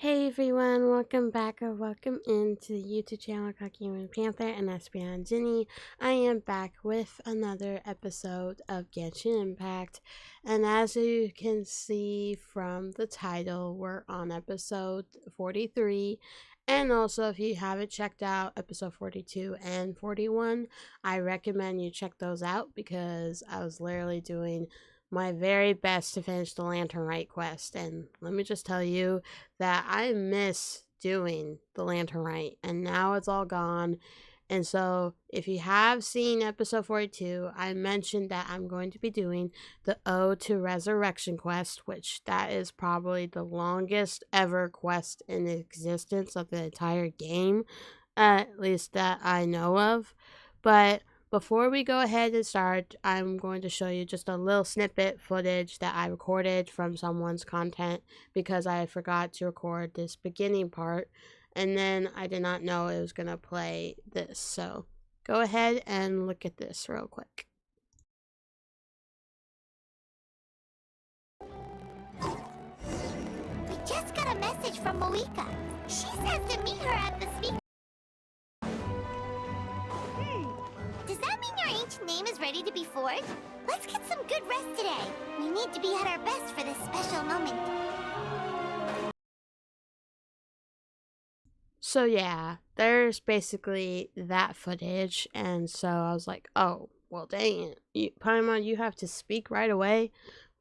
Hey everyone, welcome back or welcome into the YouTube channel Puyo&SonicFAN Panther and EspeonGinny. I am back with another episode of Genshin Impact, and as you can see from the title, we're on episode 43. And also, if you haven't checked out episode 42 and 41, I recommend you check those out because I was literally doing my very best to finish the Lantern Rite quest. And let me just tell you that I miss doing the Lantern Rite, and now it's all gone. And so, if you have seen episode 42, I mentioned that I'm going to be doing the Ode to Resurrection quest, which that is probably the longest ever quest in existence of the entire game, at least that I know of. But before we go ahead and start, I'm going to show you just a little snippet footage that I recorded from someone's content because I forgot to record this beginning part, and then I did not know it was going to play this. So go ahead and look at this real quick. We just got a message from Malika. She says to meet her at the speaker. Does that mean your ancient name is ready to be forged? Let's get some good rest today. We need to be at our best for this special moment. So yeah, there's basically that footage, and so I was like, oh, well dang it, Paimon, you have to speak right away.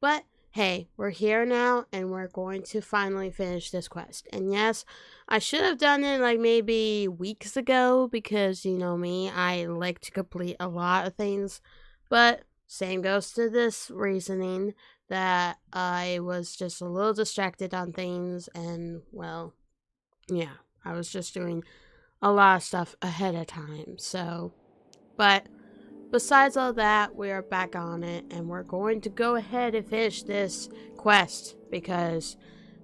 But hey, we're here now, and we're going to finally finish this quest. And yes, I should have done it like maybe weeks ago, because you know me, I like to complete a lot of things. But same goes to this reasoning that I was just a little distracted on things, and well, yeah, I was just doing a lot of stuff ahead of time. So, but besides all that, we are back on it, and we're going to go ahead and finish this quest, because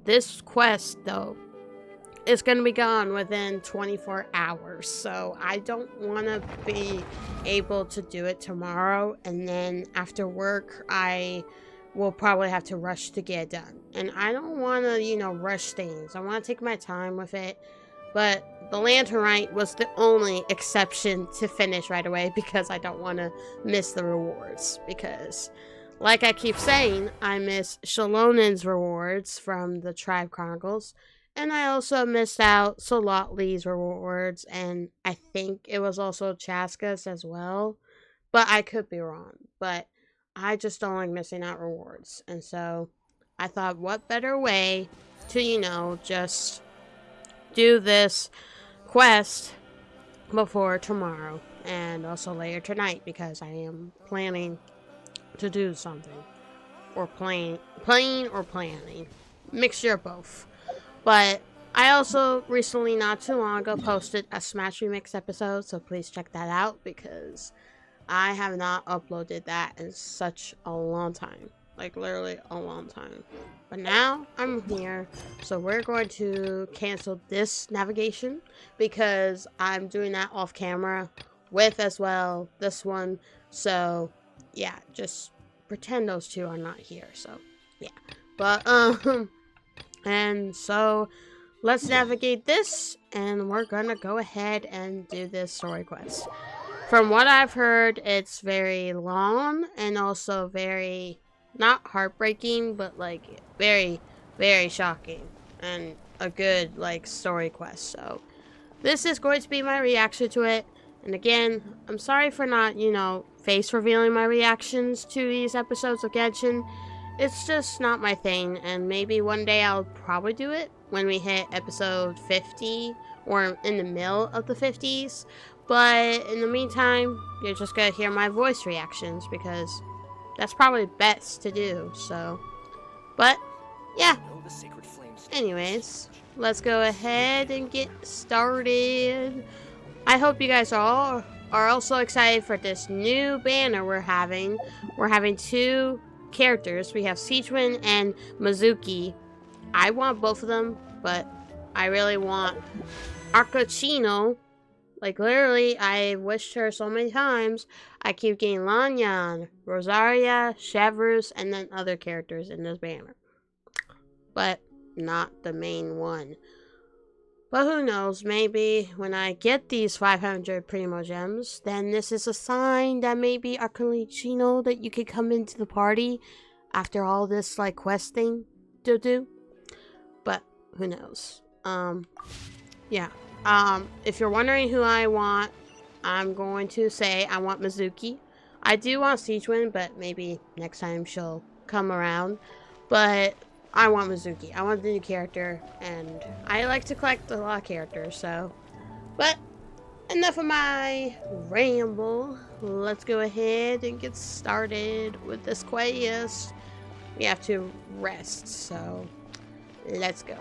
this quest, though, is going to be gone within 24 hours. So I don't want to be able to do it tomorrow, and then after work, I will probably have to rush to get it done. And I don't want to, rush things. I want to take my time with it. But the Lantern Rite was the only exception to finish right away because I don't want to miss the rewards. Because, like I keep saying, I miss Shalonen's rewards from the Tribe Chronicles. And I also missed out Solotli's rewards. And I think it was also Chaska's as well. But I could be wrong. But I just don't like missing out rewards. And so I thought, what better way to, just do this quest before tomorrow and also later tonight, because I am planning to do something, or playing or planning, mixture of both. But I also recently, not too long ago, posted a Smash Remix episode, so please check that out because I have not uploaded that in such a long time. Like, literally a long time. But now, I'm here. So we're going to cancel this navigation, because I'm doing that off camera with, as well, this one. So, yeah, just pretend those two are not here. So, yeah. But, and so, let's navigate this, and we're gonna go ahead and do this story quest. From what I've heard, it's very long, and also very, not heartbreaking, but like very, very shocking, and a good like story quest. So this is going to be my reaction to it. And again, I'm sorry for not, face revealing my reactions to these episodes of Genshin. It's just not my thing, and maybe one day I'll probably do it when we hit episode 50 or in the middle of the 50s. But in the meantime, you're just gonna hear my voice reactions because that's probably best to do. So, but yeah. Anyways, let's go ahead and get started. I hope you guys are also excited for this new banner we're having. We're having two characters. We have Sichuan and Mizuki. I want both of them, but I really want Arcochino. Like, literally, I wished her so many times. I keep getting Lanyan, Rosaria, Chevreuse, and then other characters in this banner. But not the main one. But who knows, maybe when I get these 500 Primo Gems, then this is a sign that maybe Arcolicino that you could come into the party after all this, like, questing to do. But who knows. Yeah. If you're wondering who I want, I'm going to say I want Mizuki. I do want Sichuan, but maybe next time she'll come around. But I want Mizuki. I want the new character, and I like to collect a lot of characters, so. But enough of my ramble. Let's go ahead and get started with this quest. We have to rest, so let's go.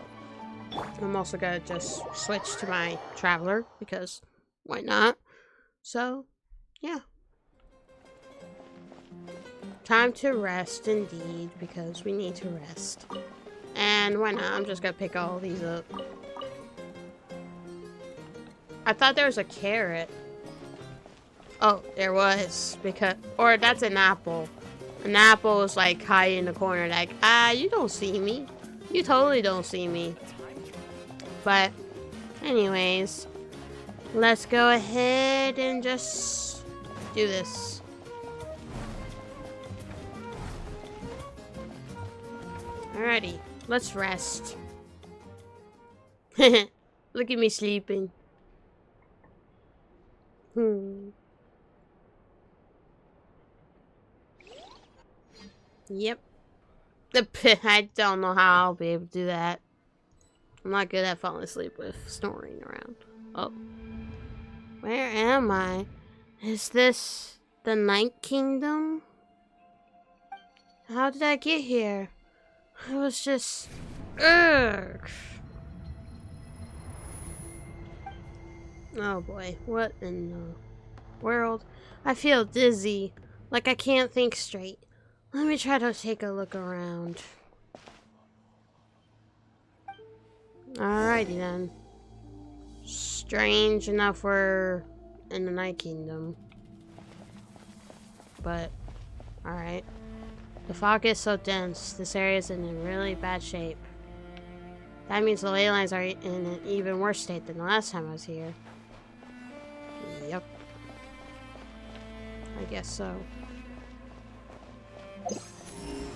I'm also gonna just switch to my traveler because why not? So, yeah. Time to rest indeed, because we need to rest. And why not? I'm just gonna pick all these up. I thought there was a carrot. Oh, there was. Or that's an apple. An apple is like high in the corner, like, you don't see me. You totally don't see me. But, anyways, let's go ahead and just do this. Alrighty, let's rest. Look at me sleeping. Yep. I don't know how I'll be able to do that. I'm not good at falling asleep with snoring around. Oh. Where am I? Is this the Night Kingdom? How did I get here? I was just... Ugh. Oh boy, what in the world? I feel dizzy, like I can't think straight. Let me try to take a look around. Alrighty then. Strange enough we're in the Night Kingdom. But, alright. The fog is so dense, this area is in really bad shape. That means the ley lines are in an even worse state than the last time I was here. Yep. I guess so.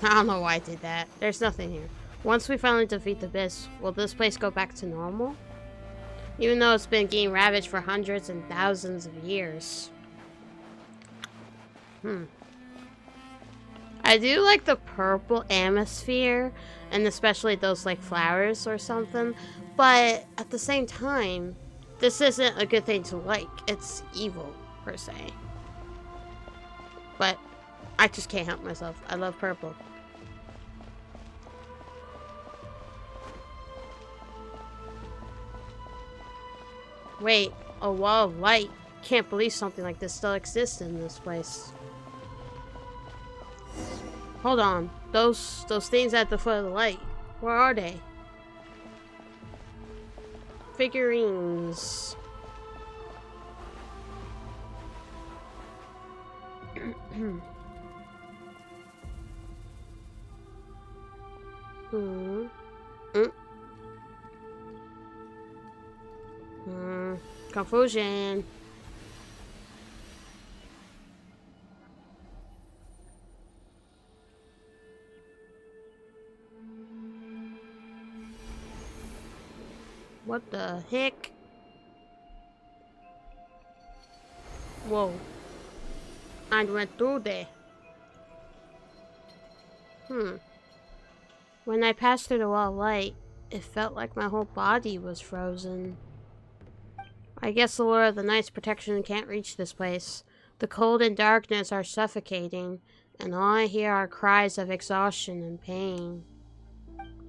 I don't know why I did that. There's nothing here. Once we finally defeat the Abyss, will this place go back to normal? Even though it's been getting ravaged for hundreds and thousands of years. I do like the purple atmosphere, and especially those like flowers or something, but at the same time, this isn't a good thing to like. It's evil, per se. But I just can't help myself. I love purple. Wait, a wall of light. Can't believe something like this still exists in this place. Hold on. Those things at the foot of the light. Where are they? Figurines. Confusion. What the heck? Whoa. I went through there. When I passed through the wall of light, it felt like my whole body was frozen. I guess the Lord of the Night's protection can't reach this place. The cold and darkness are suffocating, and all I hear are cries of exhaustion and pain.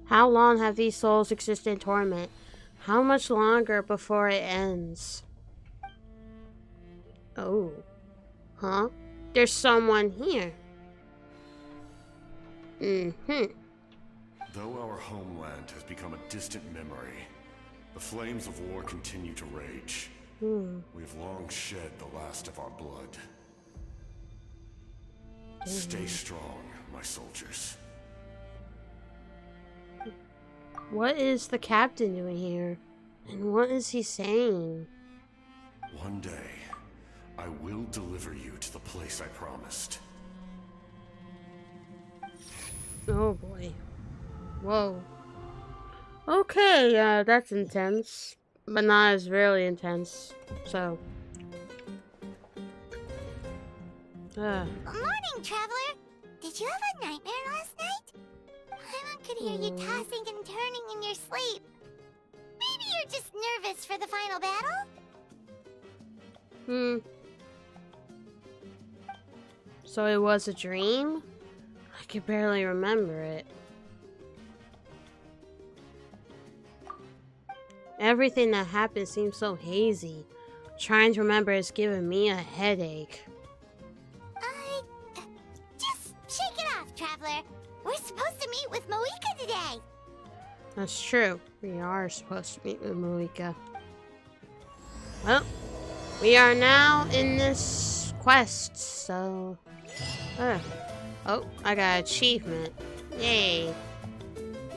How long have these souls existed in torment? How much longer before it ends? Oh. Huh? There's someone here. Though our homeland has become a distant memory, the flames of war continue to rage. We have long shed the last of our blood. Stay strong, my soldiers. What is the captain doing here? And what is he saying? One day, I will deliver you to the place I promised. Oh boy. Whoa. Okay, that's intense. But not as really intense. So. Morning, traveler. Did you have a nightmare last night? Paimon could hear you tossing and turning in your sleep. Maybe you're just nervous for the final battle? So it was a dream? I can barely remember it. Everything that happened seems so hazy. Trying to remember is giving me a headache. Just shake it off, traveler. We're supposed to meet with Moika today. That's true. We are supposed to meet with Moika. Well, we are now in this quest, so... Oh, I got an achievement. Yay.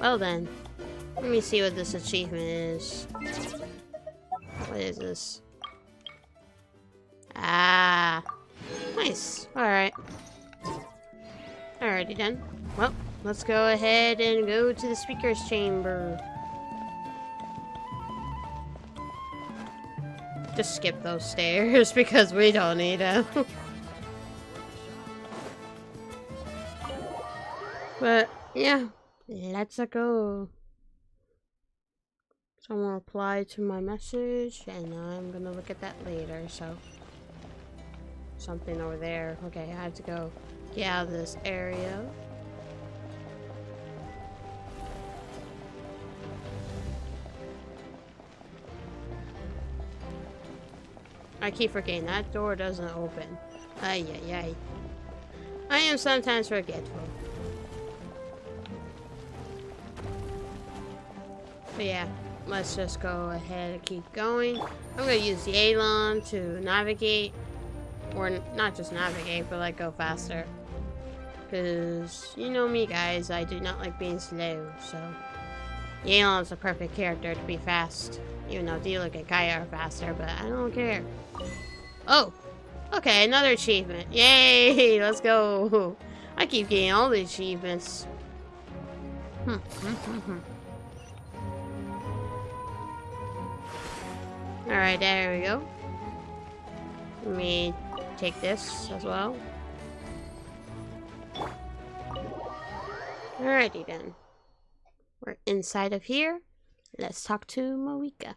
Well then. Let me see what this achievement is. What is this? Ah. Nice. Alright. Alrighty then. Well, let's go ahead and go to the speaker's chamber. Just skip those stairs because we don't need them. But yeah, let's go. So I'm gonna reply to my message and I'm gonna look at that later. So something over there. Okay, I have to go get out of this area. I keep forgetting that door doesn't open. Ay ay ay. I am sometimes forgetful. But yeah, let's just go ahead and keep going. I'm gonna use the Alon to navigate. Or not just navigate, but like go faster. Because you know me guys, I do not like being slow, so Yeon's the perfect character to be fast. Even though Diluc and Kaya are faster, but I don't care. Oh! Okay, another achievement. Yay! Let's go! I keep getting all the achievements. Alright, there we go. Let me take this as well. Alrighty then. We're inside of here. Let's talk to Moika.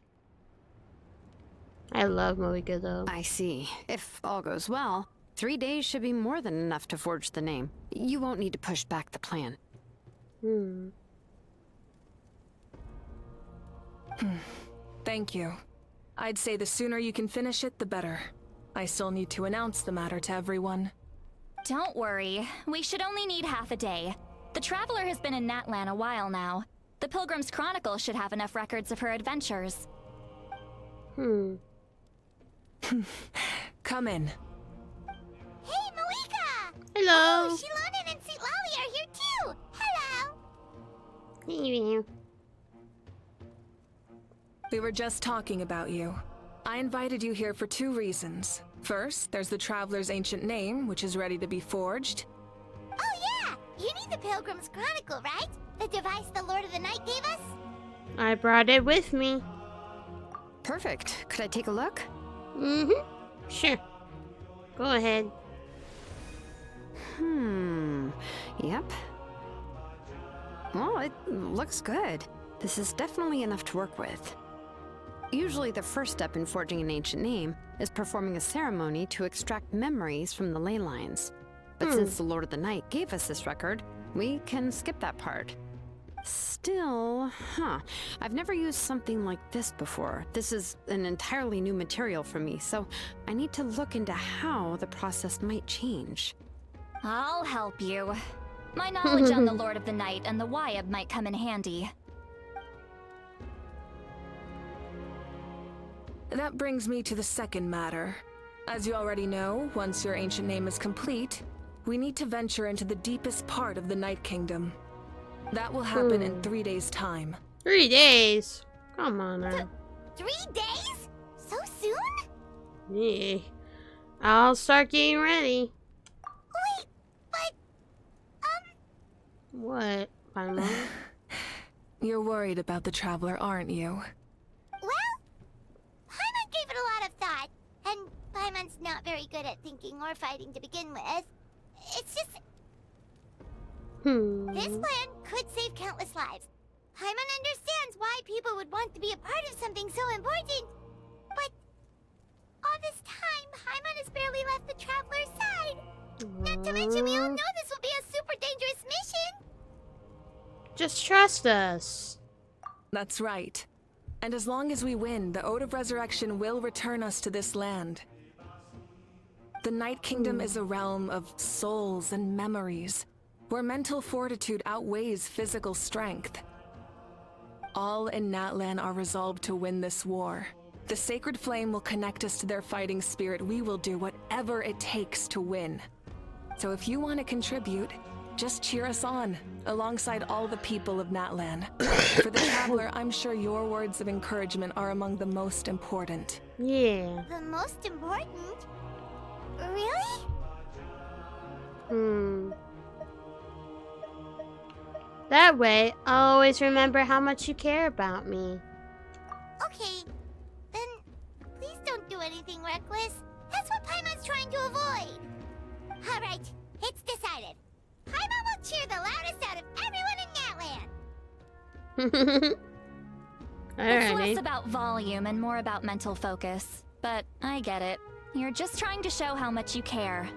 I love Moika though. I see. If all goes well, 3 days should be more than enough to forge the name. You won't need to push back the plan. Thank you. I'd say the sooner you can finish it, the better. I still need to announce the matter to everyone. Don't worry. We should only need half a day. The Traveler has been in Natlan a while now. The Pilgrim's Chronicle should have enough records of her adventures. Come in. Hey, Moika! Hello! Oh, Shilonen and St. Lolly are here too! Hello! Hey. We were just talking about you. I invited you here for 2 reasons. First, there's the Traveler's ancient name, which is ready to be forged. Oh yeah! You need the Pilgrim's Chronicle, right? The device the Lord of the Night gave us? I brought it with me. Perfect. Could I take a look? Sure. Go ahead. Yep. Well, it looks good. This is definitely enough to work with. Usually the first step in forging an ancient name is performing a ceremony to extract memories from the ley lines. But since the Lord of the Night gave us this record, we can skip that part. Still, I've never used something like this before. This is an entirely new material for me, so I need to look into how the process might change. I'll help you. My knowledge on the Lord of the Night and the Wyab might come in handy. That brings me to the second matter. As you already know, once your ancient name is complete, we need to venture into the deepest part of the Night Kingdom. That will happen in 3 days' time. 3 days? Come on now. 3 days? So soon? Yeah. I'll start getting ready. Wait, but, What, Paimon? You're worried about the Traveler, aren't you? well, Paimon gave it a lot of thought, and Paimon's not very good at thinking or fighting to begin with. It's just, this plan could save countless lives. Paimon understands why people would want to be a part of something so important, but all this time, Paimon has barely left the Traveler's side. Not to mention, we all know this will be a super dangerous mission. Just trust us. That's right. And as long as we win, the Ode of Resurrection will return us to this land. The Night Kingdom is a realm of souls and memories, where mental fortitude outweighs physical strength. All in Natlan are resolved to win this war. The sacred flame will connect us to their fighting spirit. We will do whatever it takes to win. So if you want to contribute, just cheer us on, alongside all the people of Natlan. For the Traveler, I'm sure your words of encouragement are among the most important. Yeah. The most important? Really? That way, I'll always remember how much you care about me. Okay, then please don't do anything reckless. That's what Paimon's trying to avoid. Alright, it's decided. Paimon will cheer the loudest out of everyone in Natlan. It's Alrighty. less about volume and more about mental focus. But I get it. You're just trying to show how much you care.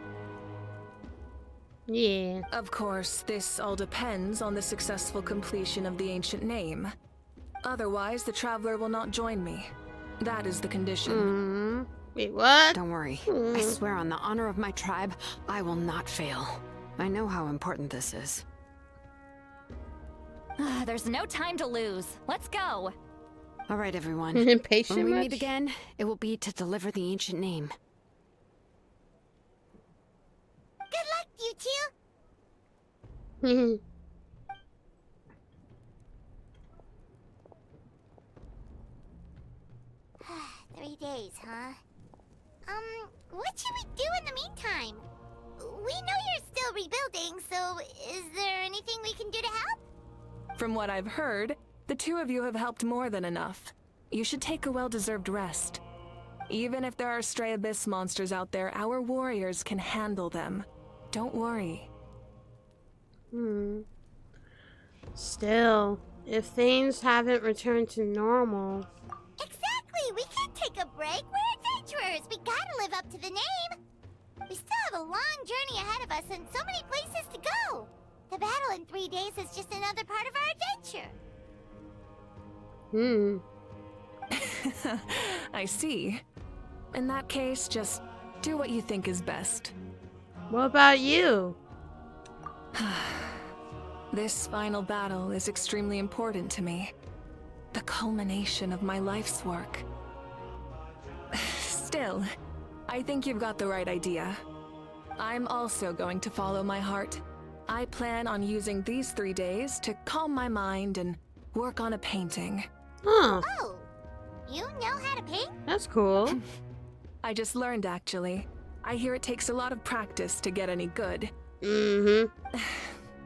Yeah. Of course, this all depends on the successful completion of the ancient name. Otherwise, the Traveler will not join me. That is the condition. Wait, what? Don't worry. I swear on the honor of my tribe, I will not fail. I know how important this is. There's no time to lose. Let's go. All right, everyone. Impatient When we much? meet again, it will be to deliver the ancient name. Good luck, you two. 3 days, huh? What should we do in the meantime? We know you're still rebuilding, so is there anything we can do to help? From what I've heard, the two of you have helped more than enough. You should take a well-deserved rest. Even if there are stray abyss monsters out there, our warriors can handle them. Don't worry. Still, if things haven't returned to normal. Exactly! We can't take a break! We're adventurers! We gotta live up to the name! We still have a long journey ahead of us and so many places to go! The battle in 3 days is just another part of our adventure! I see. In that case, just do what you think is best. What about you? This final battle is extremely important to me. The culmination of my life's work. Still, I think you've got the right idea. I'm also going to follow my heart. I plan on using these 3 days to calm my mind and work on a painting. Huh, Oh! You know how to paint? that's cool. I just learned, actually. I hear it takes a lot of practice to get any good. Mm-hmm.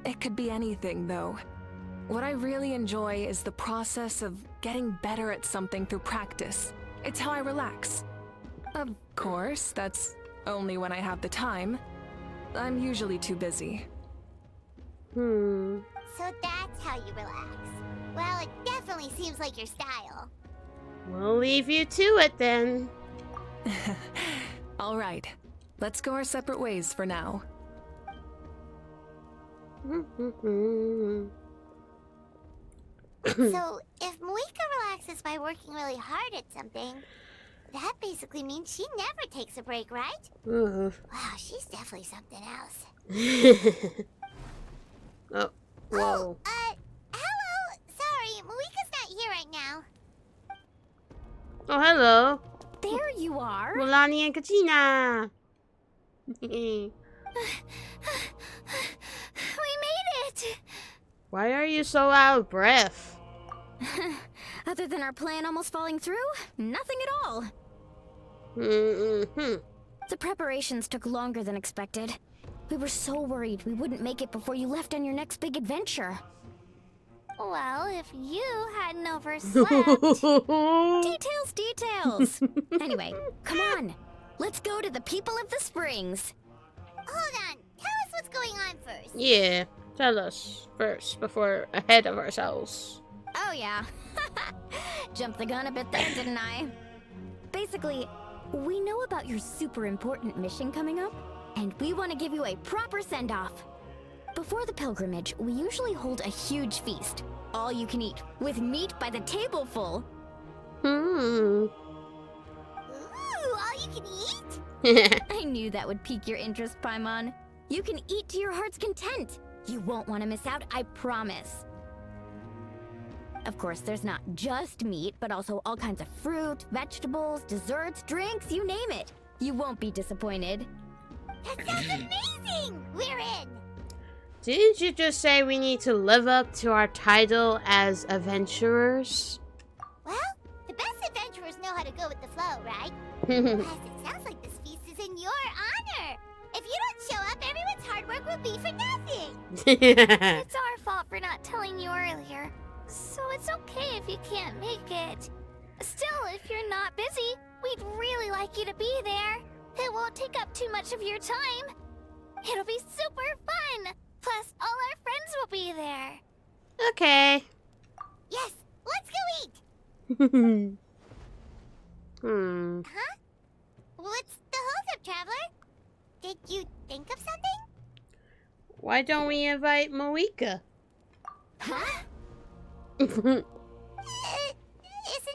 It could be anything, though. What I really enjoy is the process of getting better at something through practice. It's how I relax. Of course, that's only when I have the time. I'm usually too busy. So that's how you relax. Well, it definitely seems like your style. We'll leave you to it then. All right. Let's go our separate ways for now. So, if Moika relaxes by working really hard at something, that basically means she never takes a break, right? Wow, she's definitely something else. Oh, whoa. Hello! Sorry, Moika's not here right now. Oh, hello. There you are. Mulani and Katina. We made it. Why are you so out of breath? Other than our plan almost falling through, nothing at all. Mm-hmm. The preparations took longer than expected. We were so worried we wouldn't make it before you left on your next big adventure. Well, if you hadn't overslept... Details! Anyway, come on. Let's go to the people of the springs. Hold on. Tell us what's going on first. Yeah, tell us first before ahead of ourselves. Oh yeah. Jumped the gun a bit there, didn't I? Basically, we know about your super important mission coming up, and we want to give you a proper send-off. Before the pilgrimage, we usually hold a huge feast. All you can eat, with meat by the table full. Ooh, all you can eat? I knew that would pique your interest, Paimon. You can eat to your heart's content. You won't want to miss out, I promise. Of course, there's not just meat, but also all kinds of fruit, vegetables, desserts, drinks, you name it. You won't be disappointed. That sounds amazing! We're in! Didn't you just say we need to live up to our title as adventurers? Well, the best adventurers know how to go with the flow, right? Plus, it sounds like this feast is in your honor. If you don't show up, everyone's hard work will be for nothing. It's our fault for not telling you earlier. So it's okay if you can't make it. Still, if you're not busy, we'd really like you to be there. It won't take up too much of your time. It'll be super fun. Plus, all our friends will be there. Okay. Yes, let's go eat. Huh? What's the holdup, Traveler? Did you think of something? Why don't we invite Moika? Huh? Isn't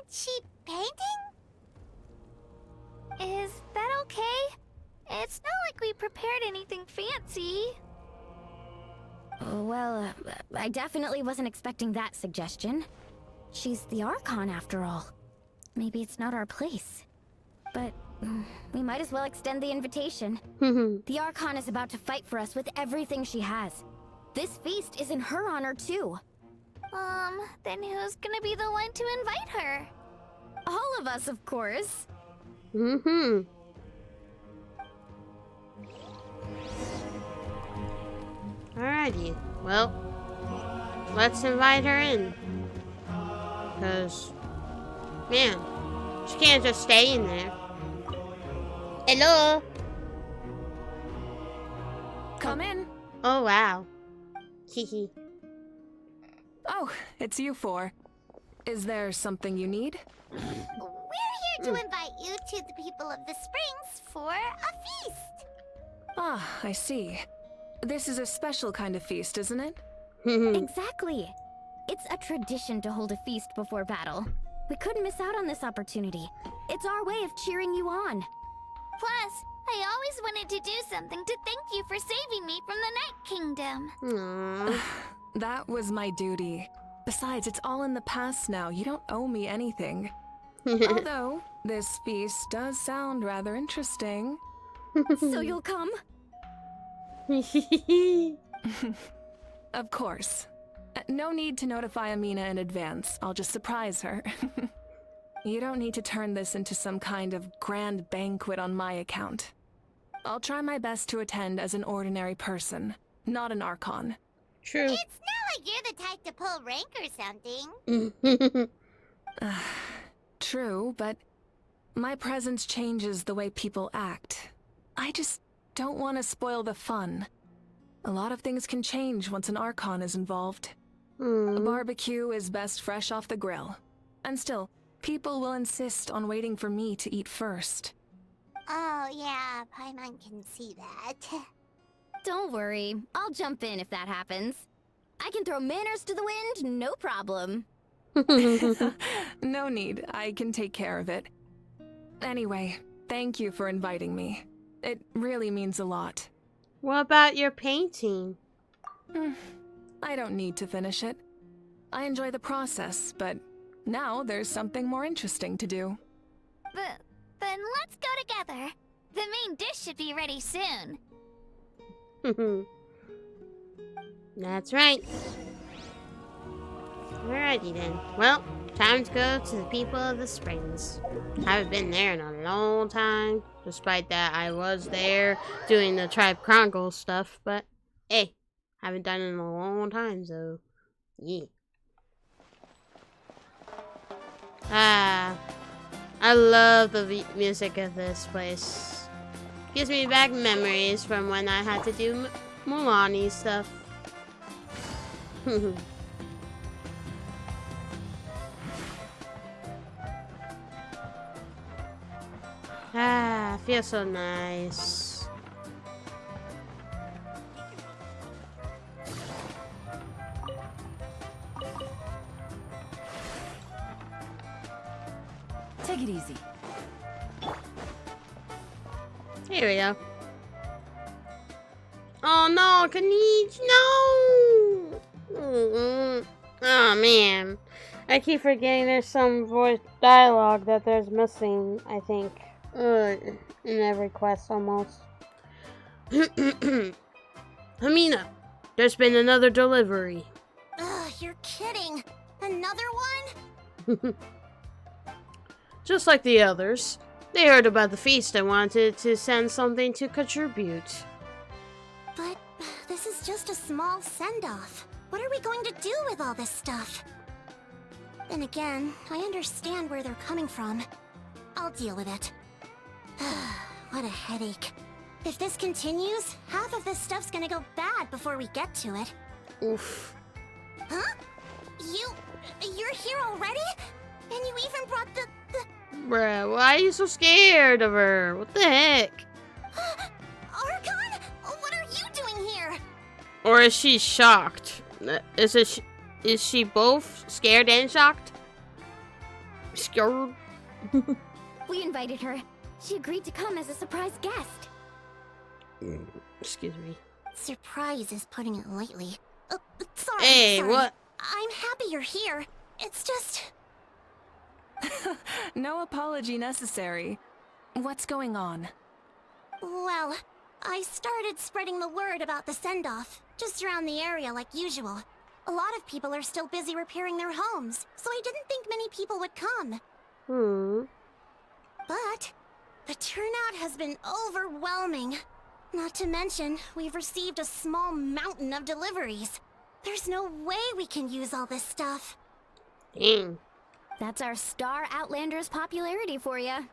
she painting? Is that okay? It's not like we prepared anything fancy. Well, I definitely wasn't expecting that suggestion. She's the Archon, after all. Maybe it's not our place. But we might as well extend the invitation. The Archon is about to fight for us with everything she has. This feast is in her honor, too. Then who's gonna be the one to invite her? All of us, of course. Alrighty. Well, let's invite her in. Because, man, she can't just stay in there. Hello? Come in. Oh, wow. Hehe. Oh, it's you four. Is there something you need? We're here to invite you to the people of the springs for a feast. Ah, I see. This is a special kind of feast, isn't it? Exactly. It's a tradition to hold a feast before battle. We couldn't miss out on this opportunity. It's our way of cheering you on. Plus, I always wanted to do something to thank you for saving me from the Night Kingdom. Aww. That was my duty. Besides, it's all in the past now. You don't owe me anything. Although, this feast does sound rather interesting. So you'll come? Of course. No need to notify Amina in advance. I'll just surprise her. You don't need to turn this into some kind of grand banquet on my account. I'll try my best to attend as an ordinary person, not an Archon. True. It's not like you're the type to pull rank or something. True, but my presence changes the way people act. I just don't want to spoil the fun. A lot of things can change once an Archon is involved. A barbecue is best fresh off the grill. And still, people will insist on waiting for me to eat first. Oh, yeah, Paimon can see that. Don't worry. I'll jump in if that happens. I can throw manners to the wind, no problem. No need. I can take care of it. Anyway, thank you for inviting me. It really means a lot. What about your painting? I don't need to finish it. I enjoy the process, but now there's something more interesting to do. Then let's go together. The main dish should be ready soon. That's right. Alrighty then. Well, time to go to the People of the Springs. Haven't been there in a long time. Despite that, I was there doing the Tribe Chronicles stuff. But, hey, haven't done it in a long time, so, yeah. Ah, I love the music of this place. Gives me back memories from when I had to do Mulani stuff. Ah, feels so nice. Take it easy. Here we go. Oh no, Kanichi, no! Oh man. I keep forgetting there's some voice dialogue that there's missing, I think. In every quest almost. Hamina, there's been another delivery. Ugh, you're kidding. Another one? Just like the others. They heard about the feast and wanted to send something to contribute. But this is just a small send-off. What are we going to do with all this stuff? Then again, I understand where they're coming from. I'll deal with it. What a headache. If this continues, half of this stuff's gonna go bad before we get to it. Oof. Huh? You're here already? And you even brought the... Bruh, why are you so scared of her? What the heck? Archon? What are you doing here? Or is she shocked? Is she both scared and shocked? Scared? We invited her. She agreed to come as a surprise guest. Excuse me. Surprise is putting it lightly. Sorry. Hey, sorry. what? I'm happy you're here. It's just... No apology necessary. What's going on? Well, I started spreading the word about the send-off, just around the area like usual. A lot of people are still busy repairing their homes, so I didn't think many people would come. But the turnout has been overwhelming. Not to mention, we've received a small mountain of deliveries. There's no way we can use all this stuff. Dang. That's our star Outlander's popularity for you.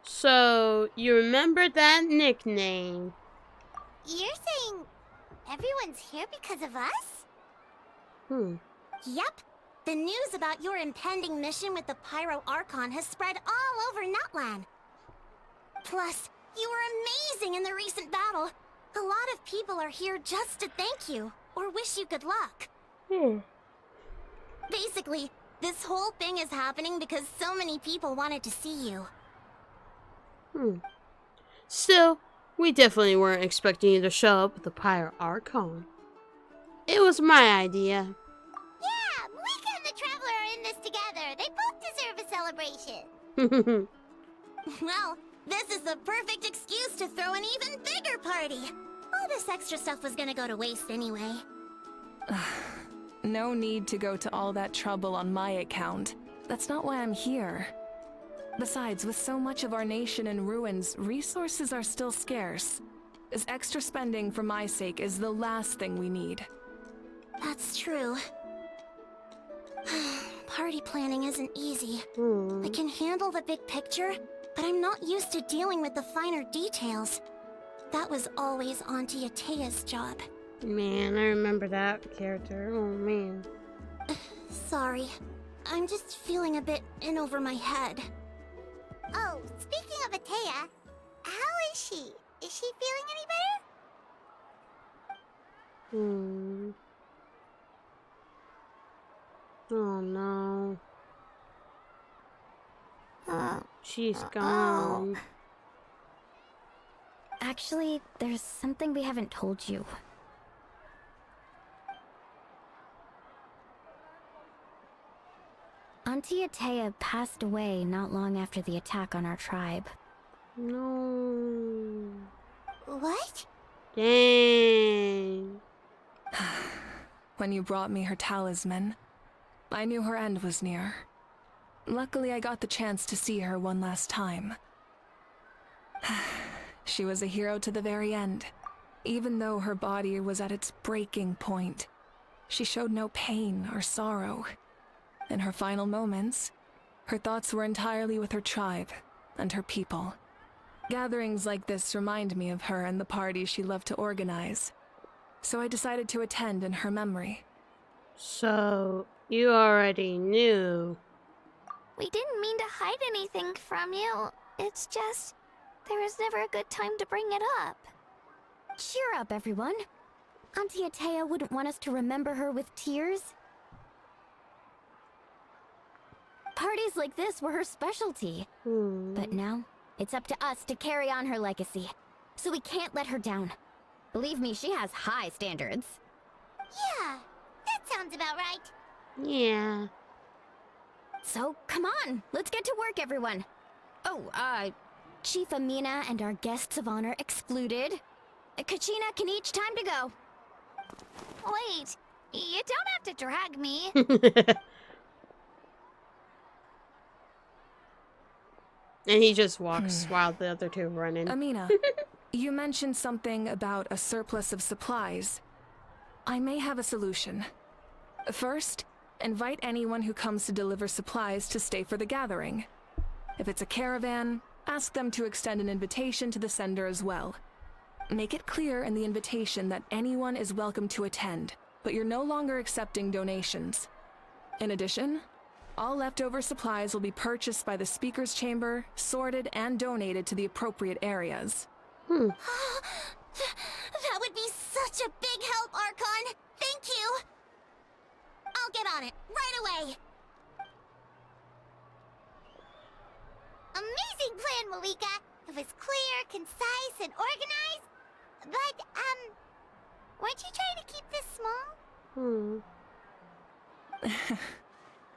So, you remember that nickname? You're saying everyone's here because of us? Yep. The news about your impending mission with the Pyro Archon has spread all over Nutland. Plus, you were amazing in the recent battle. A lot of people are here just to thank you, or wish you good luck. Basically, this whole thing is happening because so many people wanted to see you. Still, we definitely weren't expecting you to show up with the Pyro Archon. It was my idea. Yeah, Mika and the Traveler are in this together. They both deserve a celebration. Well, this is the perfect excuse to throw an even bigger party. All this extra stuff was gonna go to waste anyway. No need to go to all that trouble on my account. That's not why I'm here. Besides, with so much of our nation in ruins, resources are still scarce. This extra spending for my sake is the last thing we need. That's true. Party planning isn't easy. I can handle the big picture, but I'm not used to dealing with the finer details. That was always Auntie Atea's job. Man, I remember that character. Oh, man. Sorry. I'm just feeling a bit in over my head. Oh, speaking of Atea, how is she? Is she feeling any better? Oh, no. She's gone. Actually, there's something we haven't told you. Auntie Atea passed away not long after the attack on our tribe. No. What? Dang. When you brought me her talisman, I knew her end was near. Luckily, I got the chance to see her one last time. She was a hero to the very end. Even though her body was at its breaking point, she showed no pain or sorrow. In her final moments, her thoughts were entirely with her tribe and her people. Gatherings like this remind me of her and the parties she loved to organize. So I decided to attend in her memory. So, you already knew. We didn't mean to hide anything from you. It's just, there was never a good time to bring it up. Cheer up, everyone. Auntie Atea wouldn't want us to remember her with tears. Parties like this were her specialty. But now, it's up to us to carry on her legacy. So we can't let her down. Believe me, she has high standards. Yeah, that sounds about right. Yeah. So, come on, let's get to work, everyone. Oh, Chief Amina and our guests of honor excluded. Kachina, Kanich, time to go. Wait, you don't have to drag me. And he just walks while the other two are running. Amina, you mentioned something about a surplus of supplies. I may have a solution. First, invite anyone who comes to deliver supplies to stay for the gathering. If it's a caravan, ask them to extend an invitation to the sender as well. Make it clear in the invitation that anyone is welcome to attend, but you're no longer accepting donations. In addition, all leftover supplies will be purchased by the speaker's chamber, sorted, and donated to the appropriate areas. That would be such a big help, Archon. Thank you. I'll get on it right away. Amazing plan, Malika. It was clear, concise, and organized. But, weren't you trying to keep this small?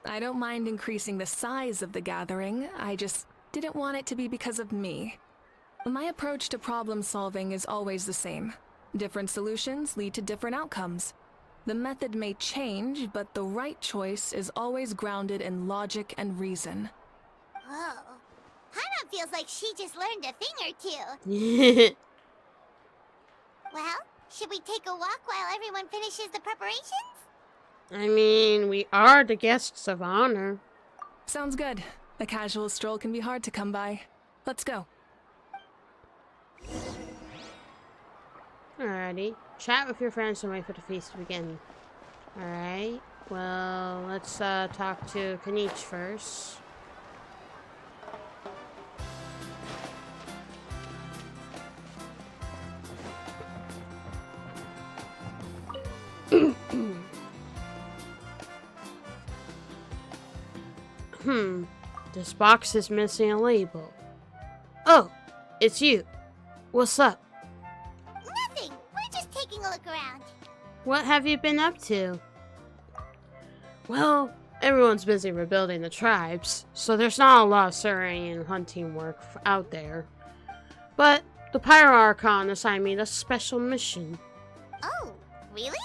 I don't mind increasing the size of the gathering, I just didn't want it to be because of me. My approach to problem solving is always the same. Different solutions lead to different outcomes. The method may change, but the right choice is always grounded in logic and reason. Whoa. Hana feels like she just learned a thing or two. Well, should we take a walk while everyone finishes the preparations? I mean, we are the guests of honor. Sounds good. A casual stroll can be hard to come by. Let's go. Alrighty. Chat with your friends and wait for the feast to begin. Alright. Well, let's talk to Kanich first. This box is missing a label. Oh, it's you. What's up? Nothing. We're just taking a look around. What have you been up to? Well, everyone's busy rebuilding the tribes, so there's not a lot of surveying and hunting work out there. But the Pyro Archon assigned me a special mission. Oh, really?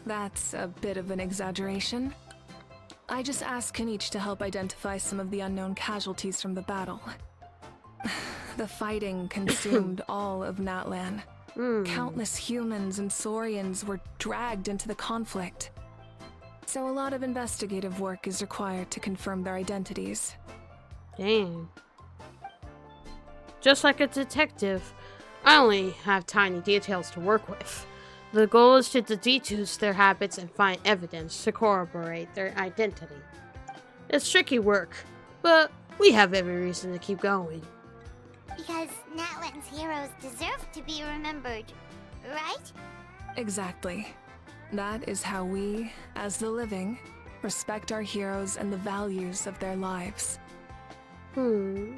That's a bit of an exaggeration. I just asked Kanich to help identify some of the unknown casualties from the battle. The fighting consumed all of Natlan. Countless humans and Saurians were dragged into the conflict. So a lot of investigative work is required to confirm their identities. Dang. Just like a detective, I only have tiny details to work with. The goal is to deduce their habits and find evidence to corroborate their identity. It's tricky work, but we have every reason to keep going. Because Natlan's heroes deserve to be remembered, right? Exactly. That is how we, as the living, respect our heroes and the values of their lives. So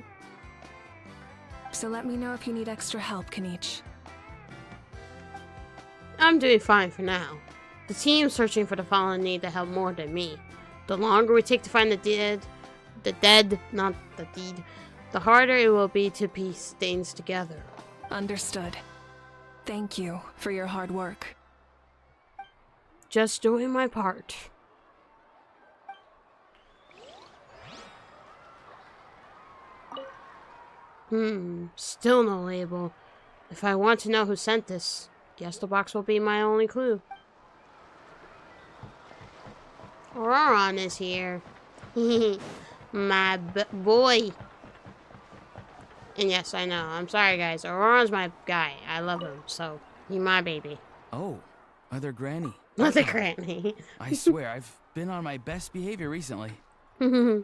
let me know if you need extra help, Kanich. I'm doing fine for now. The team searching for the fallen need the help more than me. The longer we take to find the dead, not the deed, the harder it will be to piece things together. Understood. Thank you for your hard work. Just doing my part. Still no label. If I want to know who sent this, guess the box will be my only clue. Auroron is here. My boy. And yes, I know. I'm sorry, guys. Auroron's my guy. I love him, so he's my baby. Oh, Mother Granny. Mother Granny. I swear, I've been on my best behavior recently. Paimon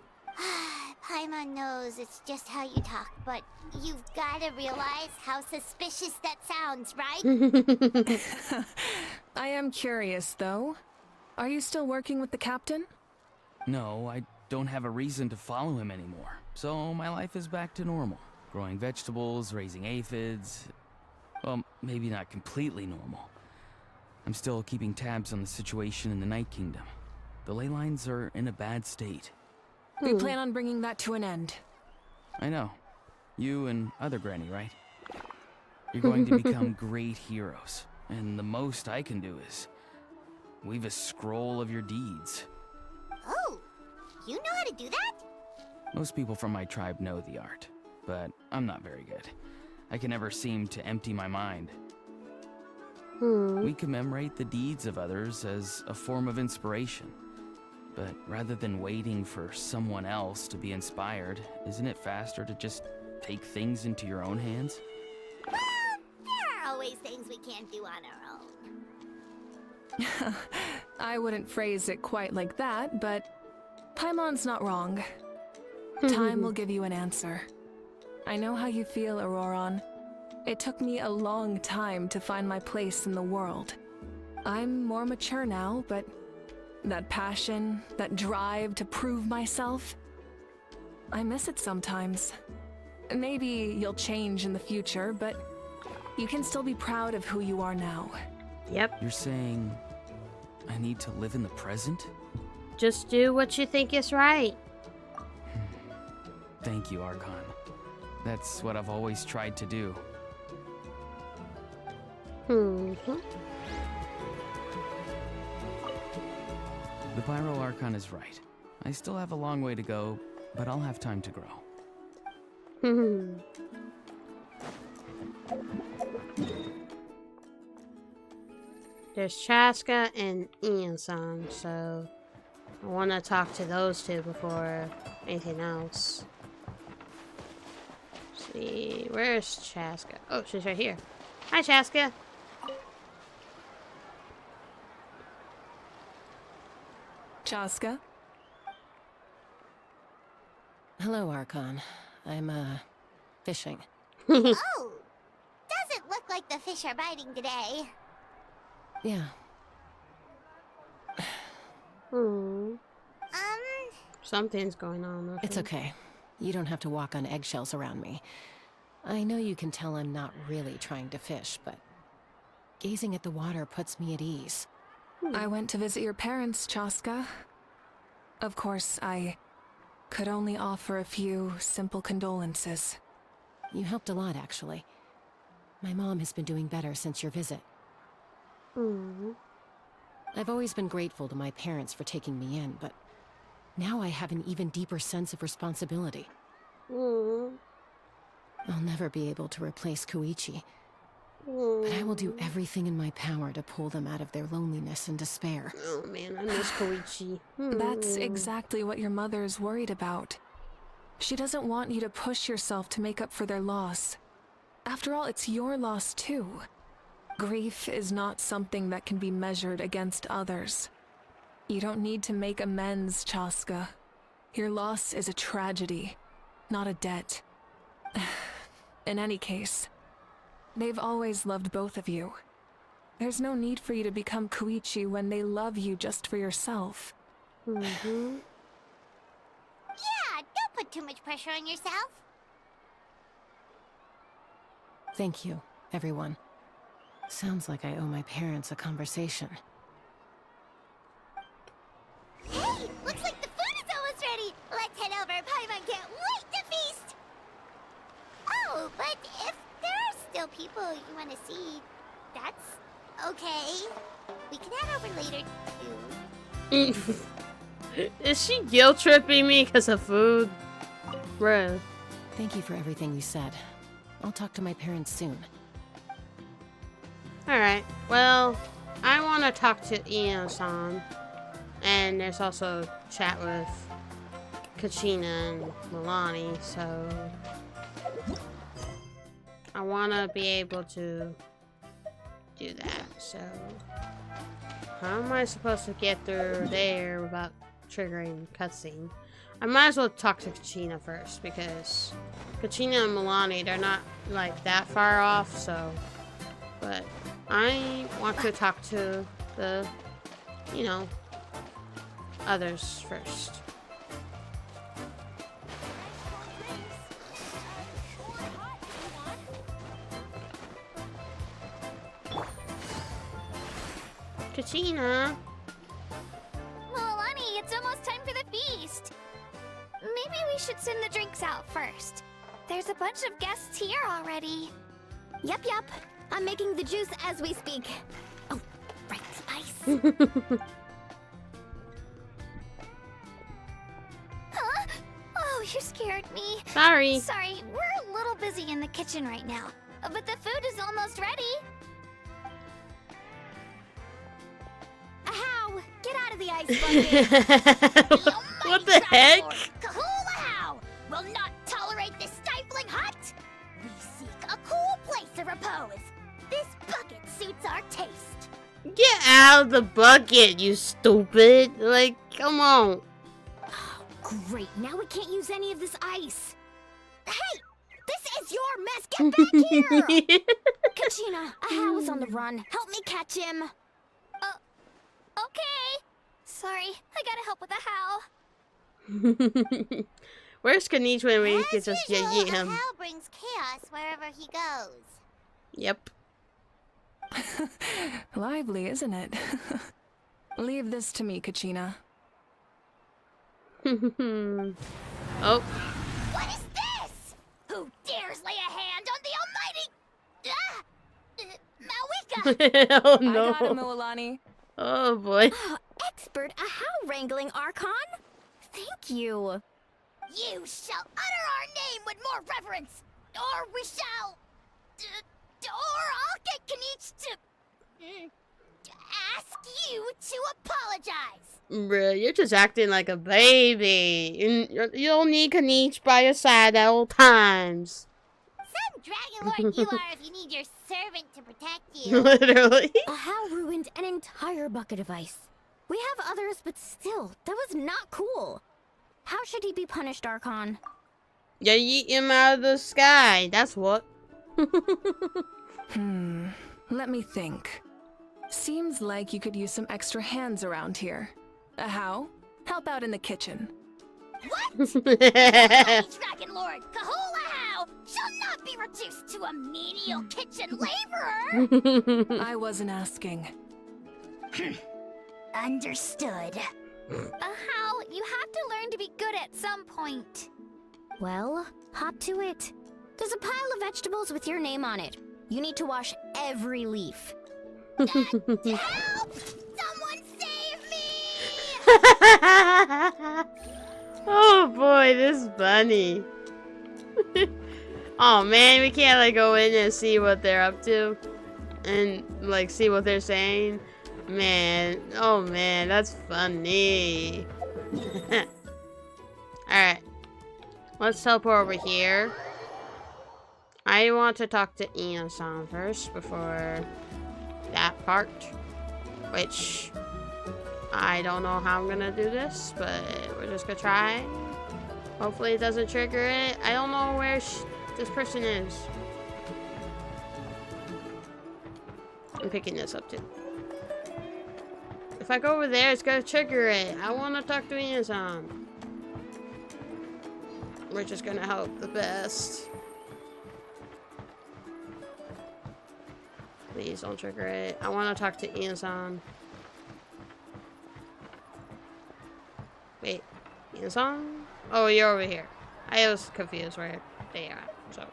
knows it's just how you talk, but you've got to realize how suspicious that sounds, right? I am curious, though. Are you still working with the captain? No, I don't have a reason to follow him anymore. So my life is back to normal. Growing vegetables, raising aphids. Well, maybe not completely normal. I'm still keeping tabs on the situation in the Night Kingdom. The ley lines are in a bad state. We plan on bringing that to an end. I know. You and Other Granny, right? You're going to become great heroes. And the most I can do is weave a scroll of your deeds. Oh, you know how to do that? Most people from my tribe know the art, but I'm not very good. I can never seem to empty my mind. We commemorate the deeds of others as a form of inspiration. But rather than waiting for someone else to be inspired, isn't it faster to just take things into your own hands? Well, there are always things we can't do on our own. I wouldn't phrase it quite like that, but Paimon's not wrong. Time will give you an answer. I know how you feel, Auroron. It took me a long time to find my place in the world. I'm more mature now, but that passion, that drive to prove myself, I miss it sometimes. Maybe you'll change in the future, but you can still be proud of who you are now. Yep. You're saying I need to live in the present? Just do what you think is right. Thank you, Archon. That's what I've always tried to do. The Pyro Archon is right. I still have a long way to go, but I'll have time to grow. There's Chaska and Ian-san, so I want to talk to those two before anything else. Let's see, where's Chaska? Oh, she's right here. Hi, Chaska. Chaska? Hello, Archon. I'm, fishing. Oh, doesn't look like the fish are biting today. Yeah. Something's going on with It's him. okay. You don't have to walk on eggshells around me. I know you can tell I'm not really trying to fish, but gazing at the water puts me at ease. I went to visit your parents, Chaska. Of course, I could only offer a few simple condolences. You helped a lot, actually. My mom has been doing better since your visit. I've always been grateful to my parents for taking me in, but now I have an even deeper sense of responsibility. I'll never be able to replace Koichi, but I will do everything in my power to pull them out of their loneliness and despair. Oh man, I miss Koichi. That's exactly what your mother's worried about. She doesn't want you to push yourself to make up for their loss. After all, it's your loss too. Grief is not something that can be measured against others. You don't need to make amends, Chaska. Your loss is a tragedy, not a debt. In any case, they've always loved both of you. There's no need for you to become Koichi when they love you just for yourself. Yeah, don't put too much pressure on yourself. Thank you, everyone. Sounds like I owe my parents a conversation. Hey, looks like the food is almost ready. Let's head over. Paimon can't wait to feast. Oh, but if there are still people you want to see, that's Okay. We can head over later, too. Is she guilt tripping me because of food? Bruh. Thank you for everything you said. I'll talk to my parents soon. Alright, well, I want to talk to Ino-san. And there's also chat with Kachina and Milani, so I want to be able to do that. So how am I supposed to get through there without triggering cutscene? I might as well talk to Kachina first, because Kachina and Milani, they're not like that far off, so, but I want to talk to the, you know, others first. Kachina. Milani, it's almost time for the feast. Maybe we should send the drinks out first. There's a bunch of guests here already. Yep. I'm making the juice as we speak. Oh, right, ice. Huh? Oh, you scared me. Sorry. Sorry, we're a little busy in the kitchen right now. But the food is almost ready. Ahow! Get out of the ice bucket! What the heck? Kahula-how! Will not tolerate this stifling hut! We seek a cool place to repose. This bucket suits our taste. Get out of the bucket, you stupid. Like, come on. Oh, great, now we can't use any of this ice. Hey! This is your mess! Get back here! Kachina, Ahow is on the run. Help me catch him. Okay. Sorry, I gotta help with the how. Where's Kanichi when we could just usual, yeet him? How brings chaos wherever he goes. Yep. Lively, isn't it? Leave this to me, Kachina. Oh. What is this? Who dares lay a hand on the almighty... Malika! Oh I no. got him, Milani. Oh boy. Expert Ahow wrangling, Archon? Thank you. You shall utter our name with more reverence, or we shall... or I'll get Kanich to... ask you to apologize. Bruh, you're just acting like a baby. You don't need Kanichi by your side at all times. Some Dragon Lord you are if you need your servant to protect you. Literally. Ahow ruined an entire bucket of ice. We have others, but still, that was not cool. How should he be punished, Archon? You yeet him out of the sky. That's what. Let me think. Seems like you could use some extra hands around here. How? Help out in the kitchen. What? Dragon Lord Kahula-how shall not be reduced to a menial kitchen laborer. I wasn't asking. Understood. How you have to learn to be good at some point. Well, hop to it. There's a pile of vegetables with your name on it. You need to wash every leaf. Help! Someone save me! Oh boy, this bunny. Oh man, we can't like go in and see what they're up to and like see what they're saying. Man, oh man, that's funny. Alright, let's teleport over here. I want to talk to Ino-san first before that part, which I don't know how I'm gonna do this, but we're just gonna try. Hopefully it doesn't trigger it. I don't know where this person is. I'm picking this up too. If I go over there, it's gonna trigger it. I want to talk to Ino-san. We're just gonna hope the best. Please don't trigger it. I want to talk to Ino-san. Wait, Ino-san? Oh, you're over here. I was confused where they are. So,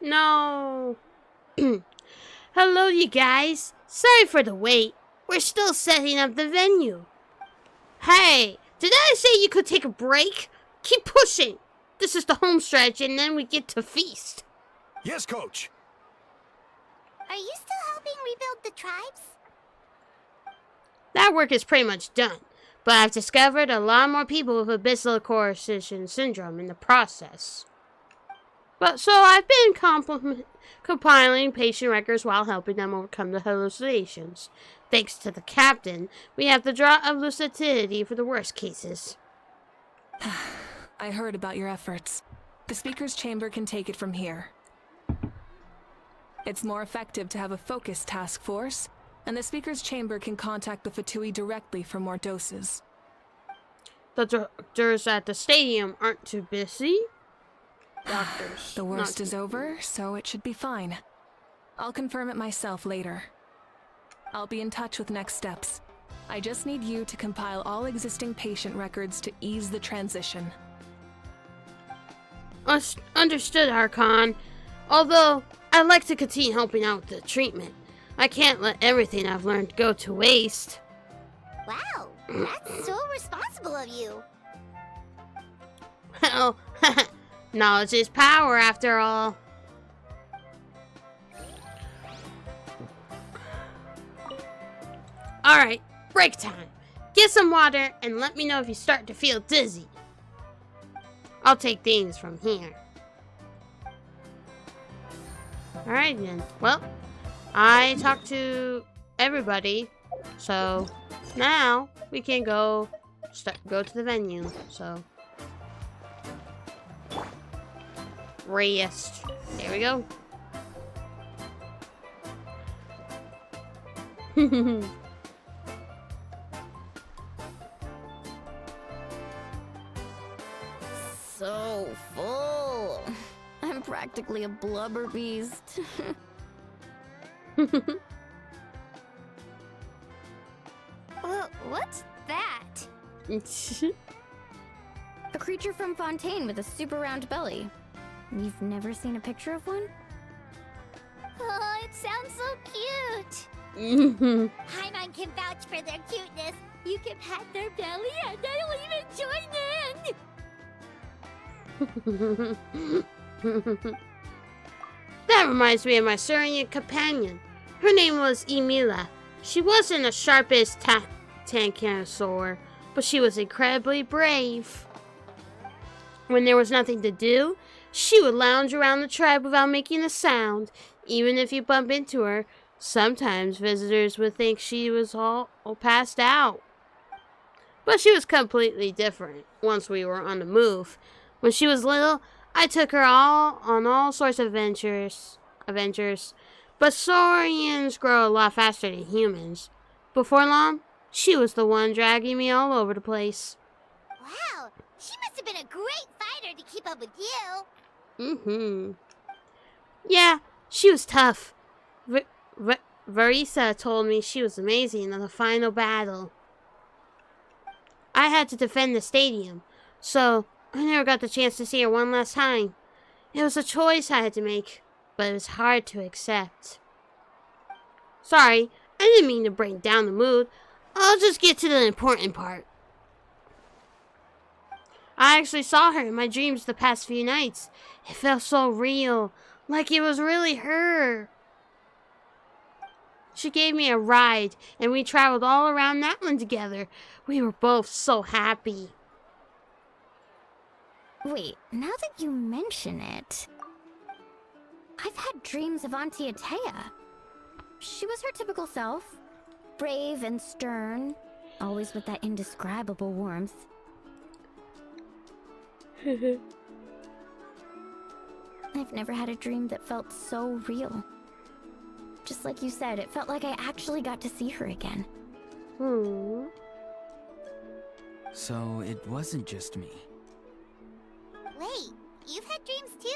no. Hello, you guys. Sorry for the wait. We're still setting up the venue. Hey, did I say you could take a break? Keep pushing. This is the home stretch, and then we get to feast. Yes, Coach. Are you still helping rebuild the tribes? That work is pretty much done, but I've discovered a lot more people with abyssal coercion syndrome in the process. But so I've been compiling patient records while helping them overcome the hallucinations. Thanks to the captain, we have the draught of lucidity for the worst cases. I heard about your efforts. The speaker's chamber can take it from here. It's more effective to have a focused task force, and the speaker's chamber can contact the Fatui directly for more doses. The doctors at the stadium aren't too busy. Doctors. The worst is over, so it should be fine. I'll confirm it myself later. I'll be in touch with next steps. I just need you to compile all existing patient records to ease the transition. Understood, Archon. Although, I'd like to continue helping out with the treatment. I can't let everything I've learned go to waste. Wow, that's so responsible of you. Well, knowledge is power after all. Alright, break time. Get some water and let me know if you start to feel dizzy. I'll take things from here. Alright then. Well, I talked to everybody, so now we can go to the venue. So rest. There we go. So full. I'm practically a blubber beast. What's that? A creature from Fontaine with a super round belly. You've never seen a picture of one? Oh, it sounds so cute. Paimon can vouch for their cuteness. You can pat their belly and I'll even join in. That reminds me of my Saurian companion. Her name was Emila. She wasn't the sharpest Tankosaur, but she was incredibly brave. When there was nothing to do, she would lounge around the tribe without making a sound. Even if you bump into her, sometimes visitors would think she was all passed out. But she was completely different once we were on the move. When she was little, I took her on all sorts of adventures. But saurians grow a lot faster than humans. Before long, she was the one dragging me all over the place. Wow, she must have been a great fighter to keep up with you. Yeah, she was tough. Varisa told me she was amazing in the final battle. I had to defend the stadium, so I never got the chance to see her one last time. It was a choice I had to make, but it was hard to accept. Sorry, I didn't mean to bring down the mood. I'll just get to the important part. I actually saw her in my dreams the past few nights. It felt so real, like it was really her. She gave me a ride, and we traveled all around Natlan together. We were both so happy. Wait, now that you mention it, I've had dreams of Auntie Atea. She was her typical self, brave and stern, always with that indescribable warmth. I've never had a dream that felt so real. Just like you said, it felt like I actually got to see her again. So it wasn't just me. Wait, you've had dreams too?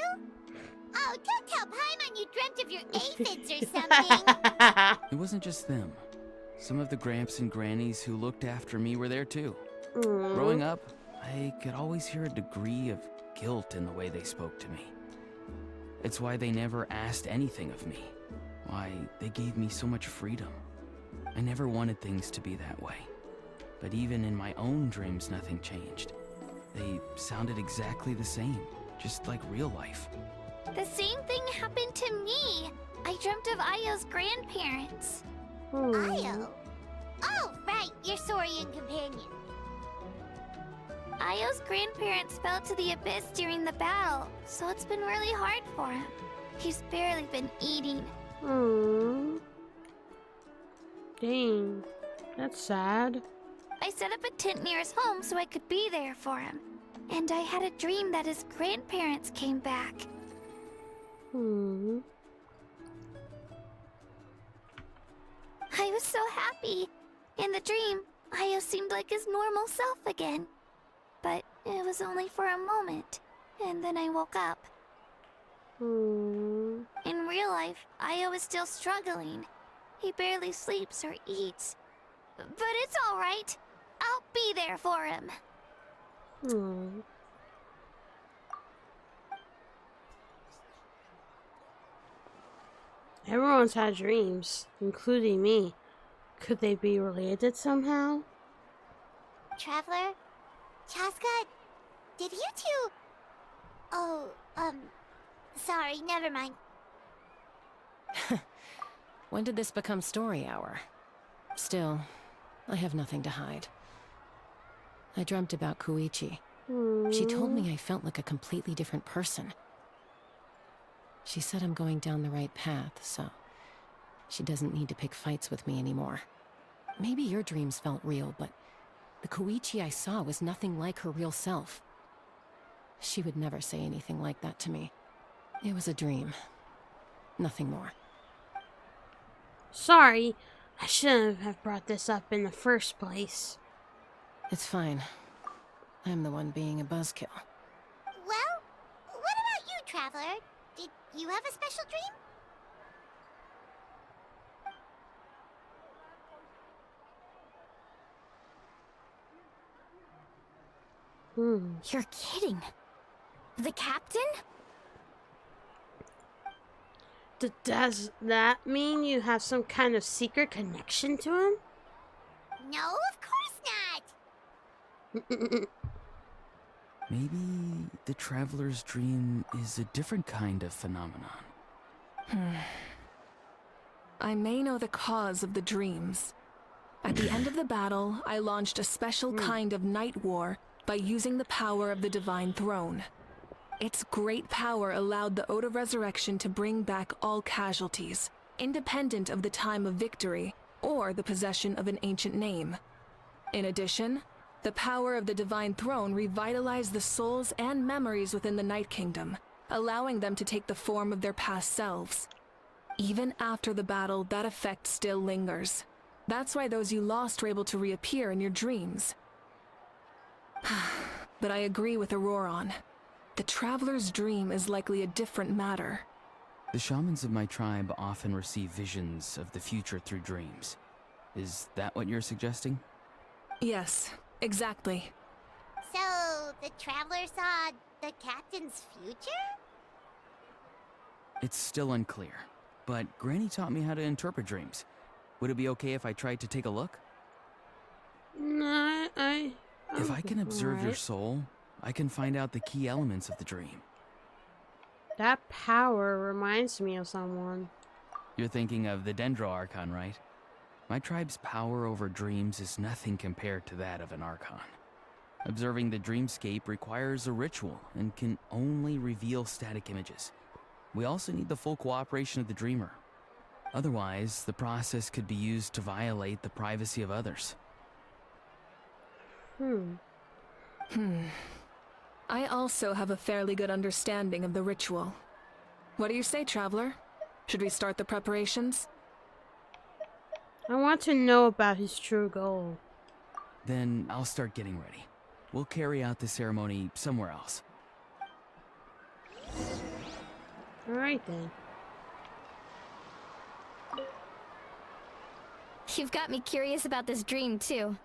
Oh, don't tell Paimon you dreamt of your aphids or something. It wasn't just them. Some of the Gramps and Grannies who looked after me were there too. Growing up, I could always hear a degree of guilt in the way they spoke to me. It's why they never asked anything of me. Why, they gave me so much freedom. I never wanted things to be that way. But even in my own dreams, nothing changed. They sounded exactly the same, just like real life. The same thing happened to me. I dreamt of Ayo's grandparents. Ayo? Oh, right, your Saurian companion. Ayo's grandparents fell to the abyss during the battle, so it's been really hard for him. He's barely been eating. Dang, that's sad. I set up a tent near his home so I could be there for him. And I had a dream that his grandparents came back. I was so happy. In the dream, Ayo seemed like his normal self again. But it was only for a moment, and then I woke up. In real life, Ayo is still struggling. He barely sleeps or eats. But it's alright. I'll be there for him. Everyone's had dreams, including me. Could they be related somehow? Traveler? Chaska? Did you two... Oh, sorry, never mind. When did this become story hour? Still, I have nothing to hide. I dreamt about Koichi. She told me I felt like a completely different person. She said I'm going down the right path, so she doesn't need to pick fights with me anymore. Maybe your dreams felt real, but the Koichi I saw was nothing like her real self. She would never say anything like that to me. It was a dream. Nothing more. Sorry, I shouldn't have brought this up in the first place. It's fine. I'm the one being a buzzkill. Well, what about you, Traveler? Did you have a special dream? You're kidding. The captain? Does that mean you have some kind of secret connection to him? No, of course not. Maybe the traveler's dream is a different kind of phenomenon. I may know the cause of the dreams. At the end of the battle, I launched a special kind of night war by using the power of the Divine Throne. Its great power allowed the Ode of Resurrection to bring back all casualties, independent of the time of victory or the possession of an ancient name. In addition, the power of the Divine Throne revitalized the souls and memories within the Night Kingdom, allowing them to take the form of their past selves. Even after the battle, that effect still lingers. That's why those you lost were able to reappear in your dreams. But I agree with Auroron. The Traveler's dream is likely a different matter. The shamans of my tribe often receive visions of the future through dreams. Is that what you're suggesting? Yes, exactly. So, the Traveler saw the captain's future? It's still unclear, but Granny taught me how to interpret dreams. Would it be okay if I tried to take a look? No, If I can observe your soul, I can find out the key elements of the dream. That power reminds me of someone. You're thinking of the Dendro Archon, right? My tribe's power over dreams is nothing compared to that of an Archon. Observing the dreamscape requires a ritual and can only reveal static images. We also need the full cooperation of the dreamer. Otherwise, the process could be used to violate the privacy of others. I also have a fairly good understanding of the ritual. What do you say, Traveler? Should we start the preparations? I want to know about his true goal. Then I'll start getting ready. We'll carry out the ceremony somewhere else. Alright then. You've got me curious about this dream, too.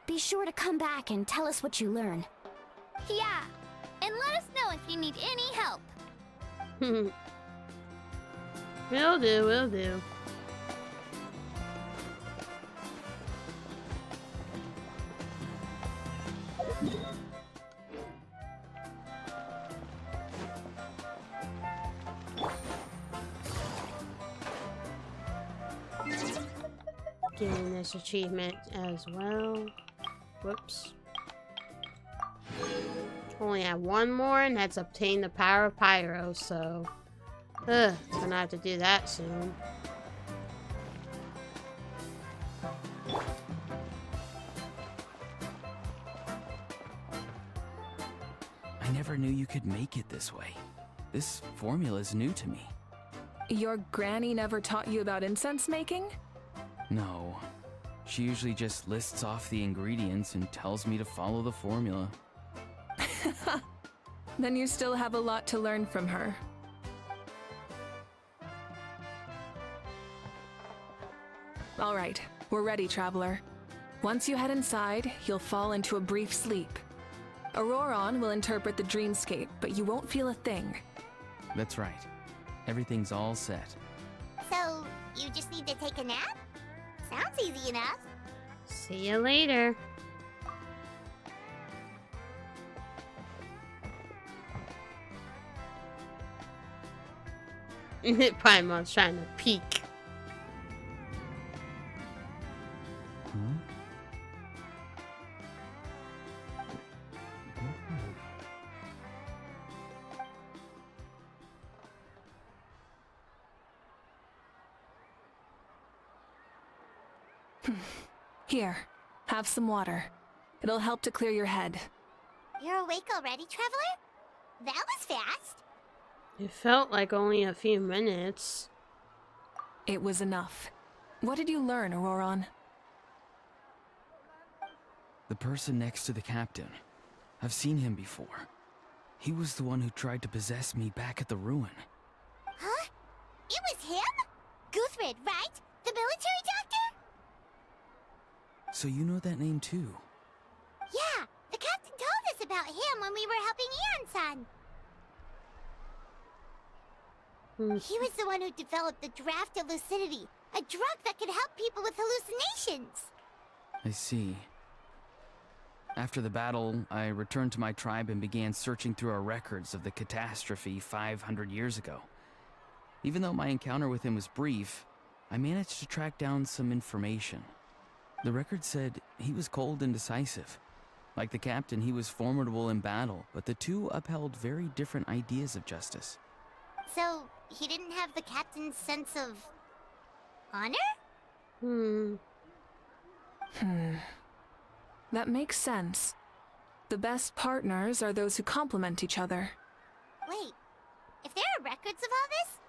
Be sure to come back and tell us what you learn. Yeah, and let us know if you need any help. Will do, will do. Getting this achievement as well. Whoops. Only have one more, and that's obtain the power of Pyro, so... gonna have to do that soon. I never knew you could make it this way. This formula is new to me. Your granny never taught you about incense making? No. She usually just lists off the ingredients and tells me to follow the formula. Then you still have a lot to learn from her. All right, we're ready, Traveler. Once you head inside, you'll fall into a brief sleep. Auroron will interpret the dreamscape, but you won't feel a thing. That's right. Everything's all set. So, you just need to take a nap? Sounds easy enough. See you later. Paimon's trying to peek. Here, have some water. It'll help to clear your head. You're awake already, Traveler? That was fast. It felt like only a few minutes. It was enough. What did you learn, Auroron? The person next to the captain. I've seen him before. He was the one who tried to possess me back at the ruin. Huh? It was him? Guthred, right? The military doctor? So you know that name too? Yeah, the captain told us about him when we were helping Eon-san. He was the one who developed the draft of lucidity, a drug that could help people with hallucinations. I see. After the battle, I returned to my tribe and began searching through our records of the catastrophe 500 years ago. Even though my encounter with him was brief, I managed to track down some information. The record said he was cold and decisive. Like the captain, he was formidable in battle, but the two upheld very different ideas of justice. So, he didn't have the captain's sense of... honor? That makes sense. The best partners are those who complement each other. Wait, if there are records of all this,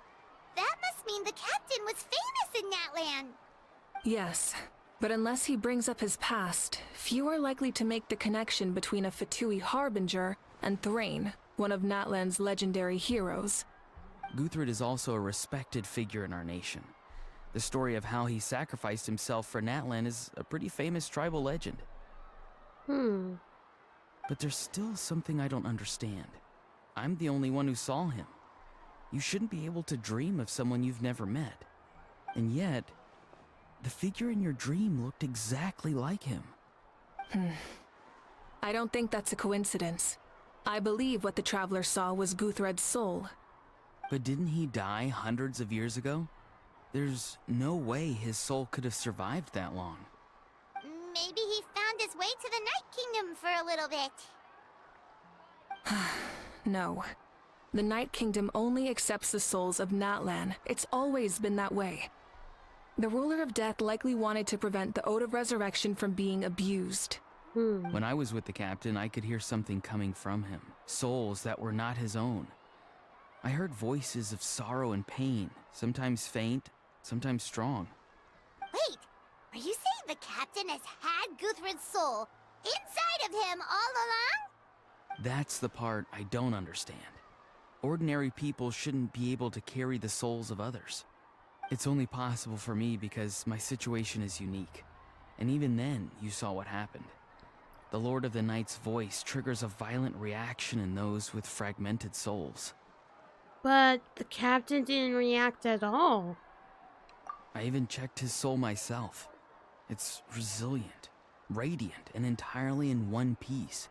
that must mean the captain was famous in that land. Yes, but unless he brings up his past, few are likely to make the connection between a Fatui harbinger and Thrain, one of Natlan's legendary heroes. Guthred is also a respected figure in our nation. The story of how he sacrificed himself for Natlan is a pretty famous tribal legend. But there's still something I don't understand. I'm the only one who saw him. You shouldn't be able to dream of someone you've never met. And yet, the figure in your dream looked exactly like him. I don't think that's a coincidence. I believe what the Traveler saw was Guthred's soul. But didn't he die hundreds of years ago? There's no way his soul could have survived that long. Maybe he found his way to the Night Kingdom for a little bit. No. The Night Kingdom only accepts the souls of Natlan. It's always been that way. The Ruler of Death likely wanted to prevent the Ode of Resurrection from being abused. When I was with the captain, I could hear something coming from him. Souls that were not his own. I heard voices of sorrow and pain, sometimes faint, sometimes strong. Wait, are you saying the captain has had Guthred's soul inside of him all along? That's the part I don't understand. Ordinary people shouldn't be able to carry the souls of others. It's only possible for me because my situation is unique. And even then, you saw what happened. The Lord of the Night's voice triggers a violent reaction in those with fragmented souls. But the captain didn't react at all. I even checked his soul myself. It's resilient, radiant, and entirely in one piece.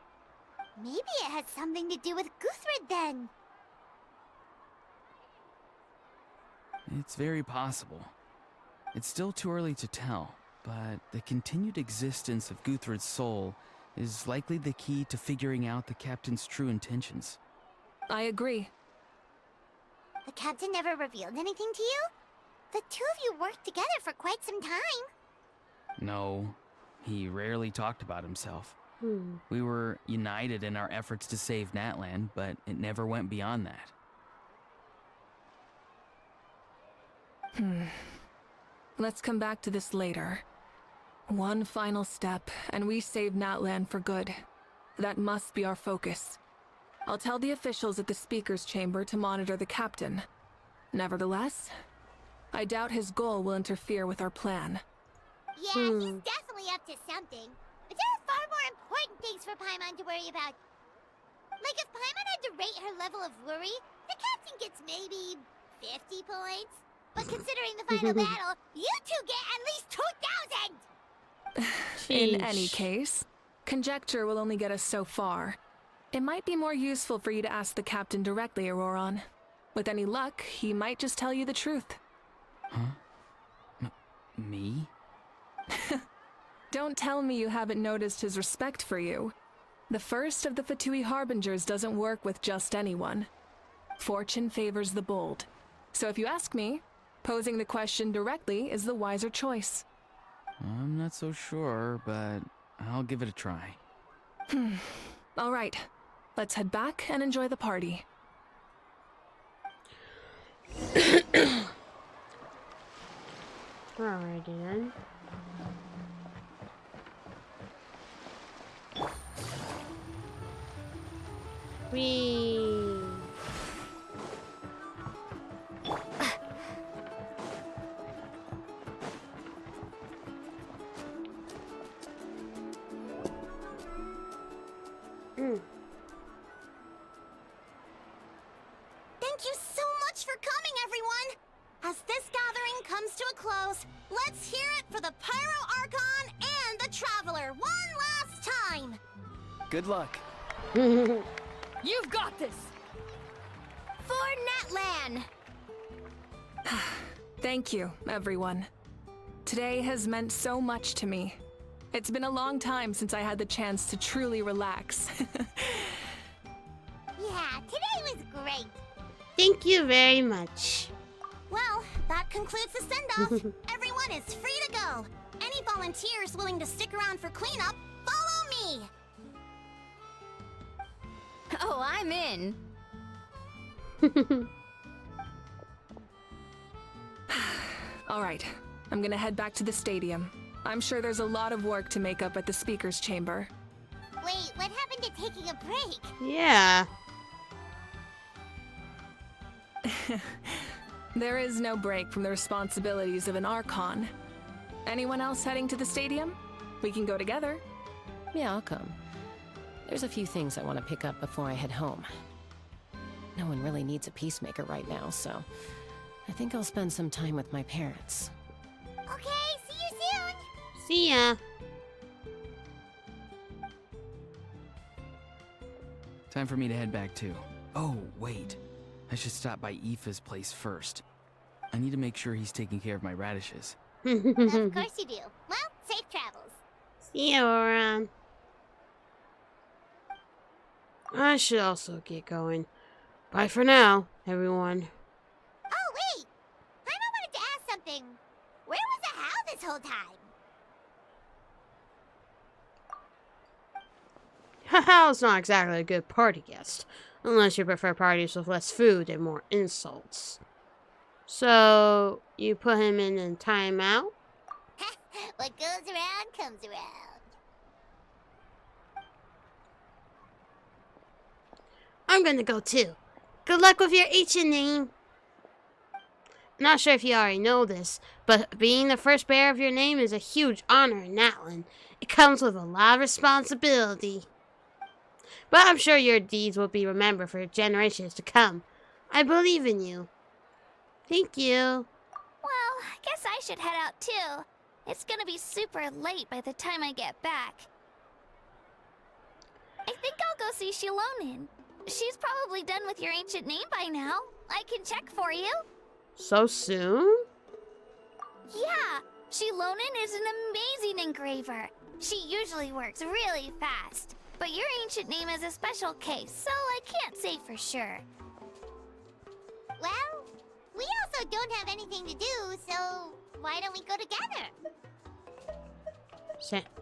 Maybe it had something to do with Guthrid then. It's very possible. It's still too early to tell, but the continued existence of Guthrid's soul is likely the key to figuring out the captain's true intentions. I agree. The captain never revealed anything to you? The two of you worked together for quite some time. No, he rarely talked about himself. We were united in our efforts to save Natlan, but it never went beyond that. Let's come back to this later. One final step, and we save Natlan for good. That must be our focus. I'll tell the officials at the speaker's chamber to monitor the captain. Nevertheless, I doubt his goal will interfere with our plan. Yeah, he's definitely up to something. But there are far more important things for Paimon to worry about. Like if Paimon had to rate her level of worry, the captain gets maybe 50 points. But considering the final battle, you two get at least 2,000! In any case, conjecture will only get us so far. It might be more useful for you to ask the captain directly, Auroron. With any luck, he might just tell you the truth. Huh? Me? Don't tell me you haven't noticed his respect for you. The first of the Fatui Harbingers doesn't work with just anyone. Fortune favors the bold. So if you ask me, posing the question directly is the wiser choice. I'm not so sure, but I'll give it a try. All right, let's head back and enjoy the party. Alrighty then. Whee! Thank you so much for coming, everyone! As this gathering comes to a close, let's hear it for the Pyro Archon and the Traveler one last time! Good luck. You've got this! For Natlan! Thank you, everyone. Today has meant so much to me. It's been a long time since I had the chance to truly relax. Yeah, today was great. Thank you very much. Well, that concludes the send-off. Everyone is free to go. Any volunteers willing to stick around for cleanup, follow me! Oh, I'm in. All right, I'm gonna head back to the stadium. I'm sure there's a lot of work to make up at the speaker's chamber. Wait, what happened to taking a break? Yeah. There is no break from the responsibilities of an Archon. Anyone else heading to the stadium? We can go together. Yeah, I'll come. There's a few things I want to pick up before I head home. No one really needs a peacemaker right now, so I think I'll spend some time with my parents. Okay, see you soon! See ya. Time for me to head back too. Oh, wait. I should stop by Aoife's place first. I need to make sure he's taking care of my radishes. Of course you do. Well, safe travels. See ya, Auron. I should also get going. Bye for now, everyone. Oh, wait! Paimon wanted to ask something. Where was the How this whole time? Hahal's not exactly a good party guest, unless you prefer parties with less food and more insults. So, you put him in a timeout? What goes around comes around. I'm gonna go too. Good luck with your ancient name. Not sure if you already know this, but being the first bearer of your name is a huge honor in Natlan. It comes with a lot of responsibility. But I'm sure your deeds will be remembered for generations to come. I believe in you. Thank you. Well, I guess I should head out too. It's gonna be super late by the time I get back. I think I'll go see Shilonin. She's probably done with your ancient name by now. I can check for you. So soon? Yeah, Shilonin is an amazing engraver. She usually works really fast. But your ancient name is a special case, so I can't say for sure. Well, we also don't have anything to do, so why don't we go together?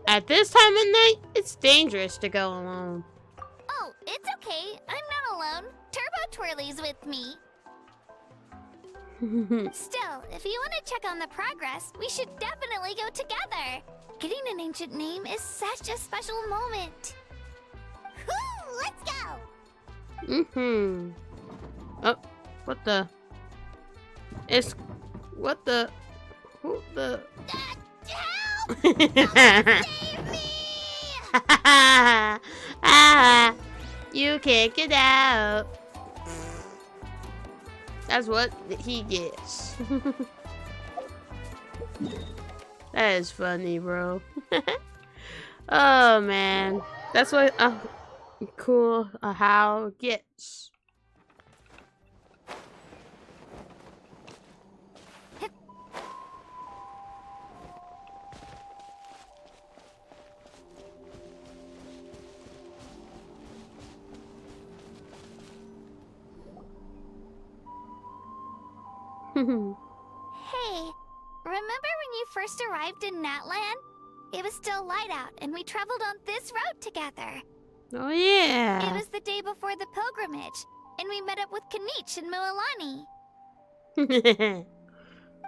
At this time of night, it's dangerous to go alone. Oh, it's okay. I'm not alone. Turbo Twirly's with me. Still, if you want to check on the progress, we should definitely go together. Getting an ancient name is such a special moment. Woo! Let's go! Oh, what the? What the? Who the? Help! Someone save me! You can't get out. That's what he gets. That is funny, bro. Oh man, that's what cool how it gets. Hey, remember when you first arrived in Natlan? It was still light out, and we traveled on this road together. Oh yeah. It was the day before the pilgrimage, and we met up with Kanich and Mualani.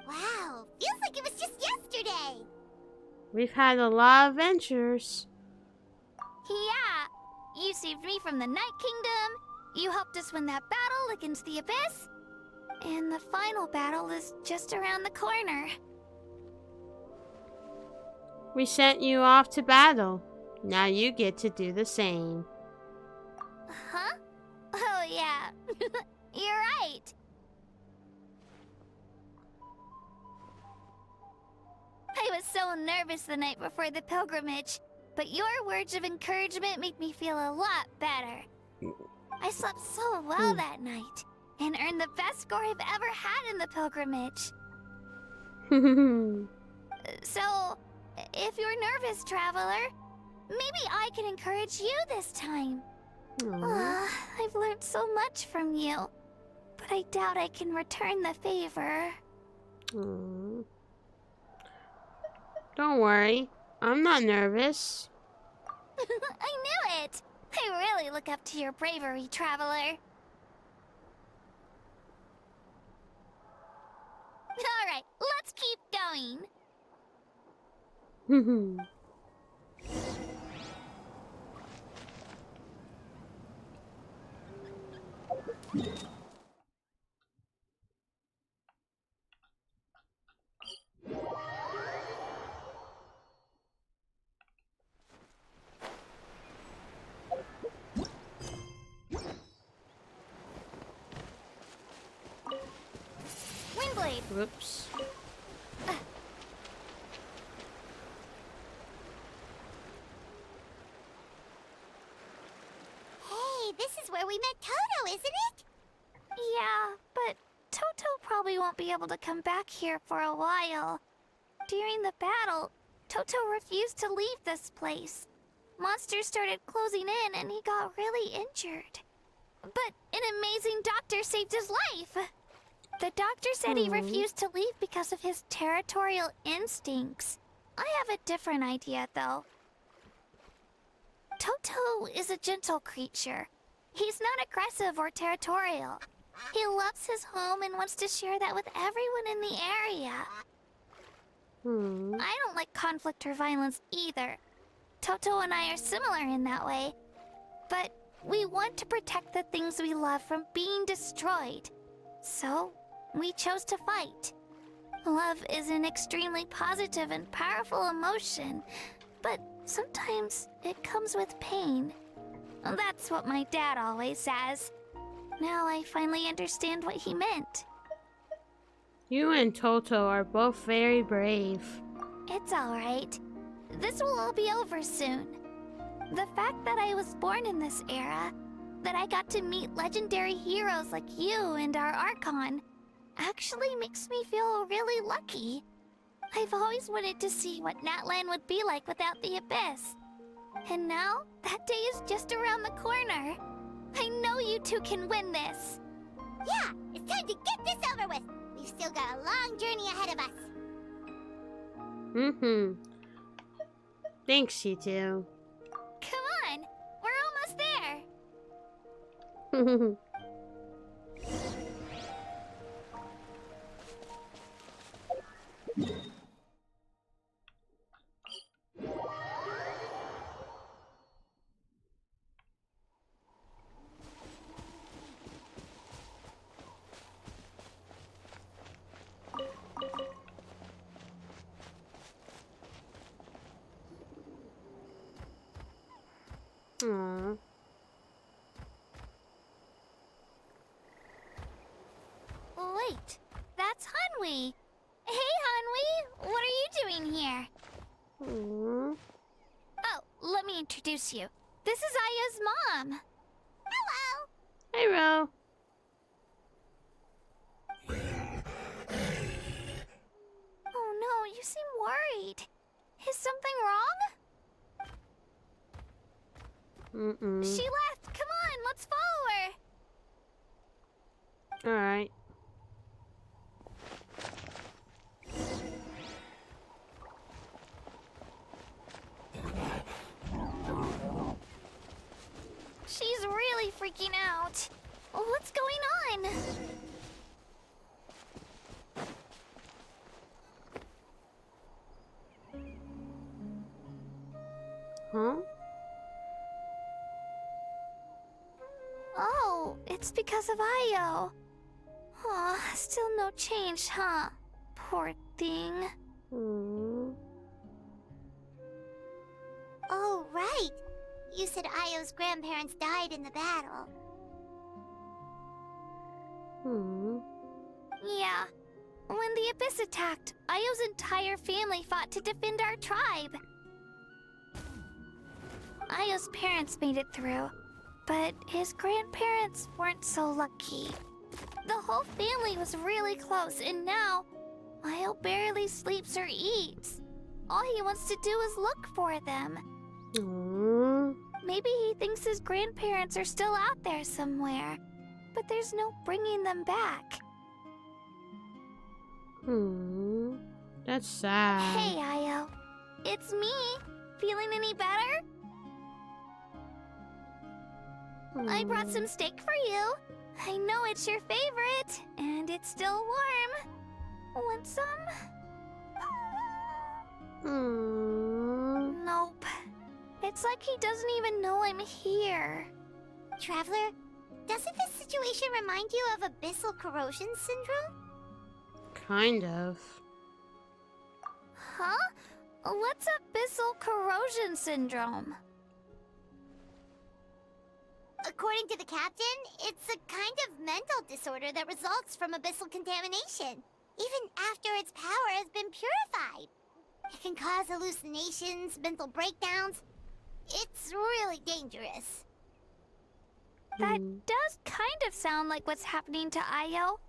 Wow, feels like it was just yesterday. We've had a lot of adventures. Yeah, you saved me from the Night Kingdom, you helped us win that battle against the Abyss, and the final battle is just around the corner. We sent you off to battle. Now you get to do the same. Huh? Oh yeah, you're right. I was so nervous the night before the pilgrimage, but your words of encouragement made me feel a lot better. I slept so well that night, and earned the best score I've ever had in the pilgrimage. So, if you're nervous, traveler, maybe I can encourage you this time. I've learned so much from you, but I doubt I can return the favor. Don't worry, I'm not nervous. I knew it! I really look up to your bravery, traveler. Alright, let's keep going. Windblade. Whoops. Hey, this is where we met Toto, isn't it? Yeah, but Toto probably won't be able to come back here for a while. During the battle, Toto refused to leave this place. Monsters started closing in and he got really injured. But an amazing doctor saved his life. The doctor said he refused to leave because of his territorial instincts. I have a different idea, though. Toto is a gentle creature. He's not aggressive or territorial. He loves his home and wants to share that with everyone in the area. I don't like conflict or violence either. Toto and I are similar in that way. But we want to protect the things we love from being destroyed. So, we chose to fight. Love is an extremely positive and powerful emotion, but sometimes it comes with pain. That's what my dad always says. Now I finally understand what he meant. You and Toto are both very brave. It's alright. This will all be over soon. The fact that I was born in this era, that I got to meet legendary heroes like you and our Archon, actually makes me feel really lucky. I've always wanted to see what Natlan would be like without the Abyss. And now, that day is just around the corner. I know you two can win this. Yeah, it's time to get this over with. We've still got a long journey ahead of us. Thanks, you two. Come on, we're almost there. Aww. Wait, that's Hanwi. Hey, Hanwi, what are you doing here? Aww. Oh, let me introduce you. This is Aya's mom. Hello. Hey, Ro. Oh no, you seem worried. Is something wrong? She left. Come on, let's follow her. Alright. She's really freaking out. What's going on? Huh? Oh, it's because of Io. Aw, still no change, huh? Poor thing. Oh, right. You said Io's grandparents died in the battle. Yeah. When the Abyss attacked, Io's entire family fought to defend our tribe. Io's parents made it through, but his grandparents weren't so lucky. The whole family was really close, and now Io barely sleeps or eats. All he wants to do is look for them. Maybe he thinks his grandparents are still out there somewhere, but there's no bringing them back. That's sad. Hey, Io. It's me. Feeling any better? I brought some steak for you. I know it's your favorite, and it's still warm. Want some? Nope. It's like he doesn't even know I'm here. Traveler, doesn't this situation remind you of abyssal corrosion syndrome? Kind of. Huh? What's abyssal corrosion syndrome? According to the captain, it's a kind of mental disorder that results from abyssal contamination, even after its power has been purified. It can cause hallucinations, mental breakdowns. It's really dangerous. That does kind of sound like what's happening to Io,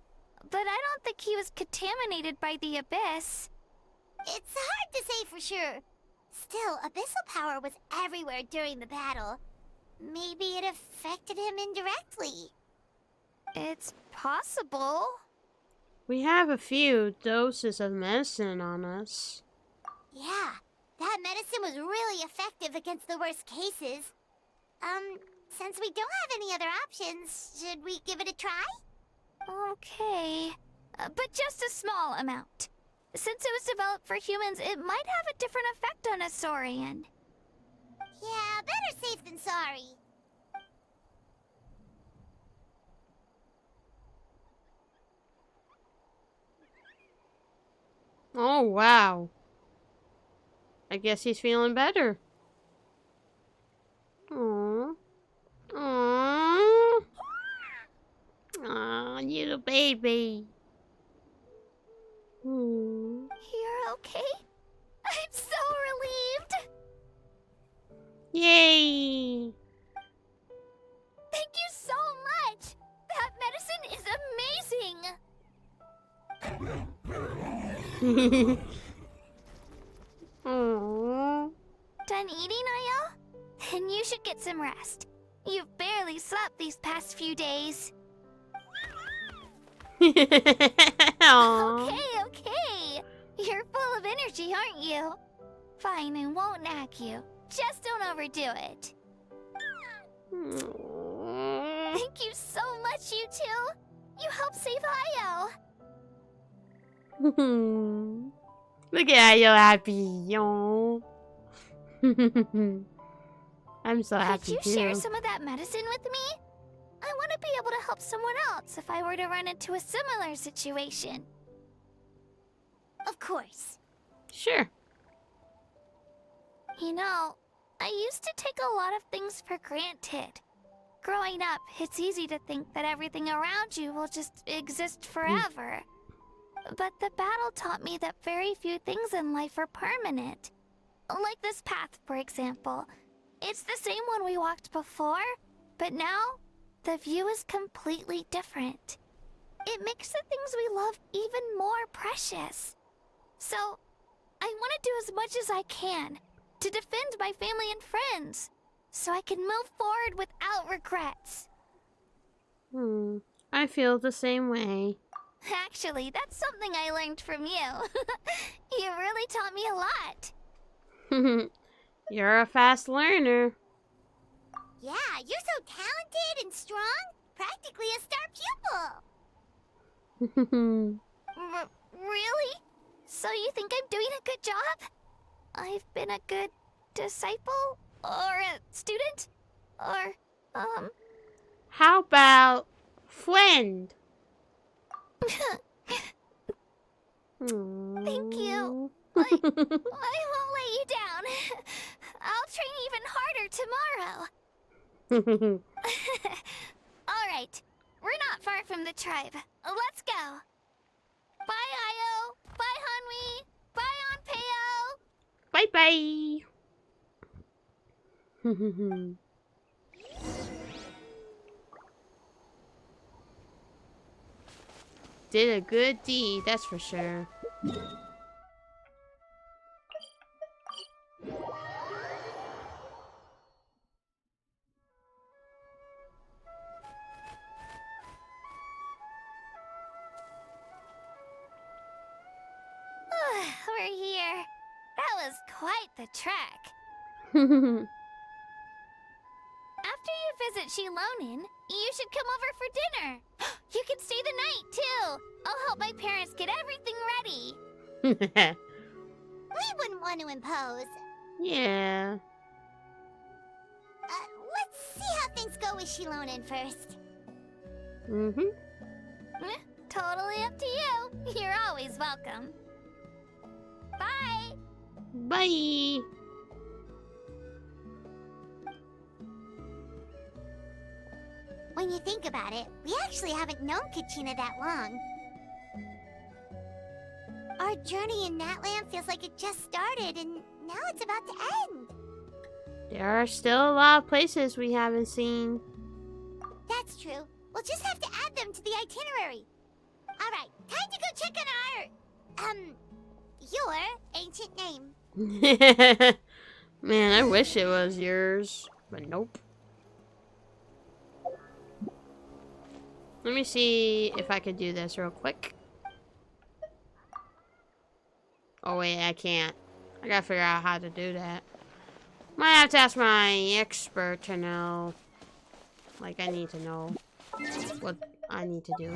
but I don't think he was contaminated by the Abyss. It's hard to say for sure. Still, abyssal power was everywhere during the battle. Maybe it affected him indirectly. It's possible. We have a few doses of medicine on us. Yeah, that medicine was really effective against the worst cases. Since we don't have any other options, should we give it a try? Okay, but just a small amount. Since it was developed for humans, it might have a different effect on a Saurian. Yeah, better safe than sorry. Oh, wow. I guess he's feeling better. Aww. Aww. little baby. You're okay? I'm so relieved! Yay! Thank you so much! That medicine is amazing! Aww. Done eating, Ayo? Then you should get some rest. You've barely slept these past few days. Aww. Okay. You're full of energy, aren't you? Fine, I won't nag you. Just don't overdo it. Aww. Thank you so much, you two. You helped save Ayo. Look at Ayo happy. Yo. I'm so happy Could you too. share some of that medicine with me? I want to be able to help someone else if I were to run into a similar situation. Of course. Sure. You know, I used to take a lot of things for granted. Growing up, it's easy to think that everything around you will just exist forever. But the battle taught me that very few things in life are permanent. Like this path, for example. It's the same one we walked before, but now the view is completely different. It makes the things we love even more precious. So, I want to do as much as I can to defend my family and friends, so I can move forward without regrets. I feel the same way. Actually, that's something I learned from you. You really taught me a lot. You're a fast learner. Yeah, you're so talented and strong. Practically a star pupil. Really? So you think I'm doing a good job? I've been a good disciple? Or a student? Or, How about friend? Thank you. I won't let you down. I'll train even harder tomorrow. Alright, we're not far from the tribe. Let's go. Bye, Ayo. Bye, Hanwi. Bye, Onpeo. Bye-bye. Did a good deed, that's for sure. We're here. That was quite the trek. After you visit Shilonin, you should come over for dinner. You can stay the night, too. I'll help my parents get everything ready. We wouldn't want to impose. Yeah. Let's see how things go with Shilonin first. Totally up to you. You're always welcome. Bye. Bye. When you think about it, we actually haven't known Kachina that long. Our journey in Natland feels like it just started, and now it's about to end. There are still a lot of places we haven't seen. That's true. We'll just have to add them to the itinerary. Alright, time to go check on our... your ancient name. Man, I wish it was yours, but nope. Let me see if I could do this real quick. Oh wait, I can't. I gotta figure out how to do that. Might have to ask my expert to know. Like, I need to know what I need to do.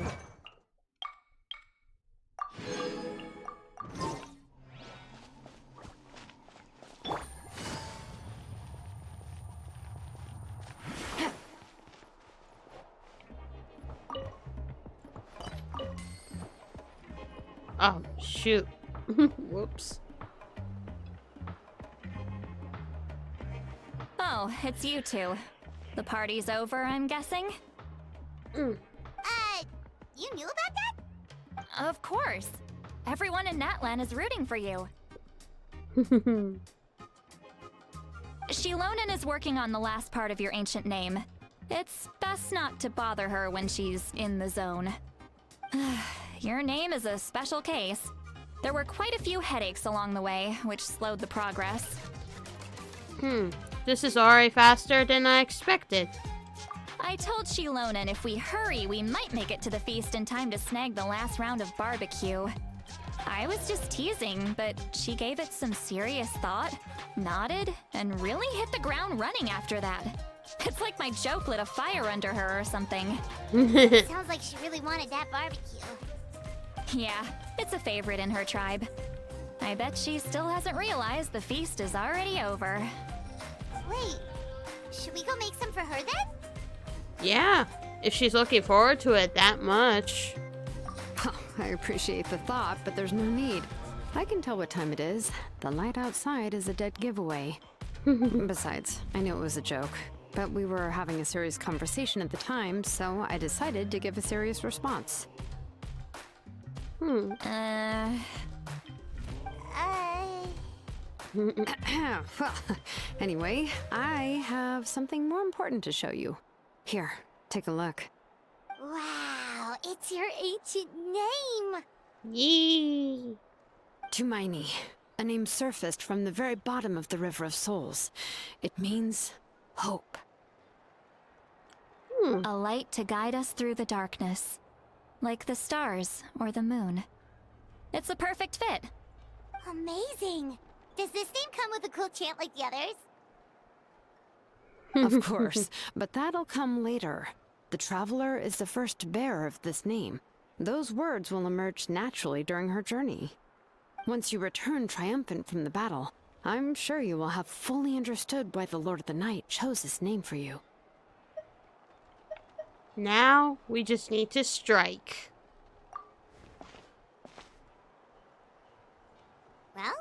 Oh, shoot. Whoops. Oh, it's you two. The party's over, I'm guessing? You knew about that? Of course. Everyone in Natlan is rooting for you. Shilonen is working on the last part of your ancient name. It's best not to bother her when she's in the zone. Your name is a special case. There were quite a few headaches along the way, which slowed the progress. This is already faster than I expected. I told Shilonen if we hurry, we might make it to the feast in time to snag the last round of barbecue. I was just teasing, but she gave it some serious thought, nodded, and really hit the ground running after that. It's like my joke lit a fire under her or something. Sounds like she really wanted that barbecue. Yeah, it's a favorite in her tribe. I bet she still hasn't realized the feast is already over. Wait, should we go make some for her then? Yeah, if she's looking forward to it that much. I appreciate the thought, but there's no need. I can tell what time it is. The light outside is a dead giveaway. Besides, I knew it was a joke, but we were having a serious conversation at the time, so I decided to give a serious response. Hmm. Well, anyway, I have something more important to show you. Here, take a look. Wow, it's your ancient name! Yee. Tumaini, a name surfaced from the very bottom of the River of Souls. It means hope. A light to guide us through the darkness. Like the stars or the moon. It's a perfect fit. Amazing! Does this name come with a cool chant like the others? Of course, but that'll come later. The Traveler is the first bearer of this name. Those words will emerge naturally during her journey. Once you return triumphant from the battle, I'm sure you will have fully understood why the Lord of the Night chose this name for you. Now we just need to strike. Well,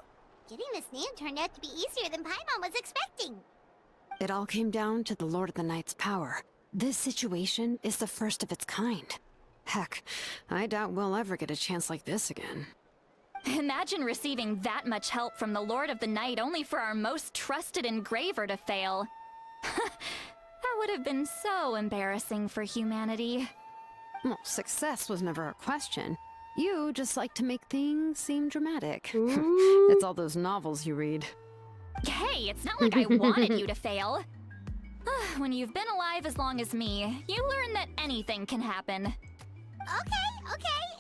getting this name turned out to be easier than Paimon was expecting. It all came down to the Lord of the Night's power. This situation is the first of its kind. Heck, I doubt we'll ever get a chance like this again. Imagine receiving that much help from the Lord of the Night only for our most trusted engraver to fail. That would have been so embarrassing for humanity. Well, success was never a question. You just like to make things seem dramatic. Ooh. It's all those novels you read. Hey, it's not like I wanted you to fail. When you've been alive as long as me, you learn that anything can happen. Okay,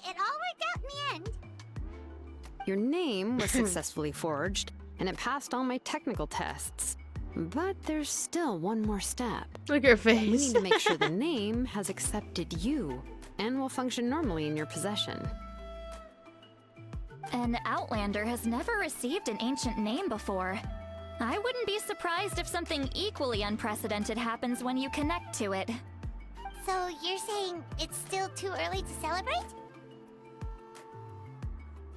it all worked out in the end. Your name was successfully forged, and it passed all my technical tests. But there's still one more step. Look at her We face. need to make sure the name has accepted you, and will function normally in your possession. An Outlander has never received an ancient name before. I wouldn't be surprised if something equally unprecedented happens when you connect to it. So you're saying it's still too early to celebrate?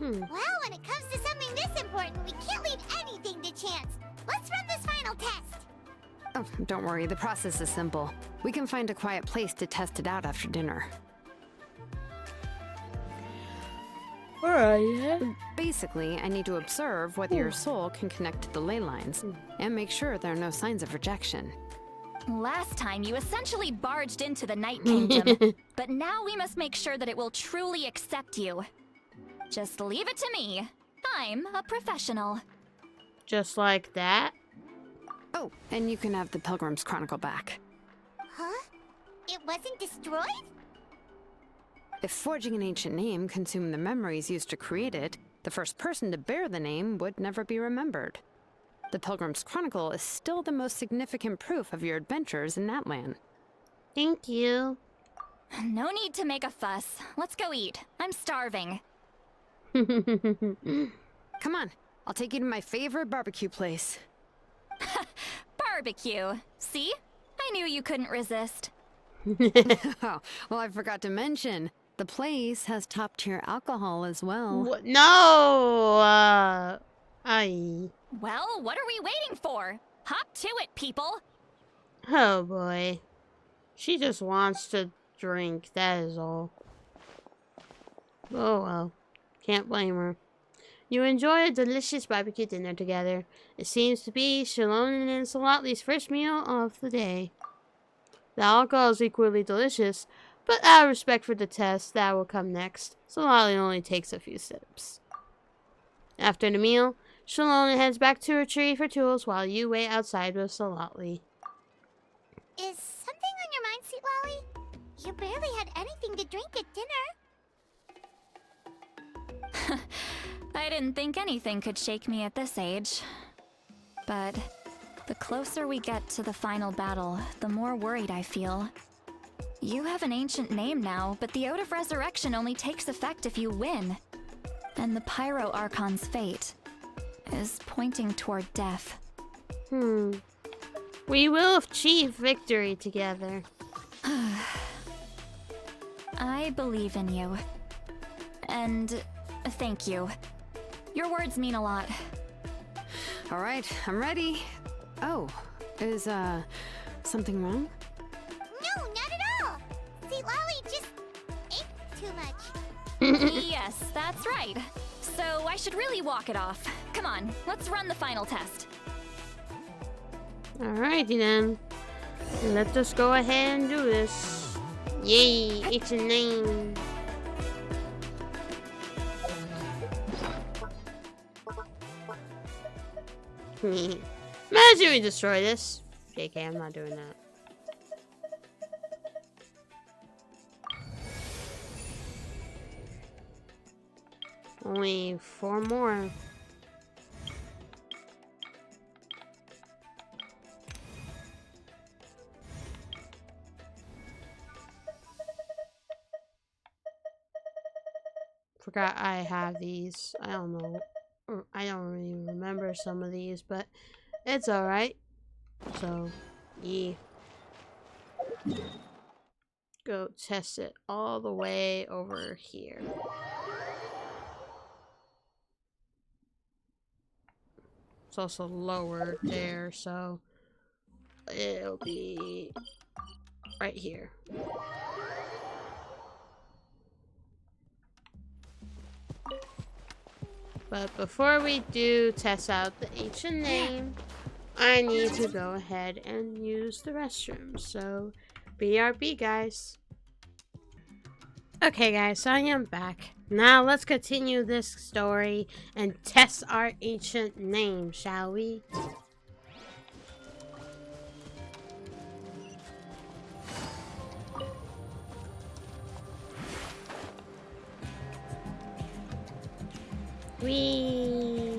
Well, when it comes to something this important, we can't leave anything to chance. Let's run this final test. Oh, don't worry, the process is simple. We can find a quiet place to test it out after dinner. Alright. Basically, I need to observe whether your soul can connect to the ley lines, and make sure there are no signs of rejection. Last time, you essentially barged into the Night Kingdom, but now we must make sure that it will truly accept you. Just leave it to me. I'm a professional. Just like that. Oh, and you can have the Pilgrim's Chronicle back. Huh? It wasn't destroyed? If forging an ancient name consumed the memories used to create it, the first person to bear the name would never be remembered. The Pilgrim's Chronicle is still the most significant proof of your adventures in Natlan. Thank you. No need to make a fuss. Let's go eat. I'm starving. Come on, I'll take you to my favorite barbecue place. Barbecue. See? I knew you couldn't resist. Oh, well, I forgot to mention, the place has top-tier alcohol as well. What? No! Well, what are we waiting for? Hop to it, people! Oh boy. She just wants to drink, that is all. Oh well. Can't blame her. You enjoy a delicious barbecue dinner together. It seems to be Shalon and Salatli's first meal of the day. The alcohol is equally delicious, but out of respect for the test that will come next, Salatli only takes a few sips. After the meal, Shalon heads back to her tree for tools while you wait outside with Salatli. Is something on your mind, Sweet Lolly? You barely had anything to drink at dinner. I didn't think anything could shake me at this age. But the closer we get to the final battle, the more worried I feel. You have an ancient name now, but the Ode of Resurrection only takes effect if you win. And the Pyro Archon's fate is pointing toward death. We will achieve victory together. I believe in you. And thank you. Your words mean a lot. All right, I'm ready. Oh, is, something wrong? No, not at all. Sweet Lolly just ate too much. Yes, that's right. So I should really walk it off. Come on, let's run the final test. Alrighty then. Let us go ahead and do this. Yay, it's a name. Imagine we destroy this. JK, I'm not doing that. Only 4 more. Forgot I have these. I don't know. I don't really remember some of these, but it's alright. So, yeah. Go test it all the way over here. It's also lower there, so it'll be right here. But before we do test out the ancient name, I need to go ahead and use the restroom. So, BRB, guys. Okay, guys, so I am back. Now, let's continue this story and test our ancient name, shall we? Whee!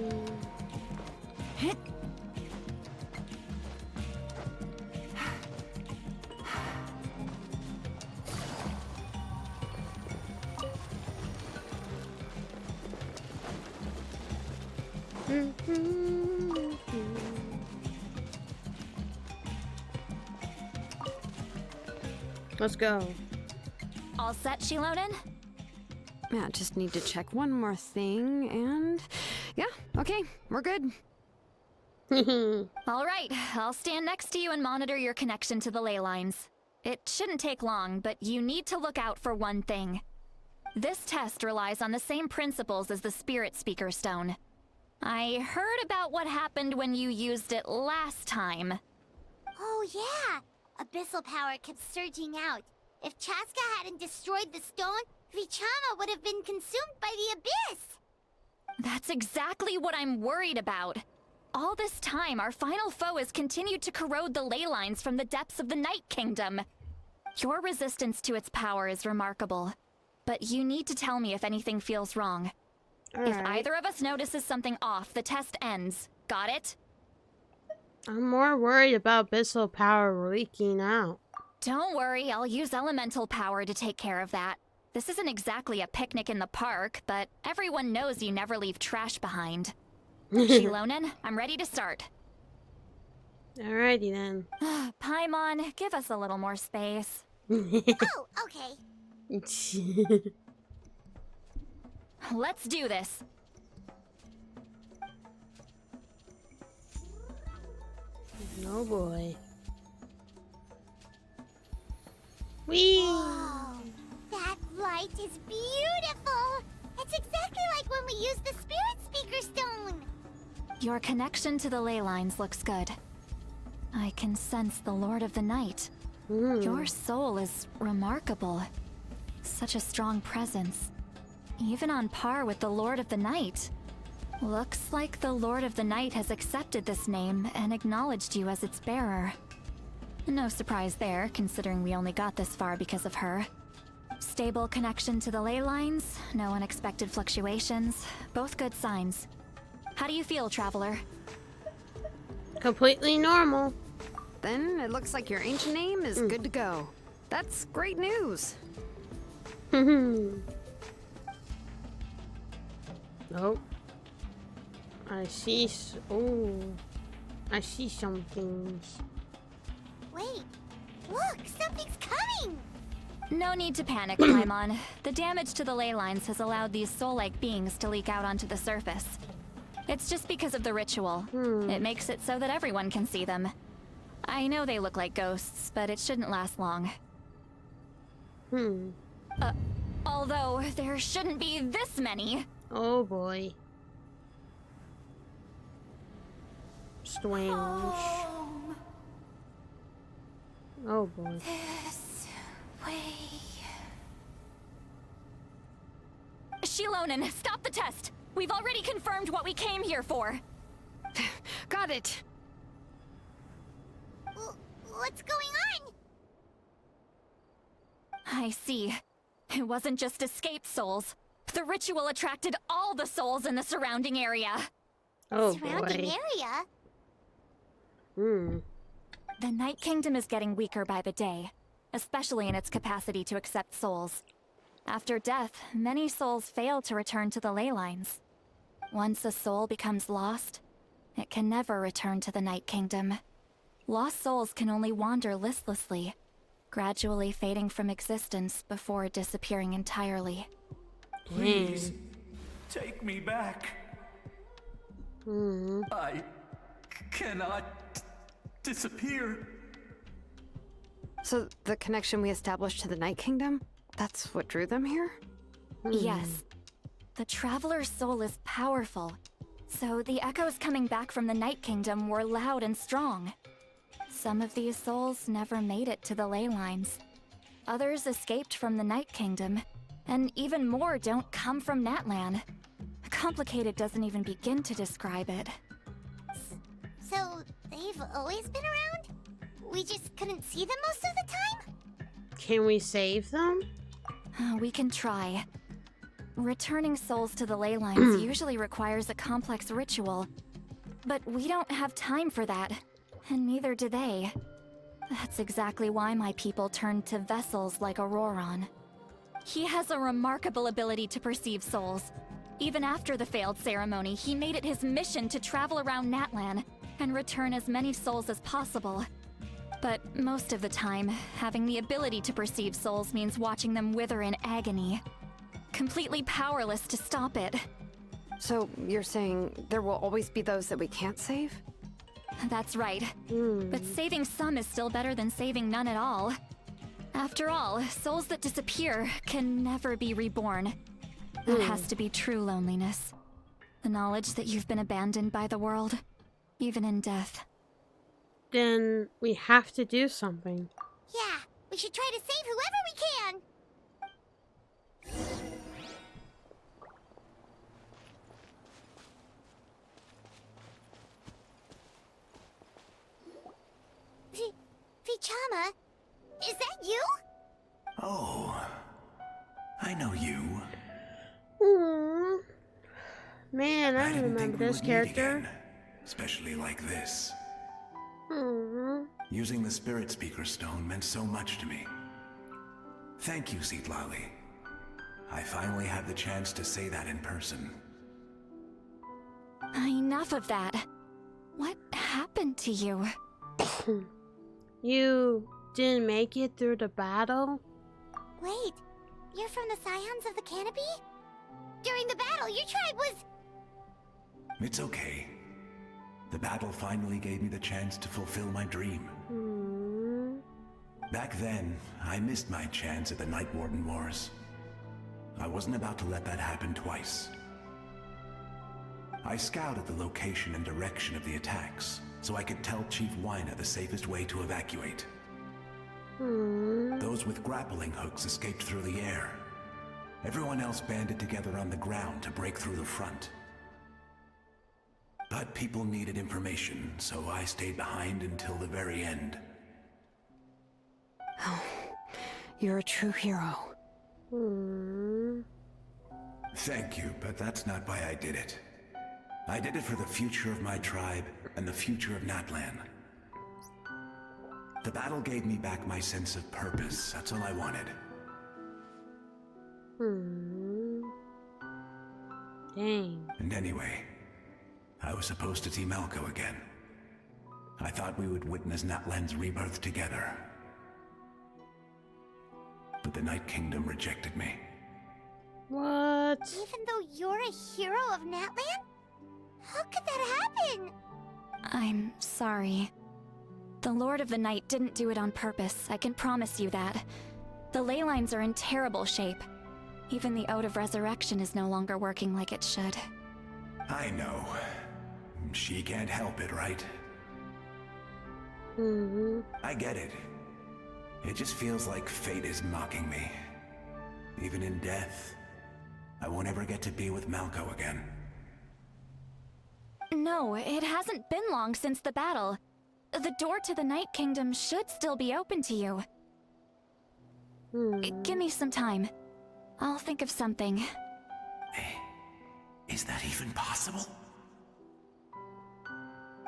Let's go. All set, Shilonen? Yeah, just need to check one more thing, and yeah, okay, we're good. All right, I'll stand next to you and monitor your connection to the ley lines. It shouldn't take long, but you need to look out for one thing. This test relies on the same principles as the Spirit Speaker Stone. I heard about what happened when you used it last time. Oh yeah! Abyssal power kept surging out. If Chaska hadn't destroyed the stone, Vichama would have been consumed by the abyss! That's exactly what I'm worried about. All this time, our final foe has continued to corrode the ley lines from the depths of the Night Kingdom. Your resistance to its power is remarkable, but you need to tell me if anything feels wrong. If either of us notices something off, the test ends. Got it? I'm more worried about abyssal power leaking out. Don't worry, I'll use elemental power to take care of that. This isn't exactly a picnic in the park, but everyone knows you never leave trash behind. Shilonen, I'm ready to start. Alrighty then. Paimon, give us a little more space. Oh, okay. Let's do this. Oh boy. Whee! Whoa, that light is beautiful! when we use the Spirit Speaker Stone. Your connection to the ley lines looks good. I can sense the Lord of the Night. Your soul is remarkable. Such a strong presence. Even on par with the Lord of the Night. Looks like the Lord of the Night has accepted this name and acknowledged you as its bearer. No surprise there, considering we only got this far because of her. Stable connection to the ley lines, no unexpected fluctuations, both good signs. How do you feel, Traveler? Completely normal. Then it looks like your ancient name is good to go. That's great news. Nope. I see. I see some things. Wait, look, something's coming! No need to panic, Paimon. The damage to the ley lines has allowed these soul-like beings to leak out onto the surface. It's just because of the ritual. It makes it so that everyone can see them. I know they look like ghosts, but it shouldn't last long. Although, there shouldn't be this many. Oh boy. Strange. Oh boy. This way. Shilonen, stop the test! We've already confirmed what we came here for. Got it. What's going on? I see. It wasn't just escaped souls. The ritual attracted all the souls in the surrounding area. Oh Surrounding boy. area? The Night Kingdom is getting weaker by the day, especially in its capacity to accept souls. After death, many souls fail to return to the ley lines. Once a soul becomes lost, it can never return to the Night Kingdom. Lost souls can only wander listlessly, gradually fading from existence before disappearing entirely. Please, take me back. I cannot disappear. So the connection we established to the Night Kingdom, that's what drew them here? Yes. The Traveler's soul is powerful, so the echoes coming back from the Night Kingdom were loud and strong. Some of these souls never made it to the ley lines. Others escaped from the Night Kingdom, and even more don't come from Natlan. Complicated doesn't even begin to describe it. So, they've always been around? We just couldn't see them most of the time? Can we save them? We can try. Returning souls to the ley lines usually requires a complex ritual, but we don't have time for that, and neither do they. That's exactly why my people turned to vessels like Auroron. He has a remarkable ability to perceive souls. Even after the failed ceremony, he made it his mission to travel around Natlan and return as many souls as possible. But most of the time, having the ability to perceive souls means watching them wither in agony. Completely powerless to stop it. So you're saying there will always be those that we can't save? That's right. But saving some is still better than saving none at all. After all, souls that disappear can never be reborn. That has to be true loneliness. The knowledge that you've been abandoned by the world, even in death. Then we have to do something. Yeah, we should try to save whoever we can! Vichama, is that you? Oh, I know you. Man, I didn't remember think we this would meet character. again, especially like this. Using the Spirit Speaker Stone meant so much to me. Thank you, Citlali. I finally had the chance to say that in person. Enough of that. What happened to you? You didn't make it through the battle? Wait, you're from the Scions of the Canopy? During the battle, your tribe was... It's okay. The battle finally gave me the chance to fulfill my dream. Back then, I missed my chance at the Night Warden Wars. I wasn't about to let that happen twice. I scouted the location and direction of the attacks, so I could tell Chief Wyna the safest way to evacuate. Those with grappling hooks escaped through the air. Everyone else banded together on the ground to break through the front. But people needed information, so I stayed behind until the very end. Oh, you're a true hero. Thank you, but that's not why I did it. I did it for the future of my tribe and the future of Natlan. The battle gave me back my sense of purpose. That's all I wanted. Dang. And anyway, I was supposed to see Malco again. I thought we would witness Natlan's rebirth together. But the Night Kingdom rejected me. What? Even though you're a hero of Natlan? How could that happen? I'm sorry. The Lord of the Night didn't do it on purpose, I can promise you that. The ley lines are in terrible shape. Even the Ode of Resurrection is no longer working like it should. I know. She can't help it, right? I get it. It just feels like fate is mocking me. Even in death, I won't ever get to be with Malco again. No, it hasn't been long since the battle. The door to the Night Kingdom should still be open to you. Give me some time. I'll think of something. Is that even possible?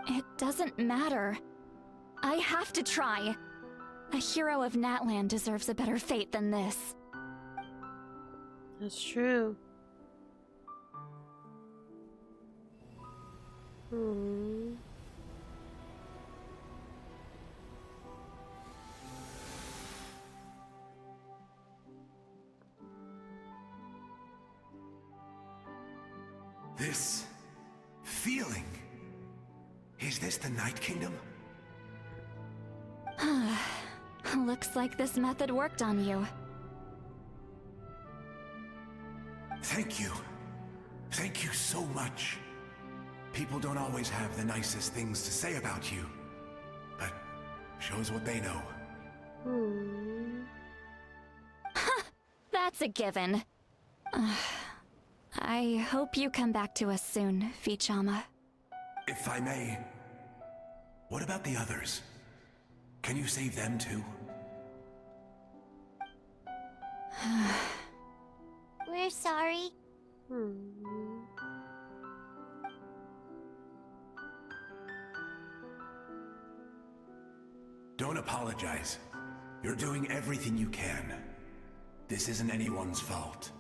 It doesn't matter. I have to try. A hero of Natlan deserves a better fate than this. That's true. This feeling. Is this the Night Kingdom? Looks like this method worked on you. Thank you. Thank you so much. People don't always have the nicest things to say about you, but shows what they know. That's a given. I hope you come back to us soon, Vichama. If I may, what about the others? Can you save them too? We're sorry. Don't apologize. You're doing everything you can. This isn't anyone's fault.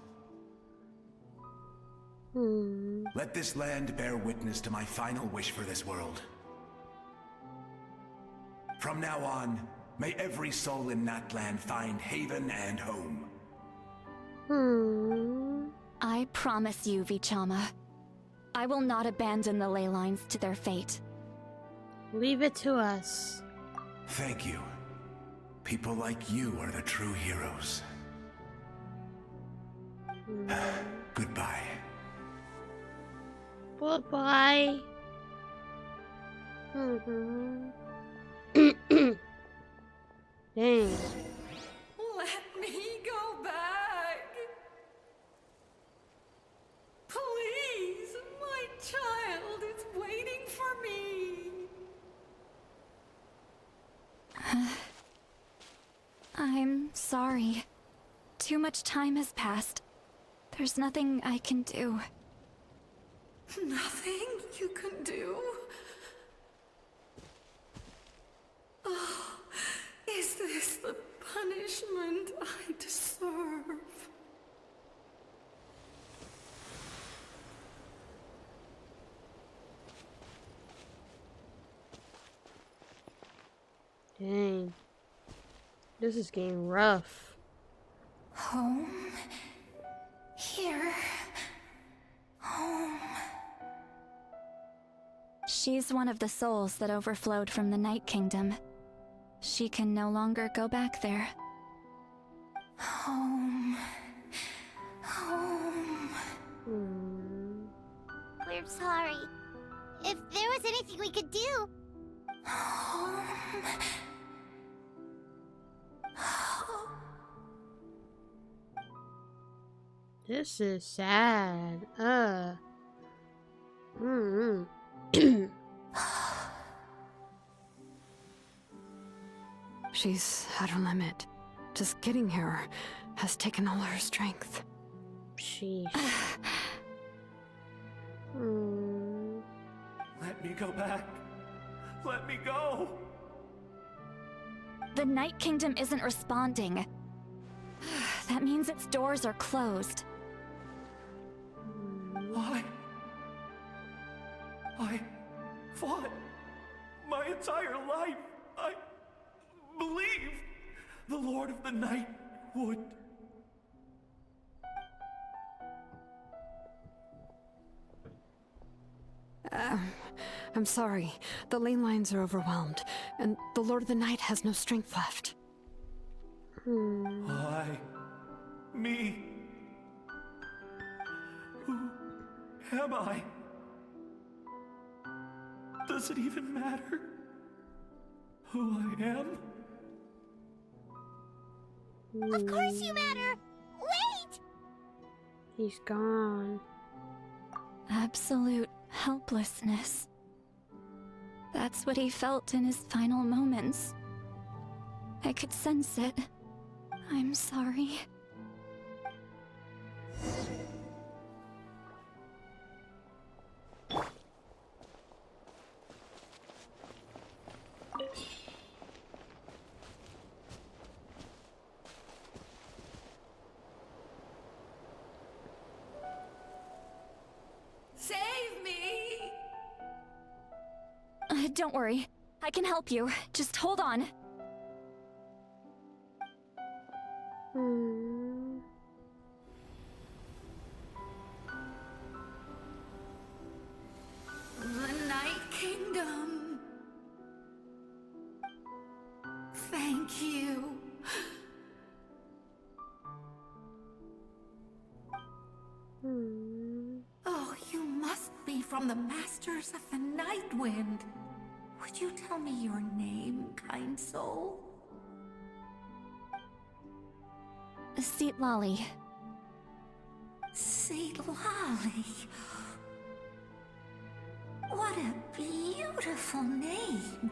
Let this land bear witness to my final wish for this world. From now on, may every soul in Natlan find haven and home. I promise you, Vichama. I will not abandon the ley lines to their fate. Leave it to us. Thank you. People like you are the true heroes. Goodbye. Goodbye. Dang. Let me go back. Please, my child is waiting for me. I'm sorry. Too much time has passed. There's nothing I can do. Nothing you can do? Oh, is this the punishment I deserve? Dang. This is getting rough. Home. Here. Home. She's one of the souls that overflowed from the Night Kingdom. She can no longer go back there. Home. Home. We're I'm sorry. If there was anything we could do... This is sad. She's at her limit. Just getting here has taken all her strength. Sheesh. Let me go back. Let me go. The Night Kingdom isn't responding. That means its doors are closed. Why? I fought my entire life. I believed the Lord of the Night would. I'm sorry. The ley lines are overwhelmed, and the Lord of the Night has no strength left. Why? Me? Who am I? Does it even matter who I am? Of course you matter! Wait! He's gone. Absolute helplessness. That's what he felt in his final moments. I could sense it. I'm sorry. Save me! Don't worry. I can help you. Just hold on. The Night Kingdom. Thank you. Oh, you must be from the Masters of the Night Wind. Would you tell me your name, kind soul? Seat Lolly. Seat Lolly. What a beautiful name.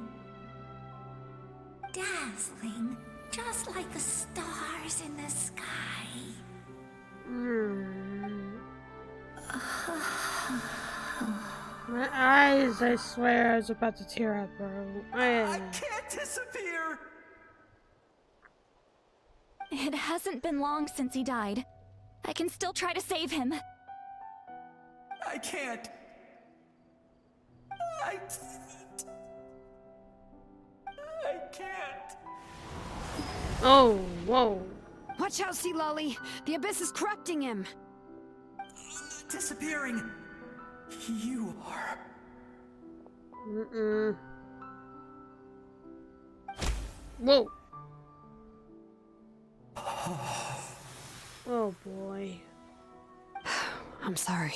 Dazzling, just like the stars in the sky. My eyes, I swear I was about to tear up, bro. I can't disappear! It hasn't been long since he died. I can still try to save him. I can't. I can't. Oh, whoa. Watch out, Sea Lolly! The Abyss is corrupting him! Disappearing. You are. Whoa. Oh boy. I'm sorry.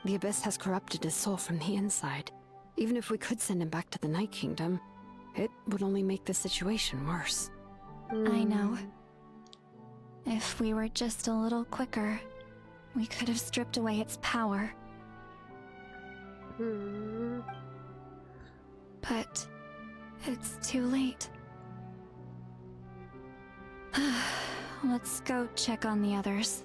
The Abyss has corrupted his soul from the inside. Even if we could send him back to the Night Kingdom, it would only make the situation worse. I know. If we were just a little quicker, we could have stripped away its power. But it's too late. Let's go check on the others.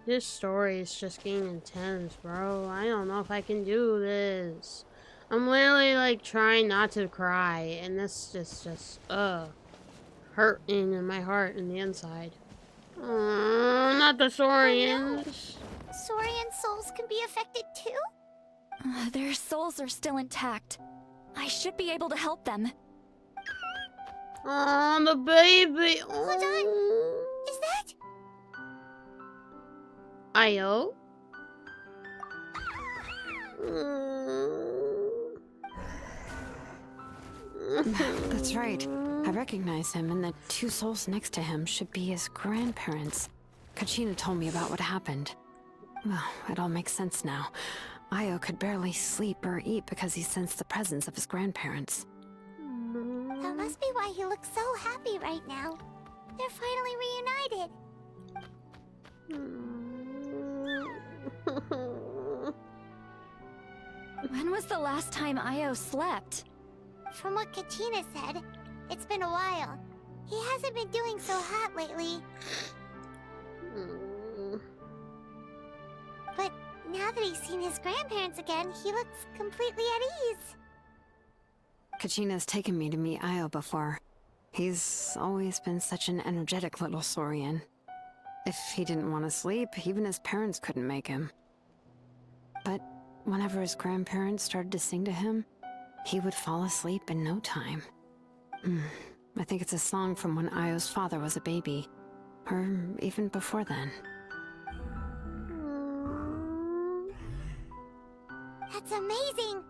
This story is just getting intense, bro. I don't know if I can do this. I'm literally like trying not to cry, and this just hurting in my heart and the inside. Not the Saurians. Saurian souls can be affected too? Their souls are still intact. I should be able to help them. Oh, the baby. Hold on. Is that? Io? That's right. I recognize him, and the two souls next to him should be his grandparents. Kachina told me about what happened. Well, it all makes sense now. Io could barely sleep or eat because he sensed the presence of his grandparents. That must be why he looks so happy right now. They're finally reunited. When was the last time Io slept? From what Kachina said, it's been a while. He hasn't been doing so hot lately. But now that he's seen his grandparents again, he looks completely at ease. Kachina's taken me to meet Io before. He's always been such an energetic little saurian. If he didn't want to sleep, even his parents couldn't make him. But whenever his grandparents started to sing to him, he would fall asleep in no time. I think it's a song from when Io's father was a baby, or even before then. That's amazing!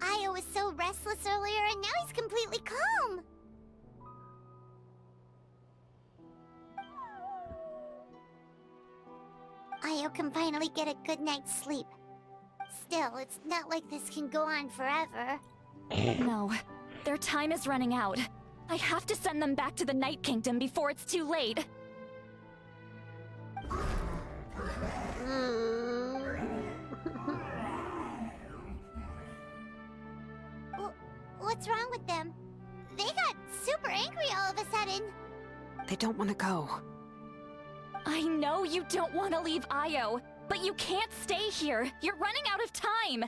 Io was so restless earlier and now he's completely calm! Io can finally get a good night's sleep. Still, it's not like this can go on forever. No, their time is running out. I have to send them back to the Night Kingdom before it's too late. What's wrong with them? They got super angry all of a sudden. They don't want to go. I know you don't want to leave Io, but you can't stay here. You're running out of time.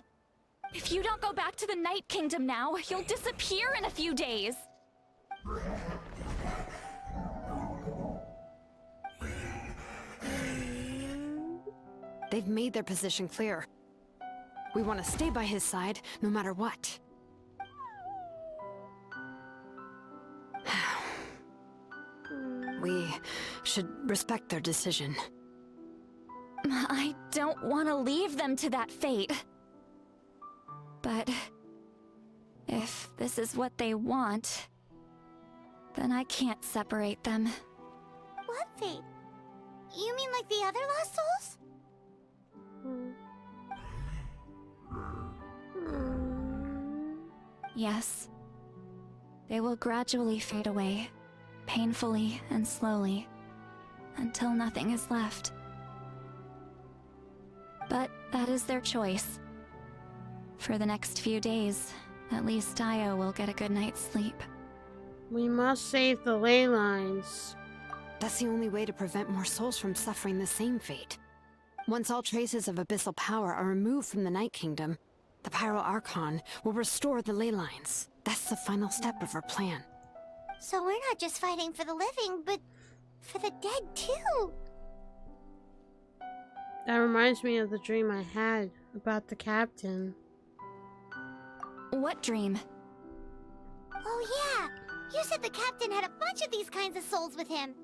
If you don't go back to the Night Kingdom now, you'll disappear in a few days. They've made their position clear. We want to stay by his side, no matter what. We should respect their decision. I don't want to leave them to that fate. But if this is what they want, then I can't separate them. What fate? You mean like the other lost souls? Yes. They will gradually fade away, painfully and slowly, until nothing is left. But that is their choice. For the next few days, at least Io will get a good night's sleep. We must save the ley lines. That's the only way to prevent more souls from suffering the same fate. Once all traces of abyssal power are removed from the Night Kingdom, the Pyro Archon will restore the ley lines. That's the final step of our plan. So we're not just fighting for the living, but for the dead too. That reminds me of the dream I had about the captain. What dream? Oh yeah! You said the captain had a bunch of these kinds of souls with him.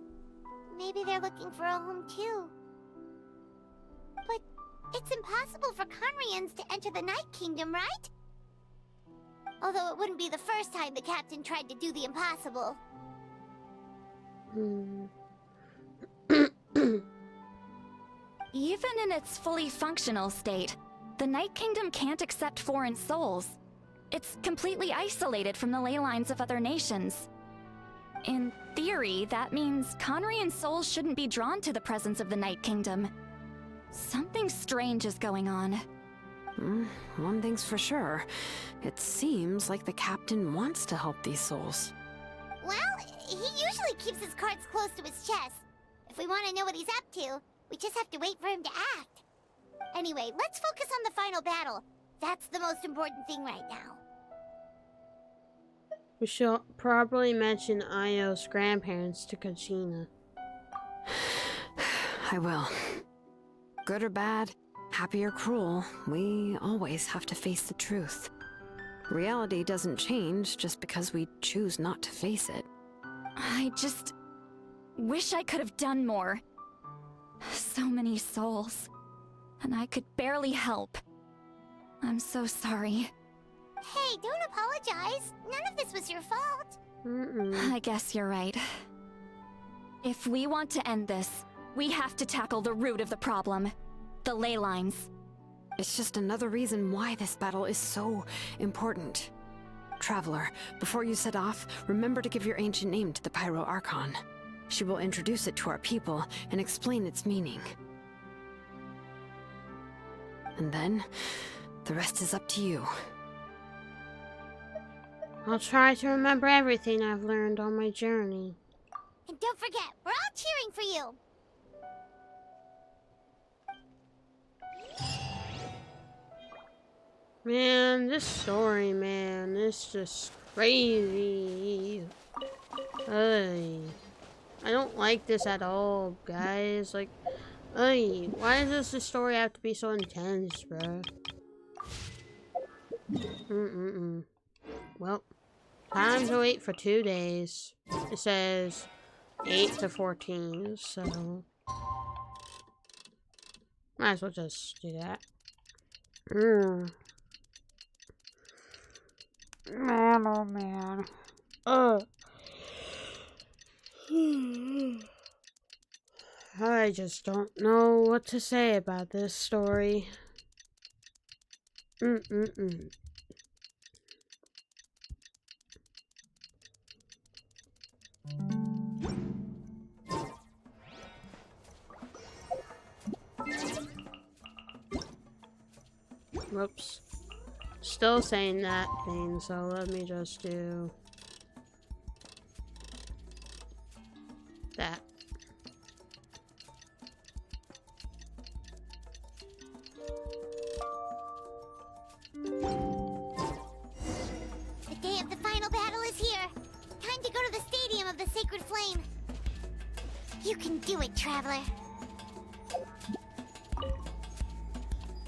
Maybe they're looking for a home too. But it's impossible for Conrians to enter the Night Kingdom, right? Although it wouldn't be the first time the captain tried to do the impossible. Even in its fully functional state, the Night Kingdom can't accept foreign souls. It's completely isolated from the ley lines of other nations. In theory, that means Conrian souls shouldn't be drawn to the presence of the Night Kingdom. Something strange is going on. One thing's for sure. It seems like the captain wants to help these souls. Well, he usually keeps his cards close to his chest. If we want to know what he's up to, we just have to wait for him to act. Anyway, let's focus on the final battle. That's the most important thing right now. We should probably mention Io's grandparents to Kachina. I will. Good or bad, happy or cruel, we always have to face the truth. Reality doesn't change just because we choose not to face it. I just wish I could have done more. So many souls, and I could barely help. I'm so sorry. Hey, don't apologize. None of this was your fault. I guess you're right. If we want to end this, We have to tackle the root of the problem. The ley lines. It's just another reason why this battle is so important. Traveler, before you set off, remember to give your ancient name to the Pyro Archon. She will introduce it to our people and explain its meaning. And then, the rest is up to you. I'll try to remember everything I've learned on my journey. And don't forget, we're all cheering for you. Man, this story, man, it's just crazy. Ay. I don't like this at all, guys. Like, ay, why does this story have to be so intense, bro? Well, time to wait for 2 days. It says 8 to 14, so might as well just do that. Man, oh man. I just don't know what to say about this story. Whoops. Still saying that thing, so let me just do that. The day of the final battle is here. Time to go to the Stadium of the Sacred Flame. You can do it, Traveler.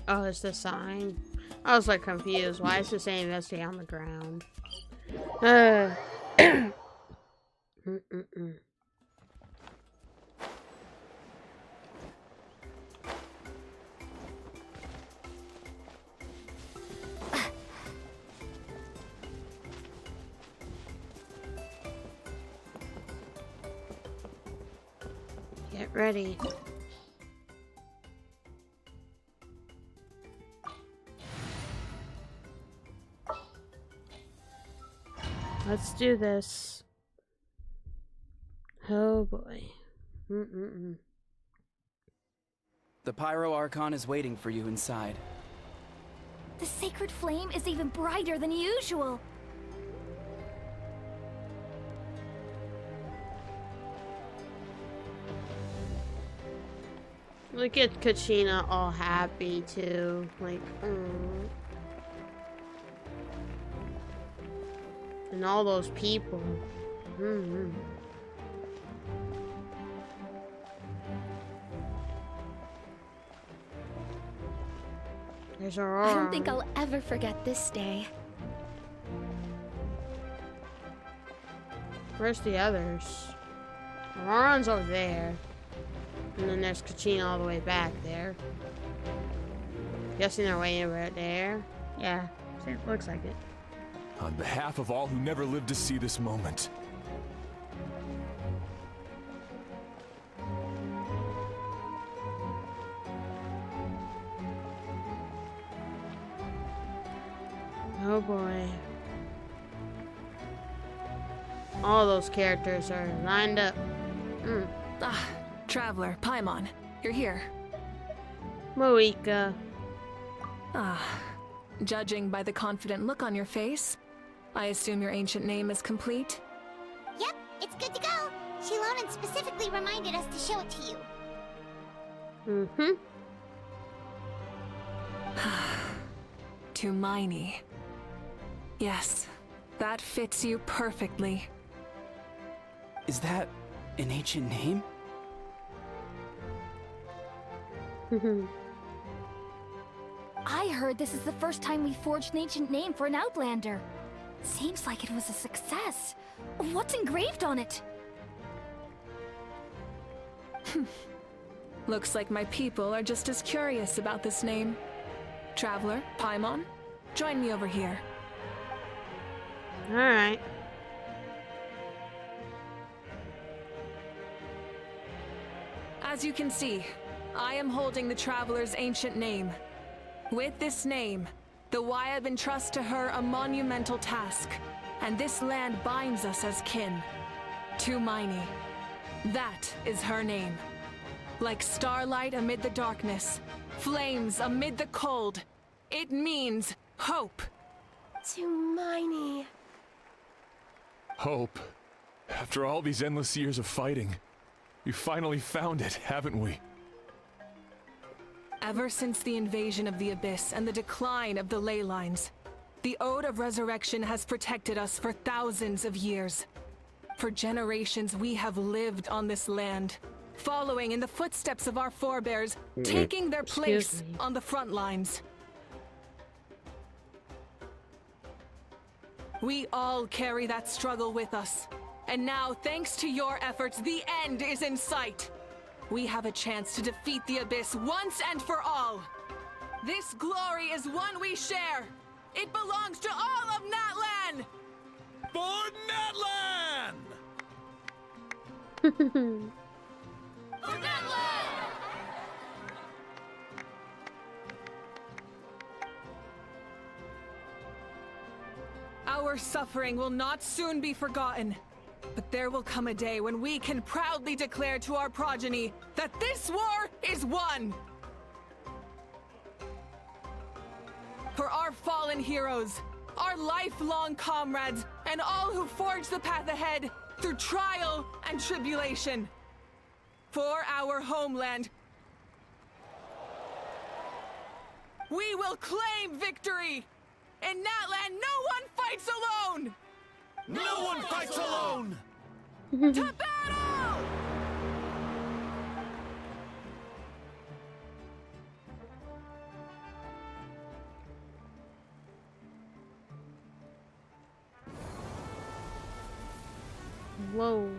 Oh, it's the sign. I was like confused. Why is it saying investigate on the ground? Get ready. Let's do this. Oh boy. The Pyro Archon is waiting for you inside. The sacred flame is even brighter than usual. Look at Kachina all happy too. Like, and all those people. There's Aurora. I don't think I'll ever forget this day. Where's the others? Aurora's over there. And then there's Kachina all the way back there. Guessing they're way over there. Yeah, it looks like it. On behalf of all who never lived to see this moment. Oh boy. All those characters are lined up. Traveler, Paimon, you're here. Moika. Judging by the confident look on your face, I assume your ancient name is complete? Yep, it's good to go. Shilonen specifically reminded us to show it to you. Tumaini. Yes, that fits you perfectly. Is that an ancient name? I heard this is the first time we forged an ancient name for an Outlander. Seems like it was a success. What's engraved on it? Looks like my people are just as curious about this name. Traveler, Paimon, join me over here. Alright. As you can see, I am holding the Traveler's ancient name. With this name, the Wyab entrusts to her a monumental task, and this land binds us as kin. To Miney. That is her name. Like starlight amid the darkness, flames amid the cold, it means hope. To Miney. Hope. After all these endless years of fighting, we finally found it, haven't we? Ever since the invasion of the Abyss and the decline of the ley lines, the Ode of Resurrection has protected us for thousands of years. For generations, we have lived on this land, following in the footsteps of our forebears, taking their place on the front lines. We all carry that struggle with us. And now, thanks to your efforts, the end is in sight. We have a chance to defeat the Abyss once and for all. This glory is one we share. It belongs to all of Natlan! For Natlan! For Natlan! Our suffering will not soon be forgotten. But there will come a day when we can proudly declare to our progeny that this war is won! For our fallen heroes, our lifelong comrades, and all who forge the path ahead through trial and tribulation. For our homeland, we will claim victory! In Natlan, no one fights alone! No one fights alone! To battle! Whoa.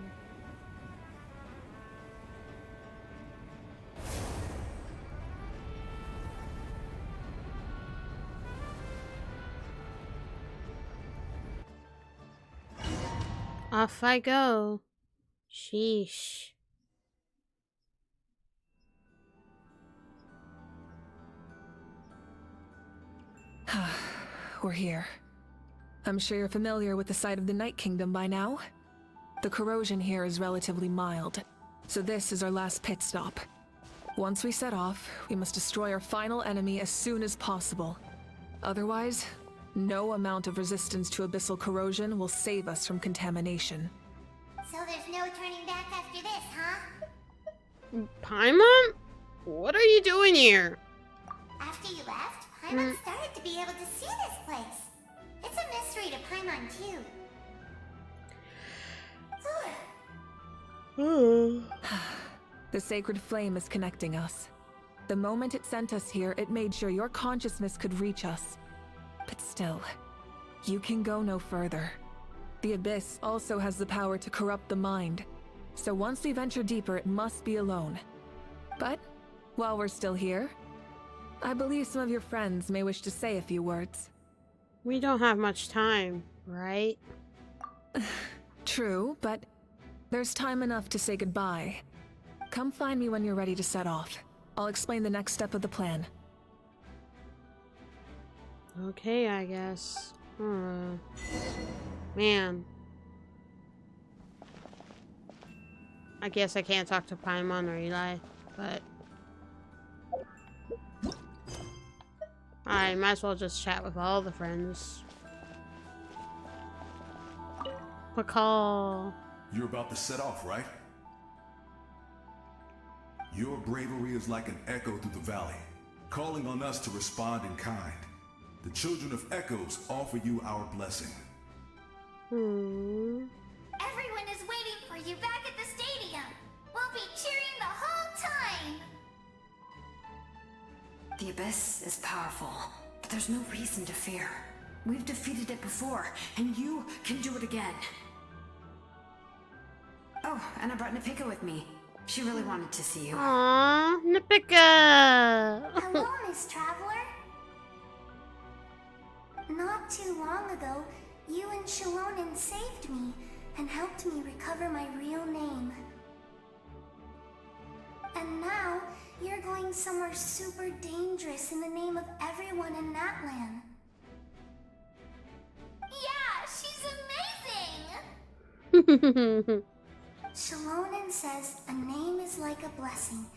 Off I go. Sheesh. We're here. I'm sure you're familiar with the site of the Night Kingdom by now. The corrosion here is relatively mild, so this is our last pit stop. Once we set off, we must destroy our final enemy as soon as possible. Otherwise, no amount of resistance to abyssal corrosion will save us from contamination. So there's no turning back after this, huh? Paimon? What are you doing here? After you left, Paimon started to be able to see this place. It's a mystery to Paimon, too. The sacred flame is connecting us. The moment it sent us here, it made sure your consciousness could reach us. But still, you can go no further. The Abyss also has the power to corrupt the mind, so once we venture deeper, it must be alone. But, while we're still here, I believe some of your friends may wish to say a few words. We don't have much time, right? True, but there's time enough to say goodbye. Come find me when you're ready to set off. I'll explain the next step of the plan. Okay, I guess. Man. I guess I can't talk to Paimon or Eli, but... I might as well just chat with all the friends. McCall. You're about to set off, right? Your bravery is like an echo through the valley, calling on us to respond in kind. The children of Echoes offer you our blessing. Everyone is waiting for you back at the stadium. We'll be cheering the whole time. The Abyss is powerful, but there's no reason to fear. We've defeated it before, and you can do it again. Oh, and I brought Napika with me. She really wanted to see you. Aww, Napika! Hello, Miss Traveler. Not too long ago, you and Shilonen saved me and helped me recover my real name. And now, you're going somewhere super dangerous in the name of everyone in that land. Yeah, she's amazing! Shalonen says a name is like a blessing.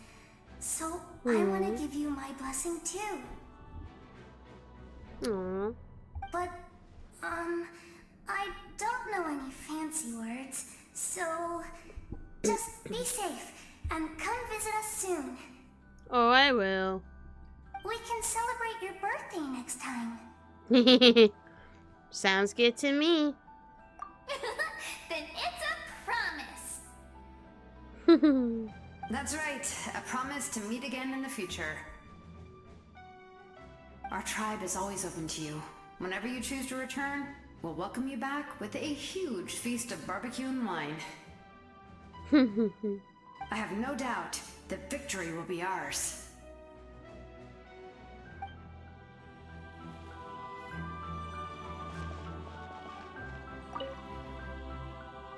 So, I want to give you my blessing too. Aww. But, I don't know any fancy words, so just be safe and come visit us soon. Oh, I will. We can celebrate your birthday next time. Sounds good to me. Then it's a promise. That's right. A promise to meet again in the future. Our tribe is always open to you. Whenever you choose to return, we'll welcome you back with a huge feast of barbecue and wine. I have no doubt that victory will be ours.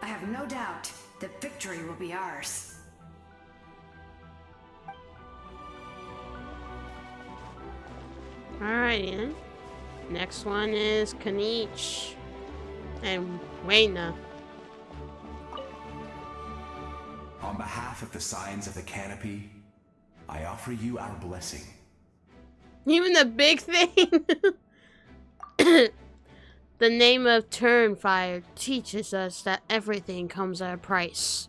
I have no doubt that victory will be ours. Alright, then. Next one is Kanich and Wayna. On behalf of the Scions of the Canopy, I offer you our blessing. Even the big thing. The name of Turnfire teaches us that everything comes at a price.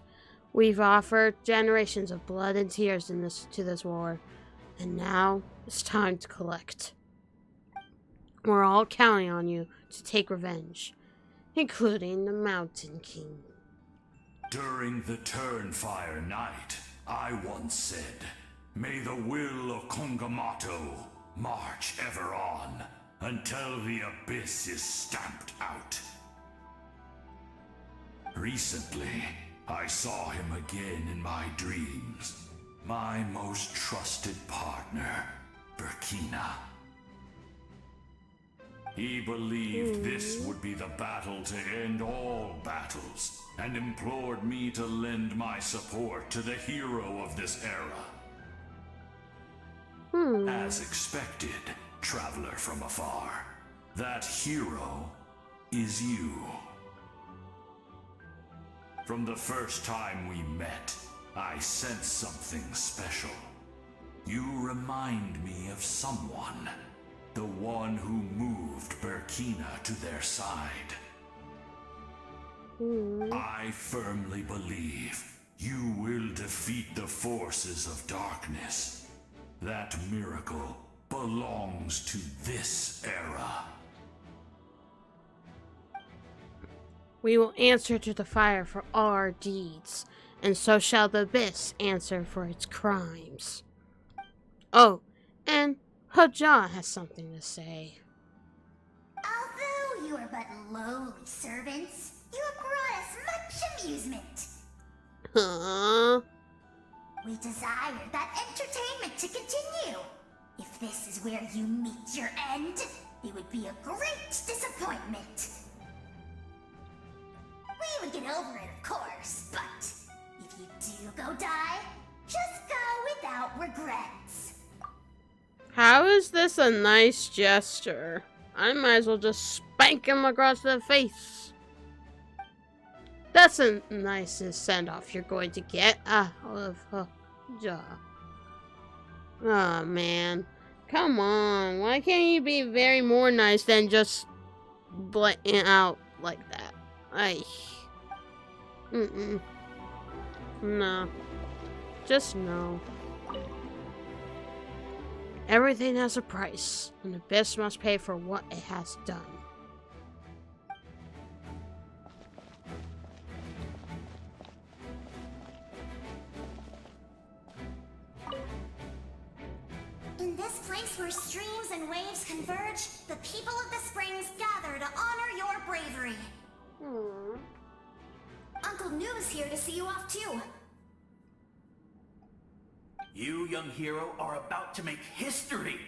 We've offered generations of blood and tears to this war, and now it's time to collect. We're all counting on you to take revenge, including the Mountain King. During the Turnfire night, I once said, "May the will of Kongamato march ever on, until the abyss is stamped out." Recently, I saw him again in my dreams. My most trusted partner, Burkina. He believed this would be the battle to end all battles, and implored me to lend my support to the hero of this era. As expected, traveler from afar, that hero is you. From the first time we met, I sensed something special. You remind me of someone, the one who moved Burkina to their side. I firmly believe you will defeat the forces of darkness. That miracle belongs to this era. We will answer to the fire for all our deeds, and so shall the abyss answer for its crimes. Oh, and Hajah has something to say. Although you are but lowly servants, you have brought us much amusement. Huh? We desire that entertainment to continue. If this is where you meet your end, it would be a great disappointment. We would get over it, of course, but if you do go die, just go without regrets. How is this a nice gesture? I might as well just spank him across the face. That's the nicest send-off you're going to get out of Hajah. Oh man, come on. Why can't you be very more nice than just blatant out like that? No. Just no. Everything has a price, and Abyss must pay for what it has done. In this place where streams and waves converge, the people of the springs gather to honor your bravery. Uncle Noo's here to see you off too. You, young hero, are about to make history.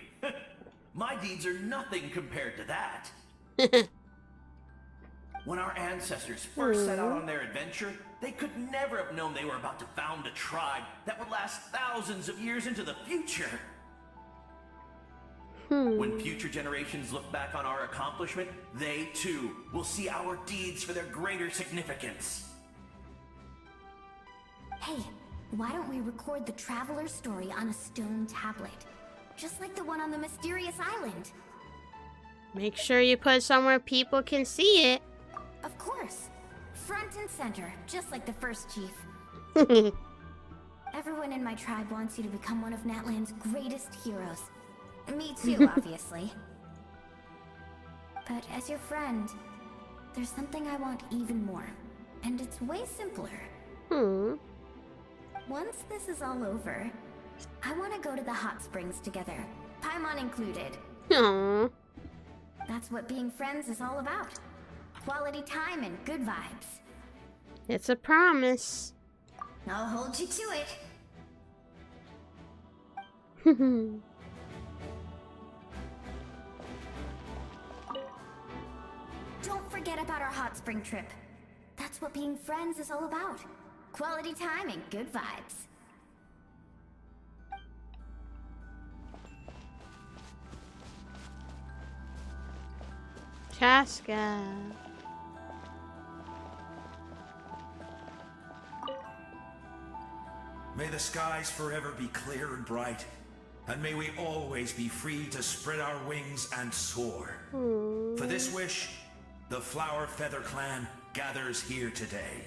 My deeds are nothing compared to that. When our ancestors first set out on their adventure, they could never have known they were about to found a tribe that would last thousands of years into the future. When future generations look back on our accomplishment, they too will see our deeds for their greater significance. Hey, why don't we record the traveler's story on a stone tablet? Just like the one on the mysterious island. Make sure you put it somewhere people can see it. Of course. Front and center, just like the first chief. Everyone in my tribe wants you to become one of Natlan's greatest heroes. Me too, obviously. But as your friend, there's something I want even more. And it's way simpler. Once this is all over, I want to go to the hot springs together. Paimon included. Aww. That's what being friends is all about. Quality time and good vibes. It's a promise. I'll hold you to it. Don't forget about our hot spring trip. That's what being friends is all about. Quality time and good vibes. Chaska. May the skies forever be clear and bright, and may we always be free to spread our wings and soar. For this wish, the Flower Feather Clan gathers here today.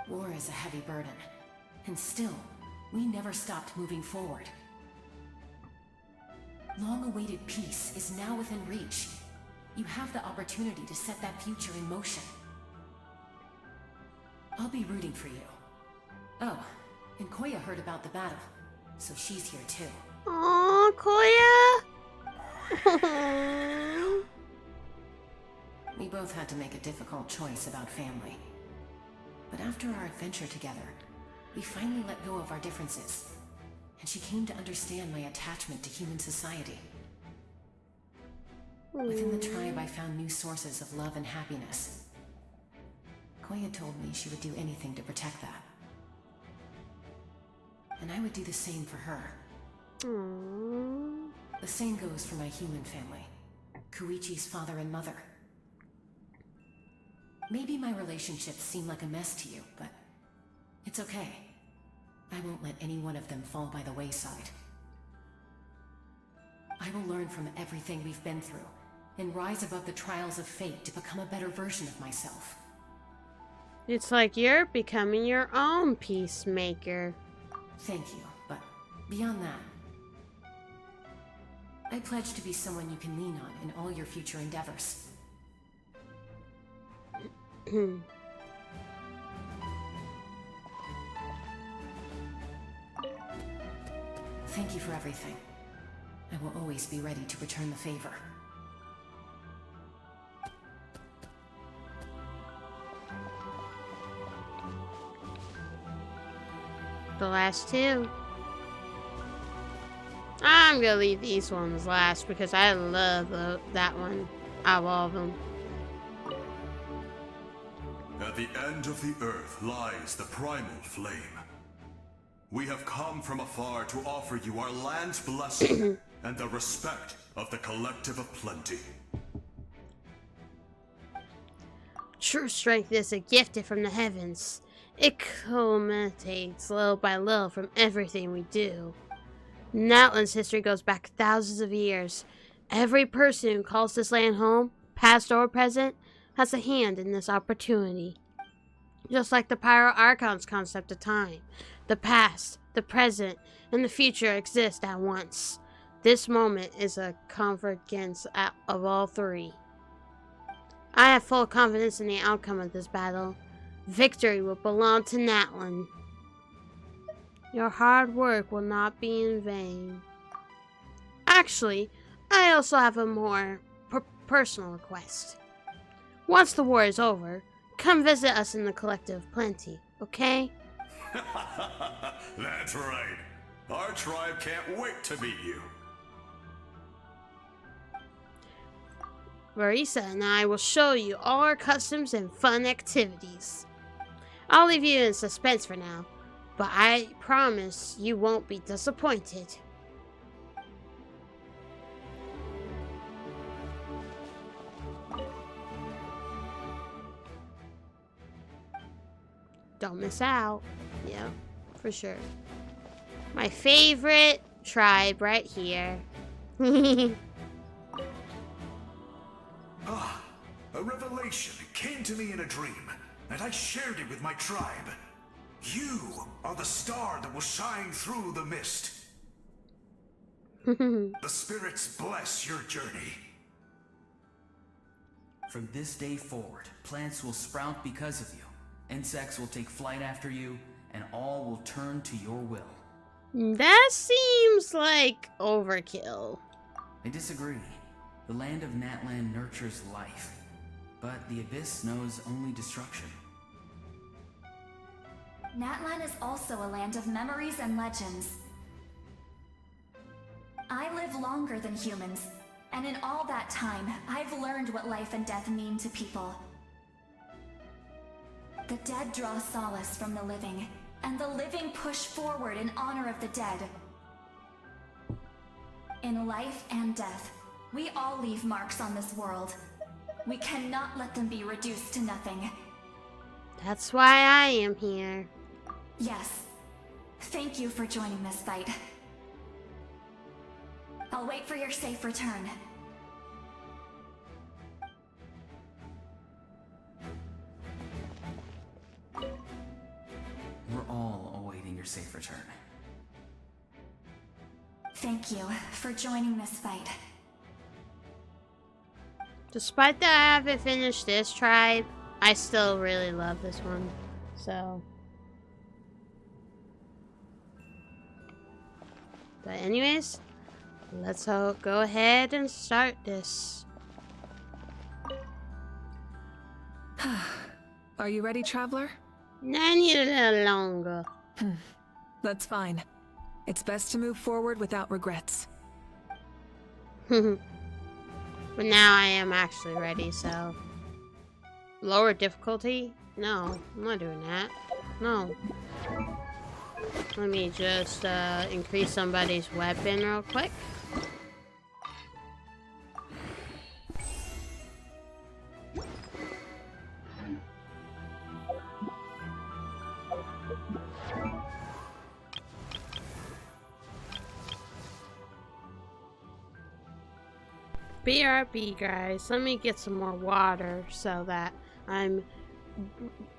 War is a heavy burden, and still, we never stopped moving forward. Long-awaited peace is now within reach. You have the opportunity to set that future in motion. I'll be rooting for you. Oh, and Koya heard about the battle, so she's here too. Aww, Koya! We both had to make a difficult choice about family. But after our adventure together, we finally let go of our differences, and she came to understand my attachment to human society. Within the tribe, I found new sources of love and happiness. Koya told me she would do anything to protect that. And I would do the same for her. The same goes for my human family, Koichi's father and mother. Maybe my relationships seem like a mess to you, but it's okay. I won't let any one of them fall by the wayside. I will learn from everything we've been through, and rise above the trials of fate to become a better version of myself. It's like you're becoming your own peacemaker. Thank you, but beyond that, I pledge to be someone you can lean on in all your future endeavors. Thank you for everything. I will always be ready to return the favor. The last two. I'm gonna leave these ones last because I love that one out of all of them. At the end of the earth lies the primal flame. We have come from afar to offer you our land's blessing and the respect of the collective of plenty. True strength is a gift from the heavens. It culminates little by little from everything we do. Natlan's history goes back thousands of years. Every person who calls this land home, past or present, has a hand in this opportunity. Just like the Pyro Archon's concept of time, the past, the present, and the future exist at once. This moment is a convergence of all three. I have full confidence in the outcome of this battle. Victory will belong to Natlan. Your hard work will not be in vain. Actually, I also have a more personal request. Once the war is over, come visit us in the Collective Plenty, okay? That's right. Our tribe can't wait to meet you. Marisa and I will show you all our customs and fun activities. I'll leave you in suspense for now, but I promise you won't be disappointed. Don't miss out. Yep, for sure. My favorite tribe right here. Ah, a revelation came to me in a dream, and I shared it with my tribe. You are the star that will shine through the mist. The spirits bless your journey. From this day forward, plants will sprout because of you. Insects will take flight after you, and all will turn to your will. That seems like overkill. I disagree. The land of Natlan nurtures life, but the Abyss knows only destruction. Natlan is also a land of memories and legends. I live longer than humans, and in all that time, I've learned what life and death mean to people. The dead draw solace from the living, and the living push forward in honor of the dead. In life and death, we all leave marks on this world. We cannot let them be reduced to nothing. That's why I am here. Yes. Thank you for joining this fight. I'll wait for your safe return. We're all awaiting your safe return. Thank you for joining this fight. Despite that I haven't finished this tribe, I still really love this one. So. But anyways, let's go ahead and start this. Are you ready, Traveler? I need a little longer. That's fine. It's best to move forward without regrets. But now I am actually ready, so... Lower difficulty? No, I'm not doing that. No. Let me just increase somebody's weapon real quick. BRB, guys. Let me get some more water so that I'm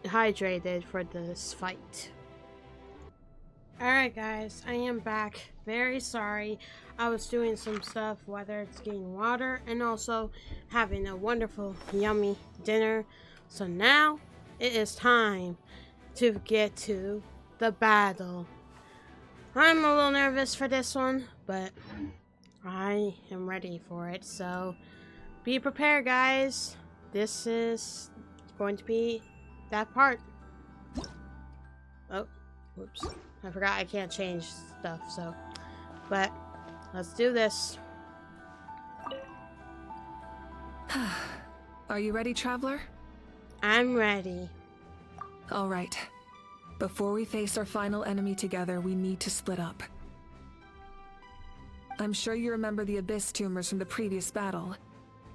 hydrated for this fight. Alright guys, I am back. Very sorry. I was doing some stuff, whether it's getting water and also having a wonderful, yummy dinner. So now it is time to get to the battle. I'm a little nervous for this one, but I am ready for it. So be prepared, guys. This is going to be that part. Oh, whoops. I forgot I can't change stuff, so. But, let's do this. Are you ready, Traveler? I'm ready. Alright. Before we face our final enemy together, we need to split up. I'm sure you remember the Abyss tumors from the previous battle.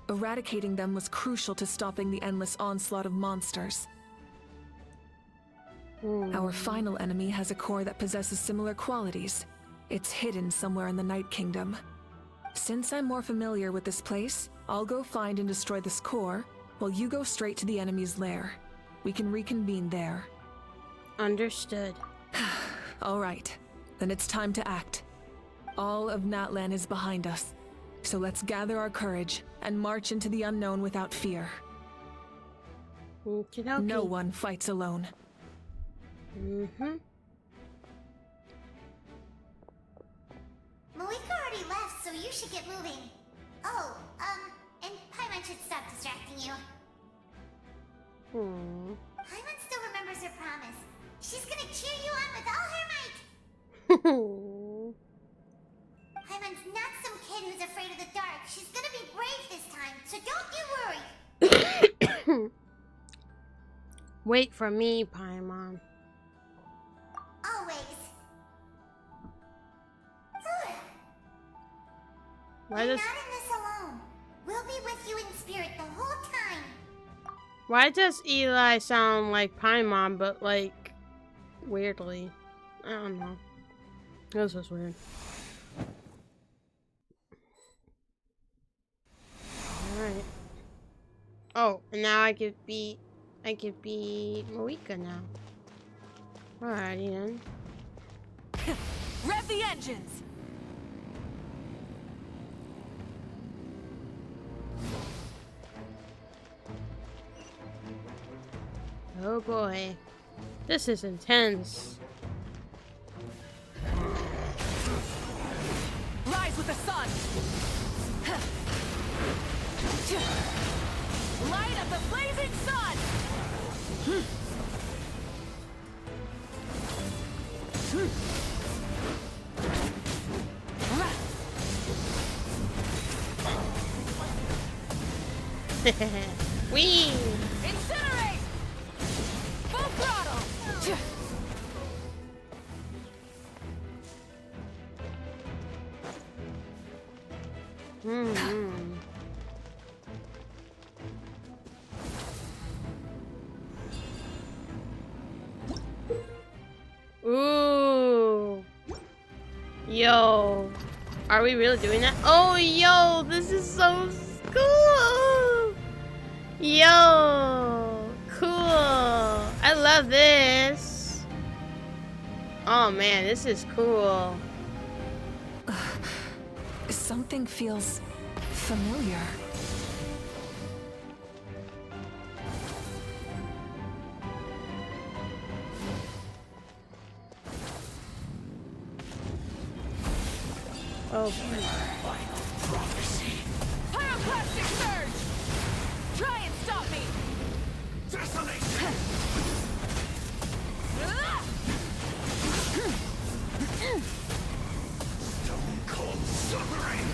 Eradicating them was crucial to stopping the endless onslaught of monsters. Our final enemy has a core that possesses similar qualities. It's hidden somewhere in the Night Kingdom. Since I'm more familiar with this place, I'll go find and destroy this core, while you go straight to the enemy's lair. We can reconvene there. Understood. Alright, then it's time to act. All of Natlan is behind us, so let's gather our courage and march into the unknown without fear. Okey-dokey. No one fights alone. Malika already left, so you should get moving. Oh, and Paimon should stop distracting you. Paimon still remembers her promise. She's gonna cheer you on with all her might. Paimon's not some kid who's afraid of the dark. She's gonna be brave this time, so don't you worry. Wait for me, Paimon. Always. Why You're does not in this alone. We'll be with you in spirit the whole time. Why does Eli sound like Paimon, but like weirdly? I don't know. This was weird. Alright. Oh, and now I could be Moika now. Alrighty then. Rev the engines! Oh boy. This is intense. Rise with the sun! Light of the blazing sun! Whee! Incinerate! Full throttle! Ooh. Yo. Are we really doing that? Oh, yo. This is so cool. Yo. Cool. I love this. Oh, man. This is cool. Something feels familiar. Oh, Final prophecy. Pyroclastic surge! Try and stop me! Desolation! Stone cold suffering!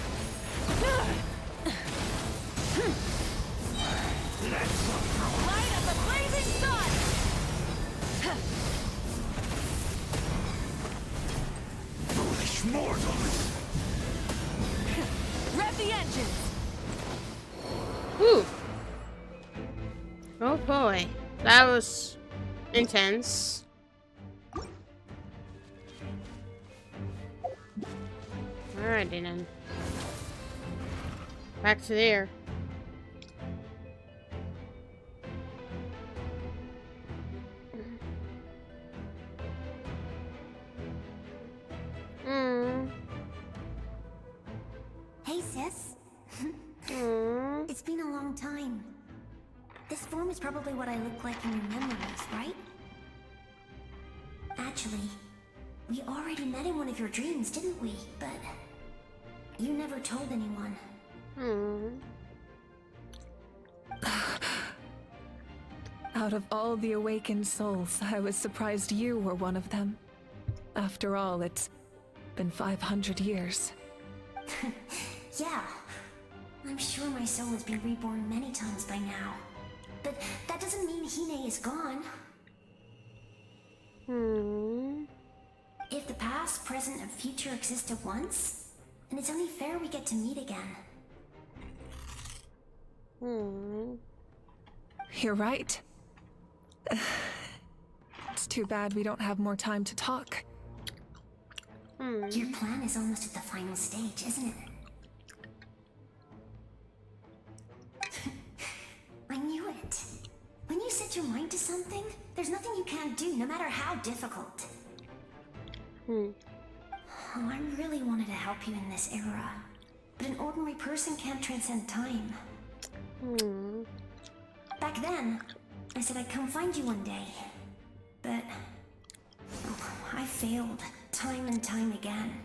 Let's approach! Light of the blazing sun! Foolish mortals! Rev the engines! Whew. Oh boy. That was intense. Alrighty then. Back to there. Hey, sis. It's been a long time. This form is probably what I look like in your memories, right? Actually, we already met in one of your dreams, didn't we? But you never told anyone. Out of all the awakened souls, I was surprised you were one of them. After all, it's been 500 years. Yeah. I'm sure my soul has been reborn many times by now. But that doesn't mean Hine is gone. If the past, present, and future exist at once, then it's only fair we get to meet again. You're right. It's too bad we don't have more time to talk. Your plan is almost at the final stage, isn't it? I knew it. When you set your mind to something, there's nothing you can't do, no matter how difficult. Oh, I really wanted to help you in this era. But an ordinary person can't transcend time. Back then, I said I'd come find you one day. But I failed time and time again.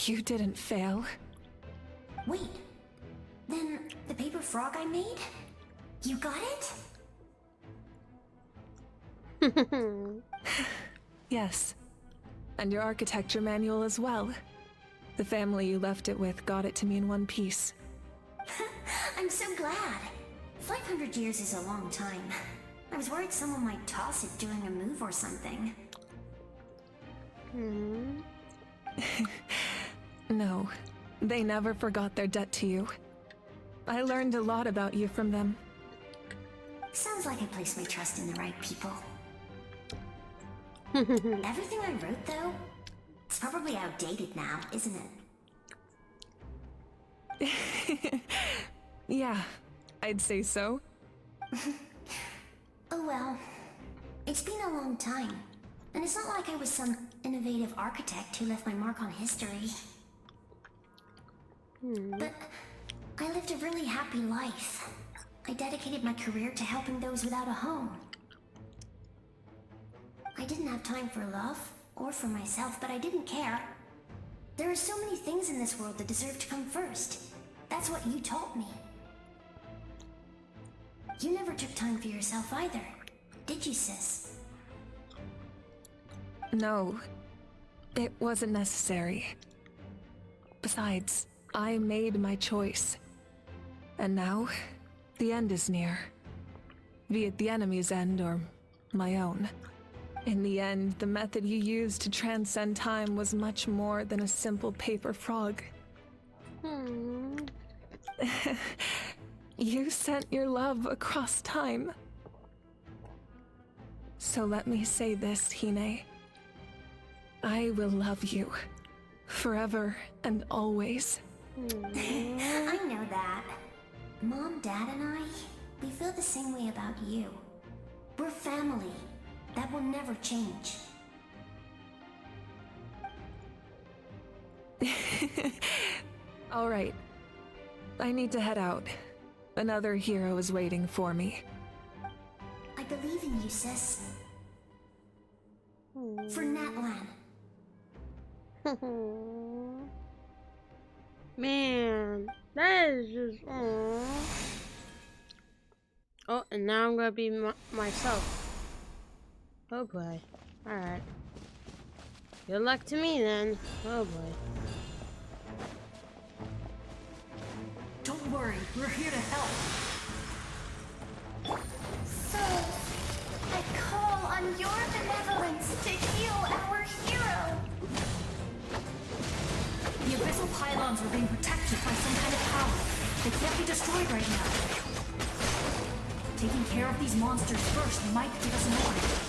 You didn't fail. Wait, then the paper frog I made? You got it? Yes. And your architecture manual as well. The family you left it with got it to me in one piece. I'm so glad. 500 years is a long time. I was worried someone might toss it during a move or something. No, they never forgot their debt to you. I learned a lot about you from them. Sounds like I placed my trust in the right people. Everything I wrote, though, it's probably outdated now, isn't it? Yeah, I'd say so. Oh well. It's been a long time. And it's not like I was some innovative architect who left my mark on history. But I lived a really happy life. I dedicated my career to helping those without a home. I didn't have time for love, or for myself, but I didn't care. There are so many things in this world that deserve to come first. That's what you taught me. You never took time for yourself either, did you, sis? No, it wasn't necessary. Besides, I made my choice. And now, the end is near. Be it the enemy's end or my own. In the end, the method you used to transcend time was much more than a simple paper frog. You sent your love across time. So let me say this, Hine. I will love you. Forever and always. I know that. Mom, Dad, and I, we feel the same way about you. We're family. That will never change. All right. I need to head out. Another hero is waiting for me. I believe in you, sis. For Natlan. Man, that is just Oh, and now I'm gonna be myself. Oh boy. Alright. Good luck to me then. Oh boy. Don't worry, we're here to help. So, I call on your benevolence to heal our hero. The abyssal pylons are being protected by some kind of power. They can't be destroyed right now. Taking care of these monsters first might give us an opening.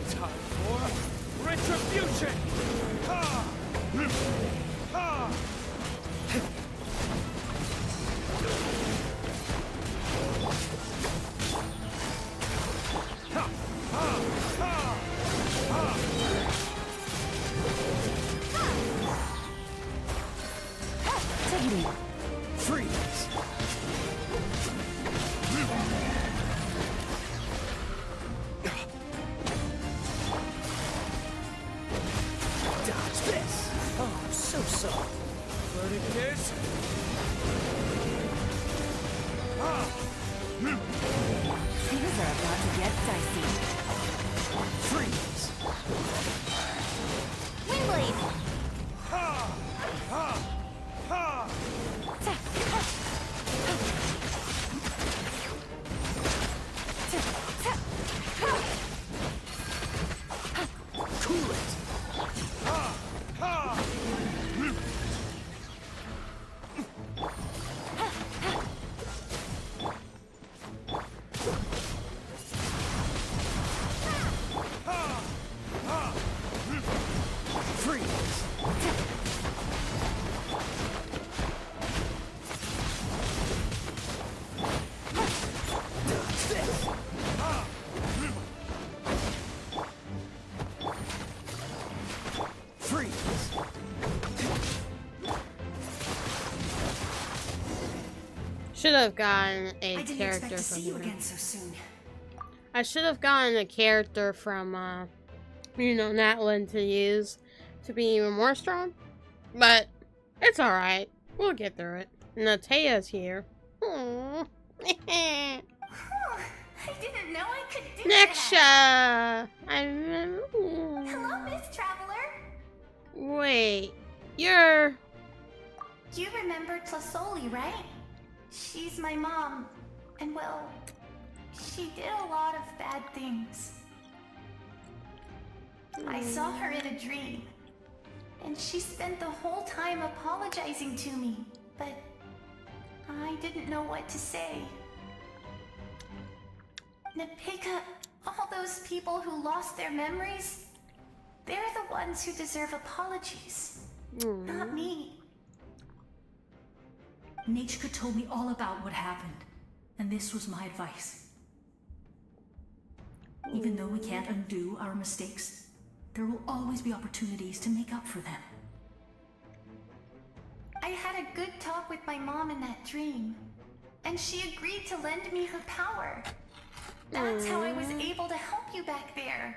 Time for retribution! Ha! Ha! Freeze! Dodge this! Oh, I'm so sorry. Verdict is... Things are about to get dicey. Freeze! Windblade! Ha! Ha! Ha! Cool it! Ha! Ha! Freeze! Dodge this! Ha! Freeze! Should have gotten a I didn't character expect to from see you her. again so soon. I should have gotten a character from you know, Natlan to use to be even more strong. But It's alright. We'll get through it. Nataya's here. Aww. I didn't know I could do Neksha! Hello, Miss Traveler. Wait, you're... You remember Tlasoli, right? She's my mom. And well, she did a lot of bad things. I saw her in a dream. And she spent the whole time apologizing to me. But I didn't know what to say. Napika, all those people who lost their memories, they're the ones who deserve apologies. Not me. Nachika told me all about what happened, and this was my advice. Even though we can't undo our mistakes, there will always be opportunities to make up for them. I had a good talk with my mom in that dream, and she agreed to lend me her power. That's how I was able to help you back there.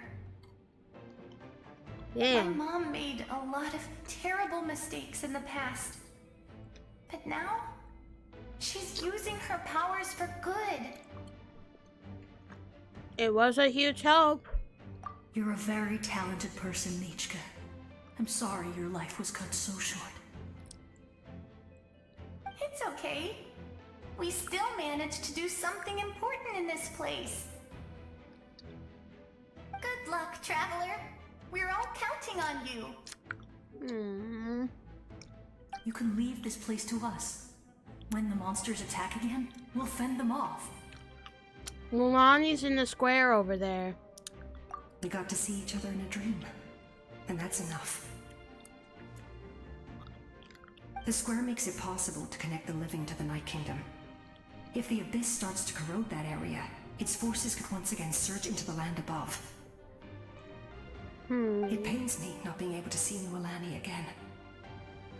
My mom made a lot of terrible mistakes in the past. But now, she's using her powers for good. It was a huge help. You're a very talented person, Nachika. I'm sorry your life was cut so short. It's okay. We still managed to do something important in this place. Good luck, Traveler. We're all counting on you. You can leave this place to us. When the monsters attack again, we'll fend them off. Mulani's in the square over there. We got to see each other in a dream, and that's enough. The square makes it possible to connect the living to the Night Kingdom. If the Abyss starts to corrode that area, its forces could once again surge into the land above. It pains me not being able to see Mualani again.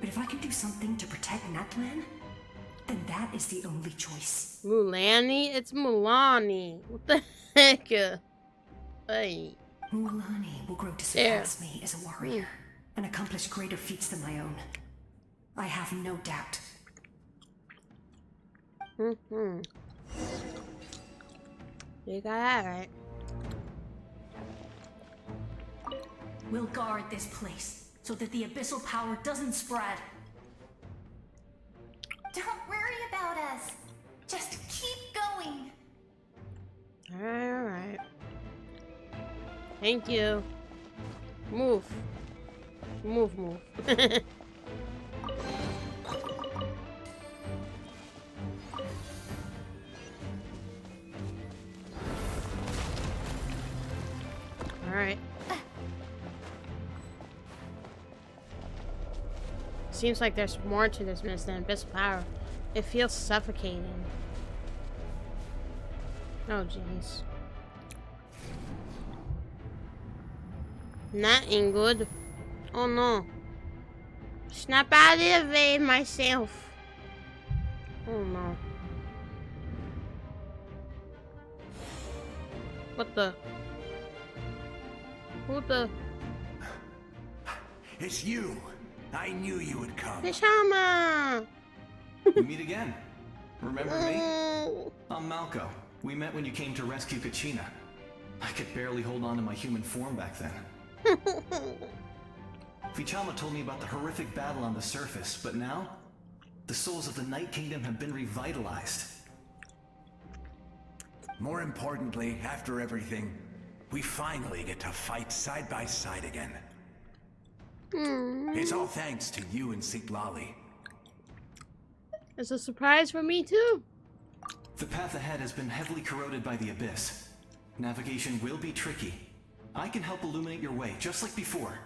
But if I can do something to protect Natlan, then that is the only choice. Mulani? It's Mulani. What the heck? Hey. Mualani will grow to surpass me as a warrior and accomplish greater feats than my own. I have no doubt. You got that right. We'll guard this place so that the abyssal power doesn't spread. Don't worry about us. Just keep going. Alright. Thank you. Move. Move. Alright. Seems like there's more to this mist than abyssal power. It feels suffocating. Oh jeez. Nothing good. Oh no. Snap out of the way myself. Oh no. What the? Who the? It's you. I knew you would come. Pishama! We meet again. Remember me? I'm Malco. We met when you came to rescue Kachina. I could barely hold on to my human form back then. Vichama told me about the horrific battle on the surface, but now, the souls of the Night Kingdom have been revitalized. More importantly, after everything, we finally get to fight side by side again. It's all thanks to you and Sitlali. It's a surprise for me too. The path ahead has been heavily corroded by the Abyss. Navigation will be tricky. I can help illuminate your way, just like before.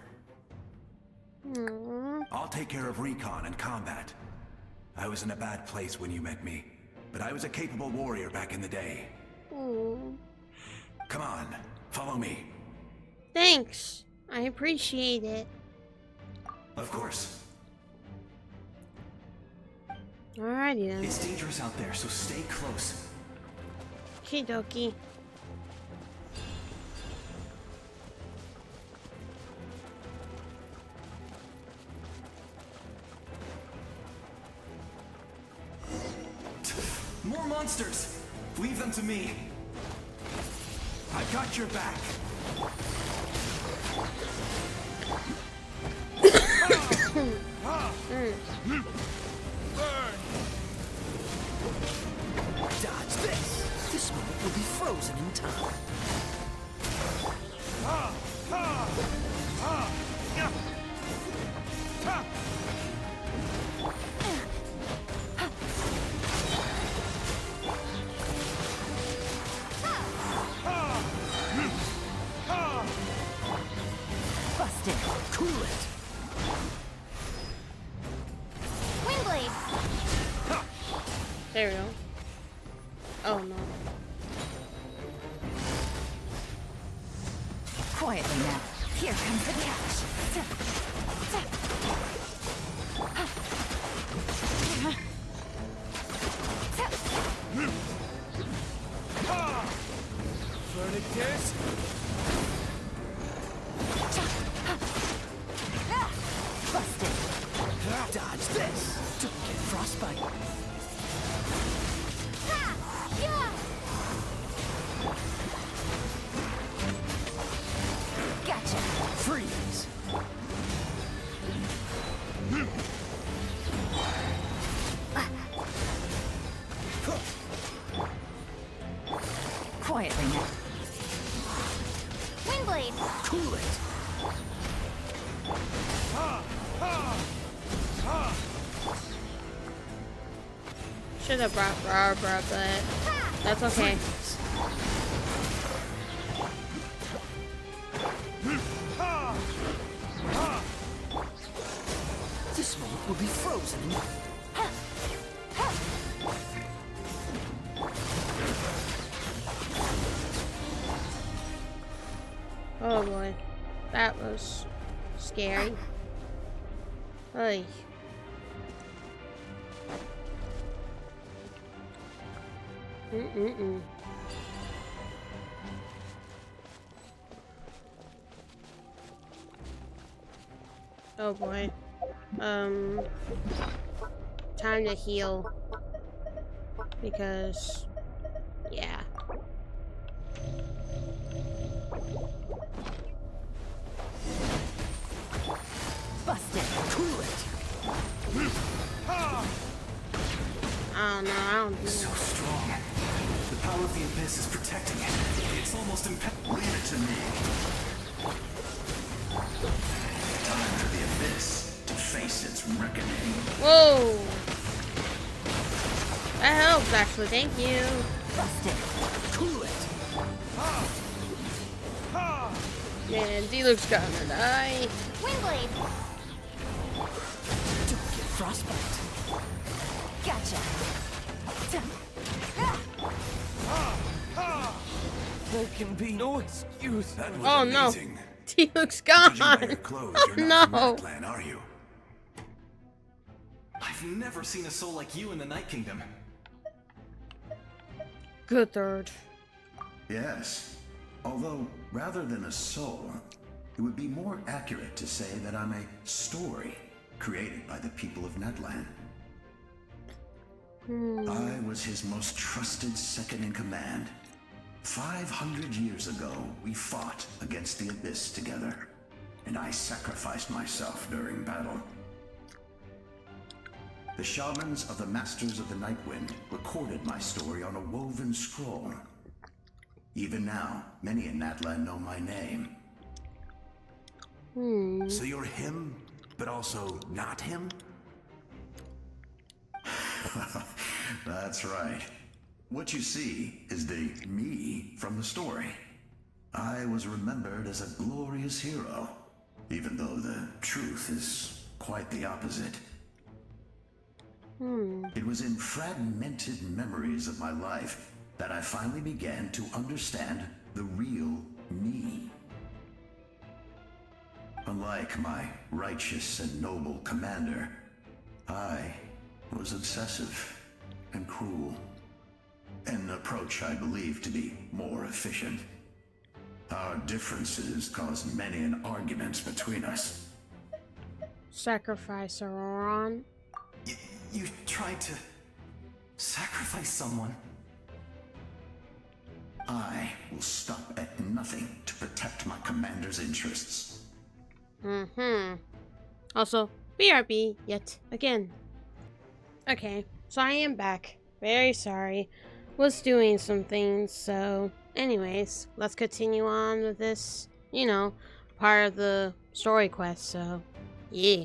I'll take care of recon and combat. I was in a bad place when you met me, but I was a capable warrior back in the day. Come on, follow me. Thanks. I appreciate it. Of course. Alrighty then. It's dangerous out there, so stay close. Okie-dokie. I got your back. Burn! Dodge this! This moment will be frozen in time. Busted. Cool it. Windblade! There we go. Oh no. Quietly now. Here comes the catch. Verticus. Busted. Dodge this. Don't get frostbite. Gotcha. Freeze. Quietly now. Windblade! Cool it. Should have brought Barbara, but that's okay. This moment will be frozen in Oh boy, that was scary. Ay. Mm-mm-mm. Oh boy. Time to heal. Because, yeah. Busted. Cool it. I don't know, I don't know. So strong. The power of the abyss is protecting it. It's almost impenetrable. Leave it to me. Time for the abyss to face its reckoning. Whoa! That helps, actually. Thank you. Busted. Cool it. Man, D-Luke's gonna die. Windblade! Don't get frostbite. Gotcha. There can be no excuse. That was Oh no. amazing. D-Luke's gone. Judging by your clothes, Oh you're not from no. that clan, are you? I've never seen a soul like you in the Night Kingdom. Good third. Yes. Although, rather than a soul, it would be more accurate to say that I'm a story created by the people of Natlan. I was his most trusted second in command. 500 years ago, we fought against the Abyss together, and I sacrificed myself during battle. The shamans of the Masters of the Nightwind recorded my story on a woven scroll. Even now, many in Natlan know my name. So you're him, but also not him? That's right. What you see is the me from the story. I was remembered as a glorious hero, even though the truth is quite the opposite. It was in fragmented memories of my life that I finally began to understand the real me. Unlike my righteous and noble commander, I was obsessive and cruel. An approach I believe to be more efficient. Our differences caused many an argument between us. Sacrifice Auron. You tried to sacrifice someone. I will stop at nothing to protect my commander's interests. Also, BRB yet again. Okay, so I am back. Very sorry. Was doing some things, so anyways, let's continue on with this, you know, part of the story quest, so yeah.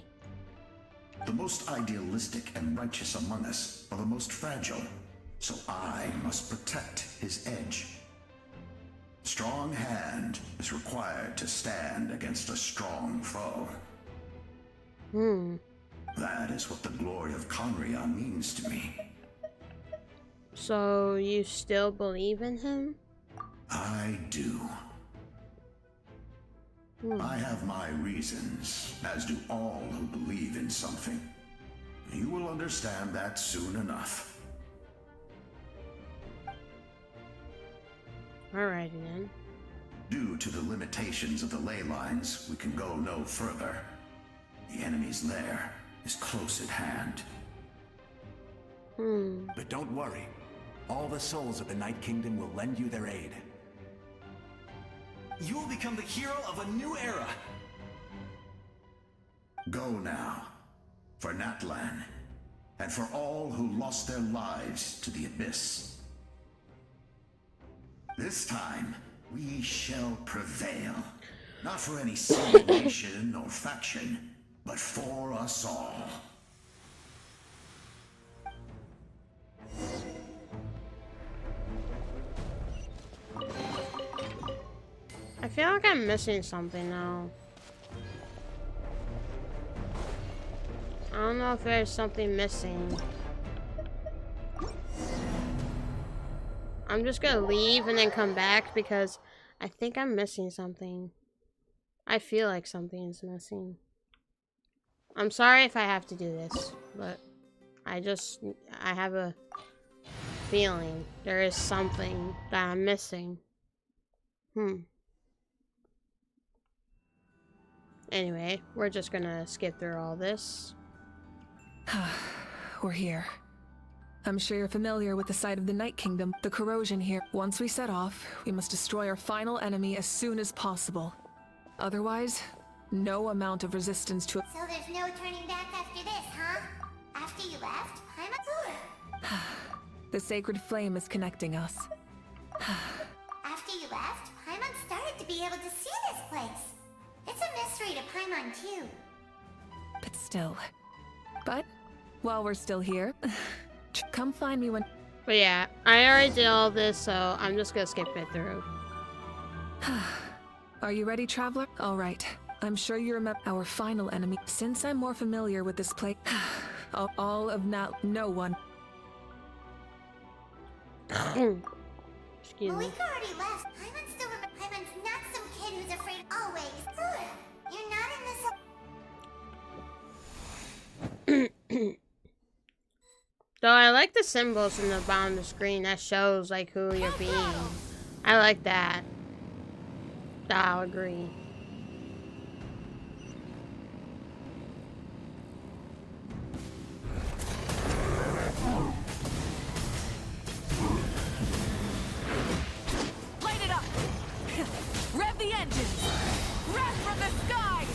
The most idealistic and righteous among us are the most fragile, so I must protect his edge. Strong hand is required to stand against a strong foe. That is what the glory of Conria means to me. So you still believe in him? I do. I have my reasons, as do all who believe in something. You will understand that soon enough. Alrighty then. Due to the limitations of the ley lines, we can go no further. The enemy's lair is close at hand. But don't worry. All the souls of the Night Kingdom will lend you their aid. You will become the hero of a new era. Go now, for Natlan, and for all who lost their lives to the Abyss. This time, we shall prevail. Not for any single nation or faction, but for us all. I feel like I'm missing something now. I don't know if there's something missing. I'm just gonna leave and then come back because I think I'm missing something. I feel like something is missing. I'm sorry if I have to do this, but I have a feeling there is something that I'm missing. Anyway, we're just gonna skip through all this. We're here. I'm sure you're familiar with the site of the Night Kingdom, the corrosion here. Once we set off, we must destroy our final enemy as soon as possible. Otherwise, no amount of resistance to— So there's no turning back after this, huh? After you left, The sacred flame is connecting us. After you left, Paimon started to be able to see this place. It's a mystery to Paimon too. But still. But, while we're still here, come find me when— But yeah, I already did all this, so I'm just gonna skip it through. Are you ready, traveler? All right. I'm sure you remember our final enemy. Since I'm more familiar with this place, all of now, no one. Excuse me. Malika already left. Paimon still remember. Paimon's not some kid who's afraid always. You're not in this. Though I like the symbols in the bottom of the screen that shows like who you're being. I like that. I'll agree. Light it up! Rev the engines! Rev from the sky!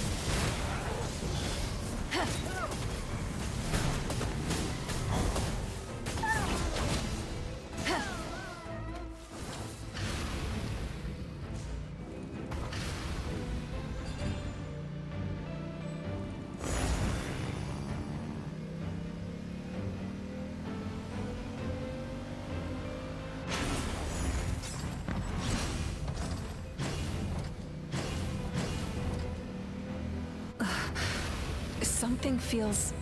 Something feels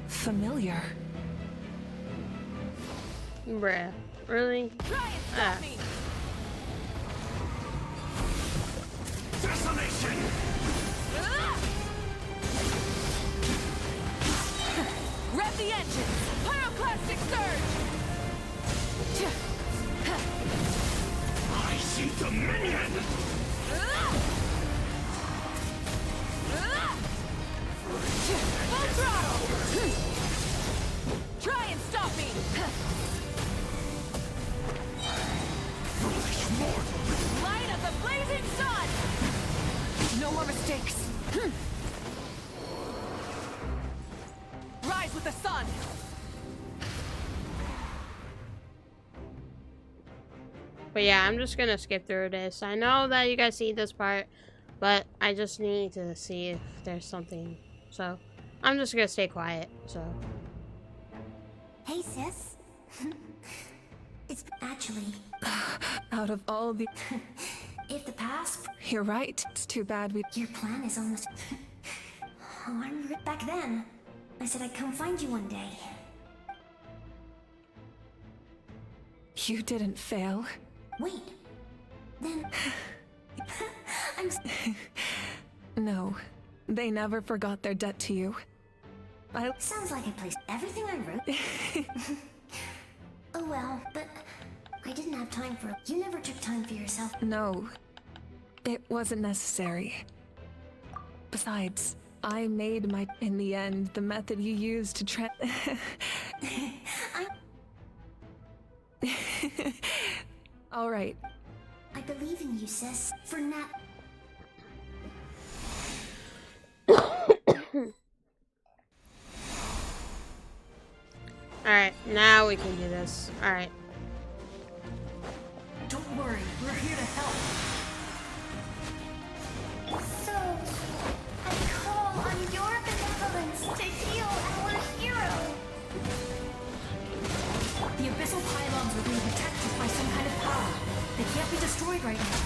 familiar. Bruh, really? Try and stop me! Decimation! Rev the engines! Pyroclastic surge! I see dominion! Full throttle! Try and stop me! Foolish mortal! No more mistakes. Rise with the sun. But yeah, I'm just gonna skip through this. I know that you guys see this part, but I just need to see if there's something. So I'm just gonna stay quiet. So. Hey, sis. It's actually... Out of all the... if the past... You're right. It's too bad we... Your plan is almost... Oh, I remember back then. I said I'd come find you one day. You didn't fail. Wait. Then... I'm... No. They never forgot their debt to you. Sounds like I placed everything I wrote. Oh well, but I didn't have time for... You never took time for yourself. No. It wasn't necessary. Besides, I made my... In the end, the method you used to All right. I believe in you, sis. For now... Alright, now we can do this. Alright. Don't worry, we're here to help. So, I call on your benevolence to heal our hero. The abyssal pylons are being protected by some kind of power. They can't be destroyed right now.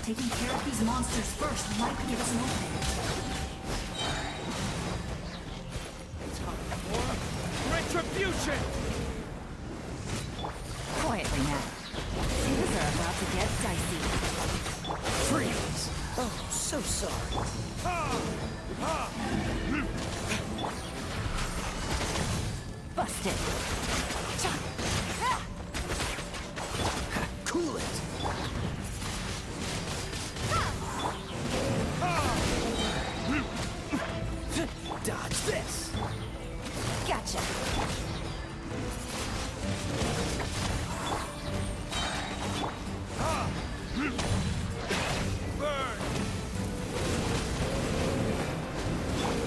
Taking care of these monsters first might give us an opening. Retribution! Quietly now. Things are about to get dicey. Freeze! Oh, so sorry. Busted. Cool it. Dodge this. Gotcha.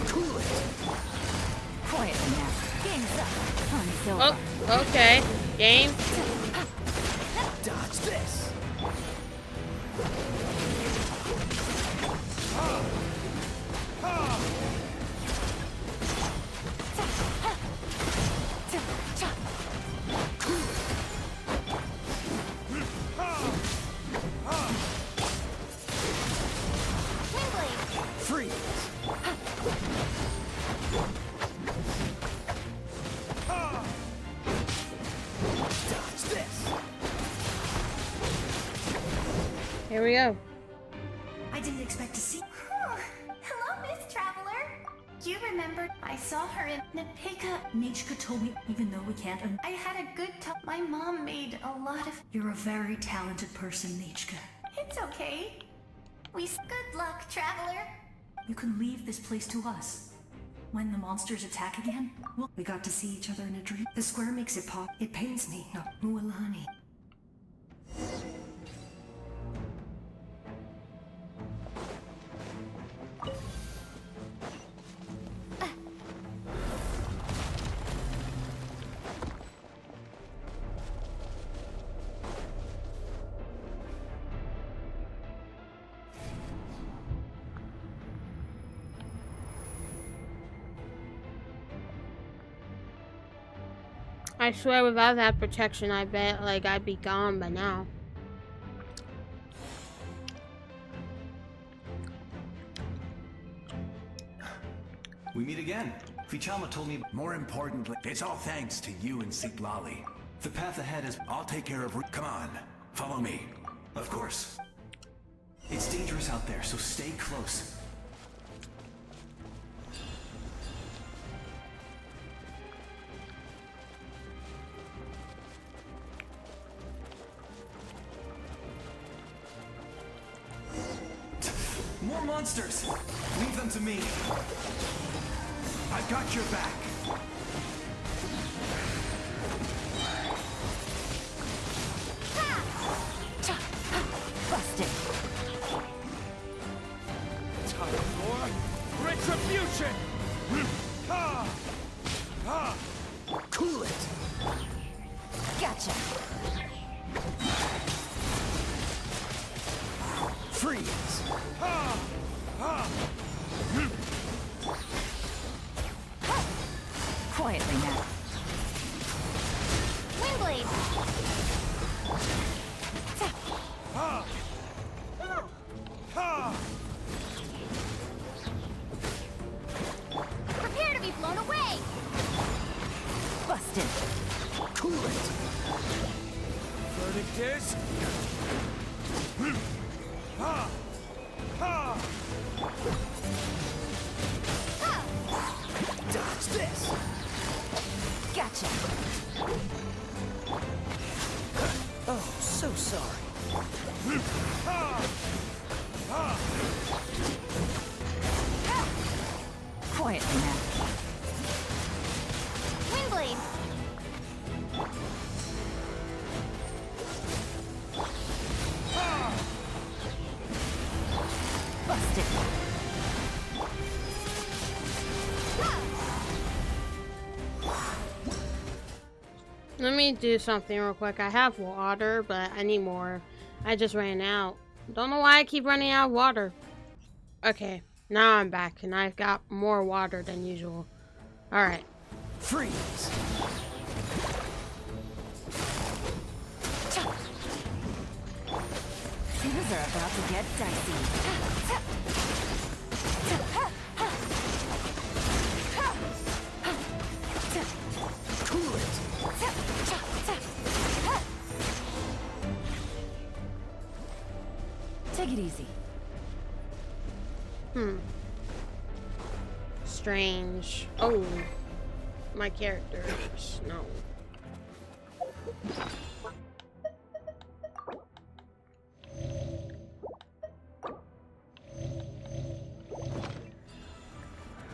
Cool it. Quietly now. Game's up. Fun's over. Oh, okay. Game. Dodge this. Freeze. Dodge this. Here we go. I didn't expect to see... Hello, Miss Traveler. You remember I saw her in Nepeka. Nichka told me, even though we can't... I had a good talk. My mom made a lot of... You're a very talented person, Nichka. It's okay. Good luck, Traveler. You can leave this place to us. When the monsters attack again, we got to see each other in a dream. The square makes it pop. It pains me. No, Mualani. I swear without that protection, I bet like I'd be gone by now. We meet again. Fichama told me... More importantly, it's all thanks to you and Siglali. The path ahead is... I'll take care of... Come on, follow me. Of course. It's dangerous out there, so stay close. More monsters! Leave them to me. I've got your back. Busted. Freeze! Quietly now. Windblade! Prepare to be blown away! Busted! Cool it! Verdict is... Dodge this! Gotcha! Oh, so sorry. Quietly now. Windblade! Busted! Let me do something real quick. I have water, but I need more. I just ran out. Don't know why I keep running out of water. Okay, now I'm back, and I've got more water than usual. Alright. Freeze! Things are about to get dicey. Cool it! Take it easy. Strange. Oh. My characters. No.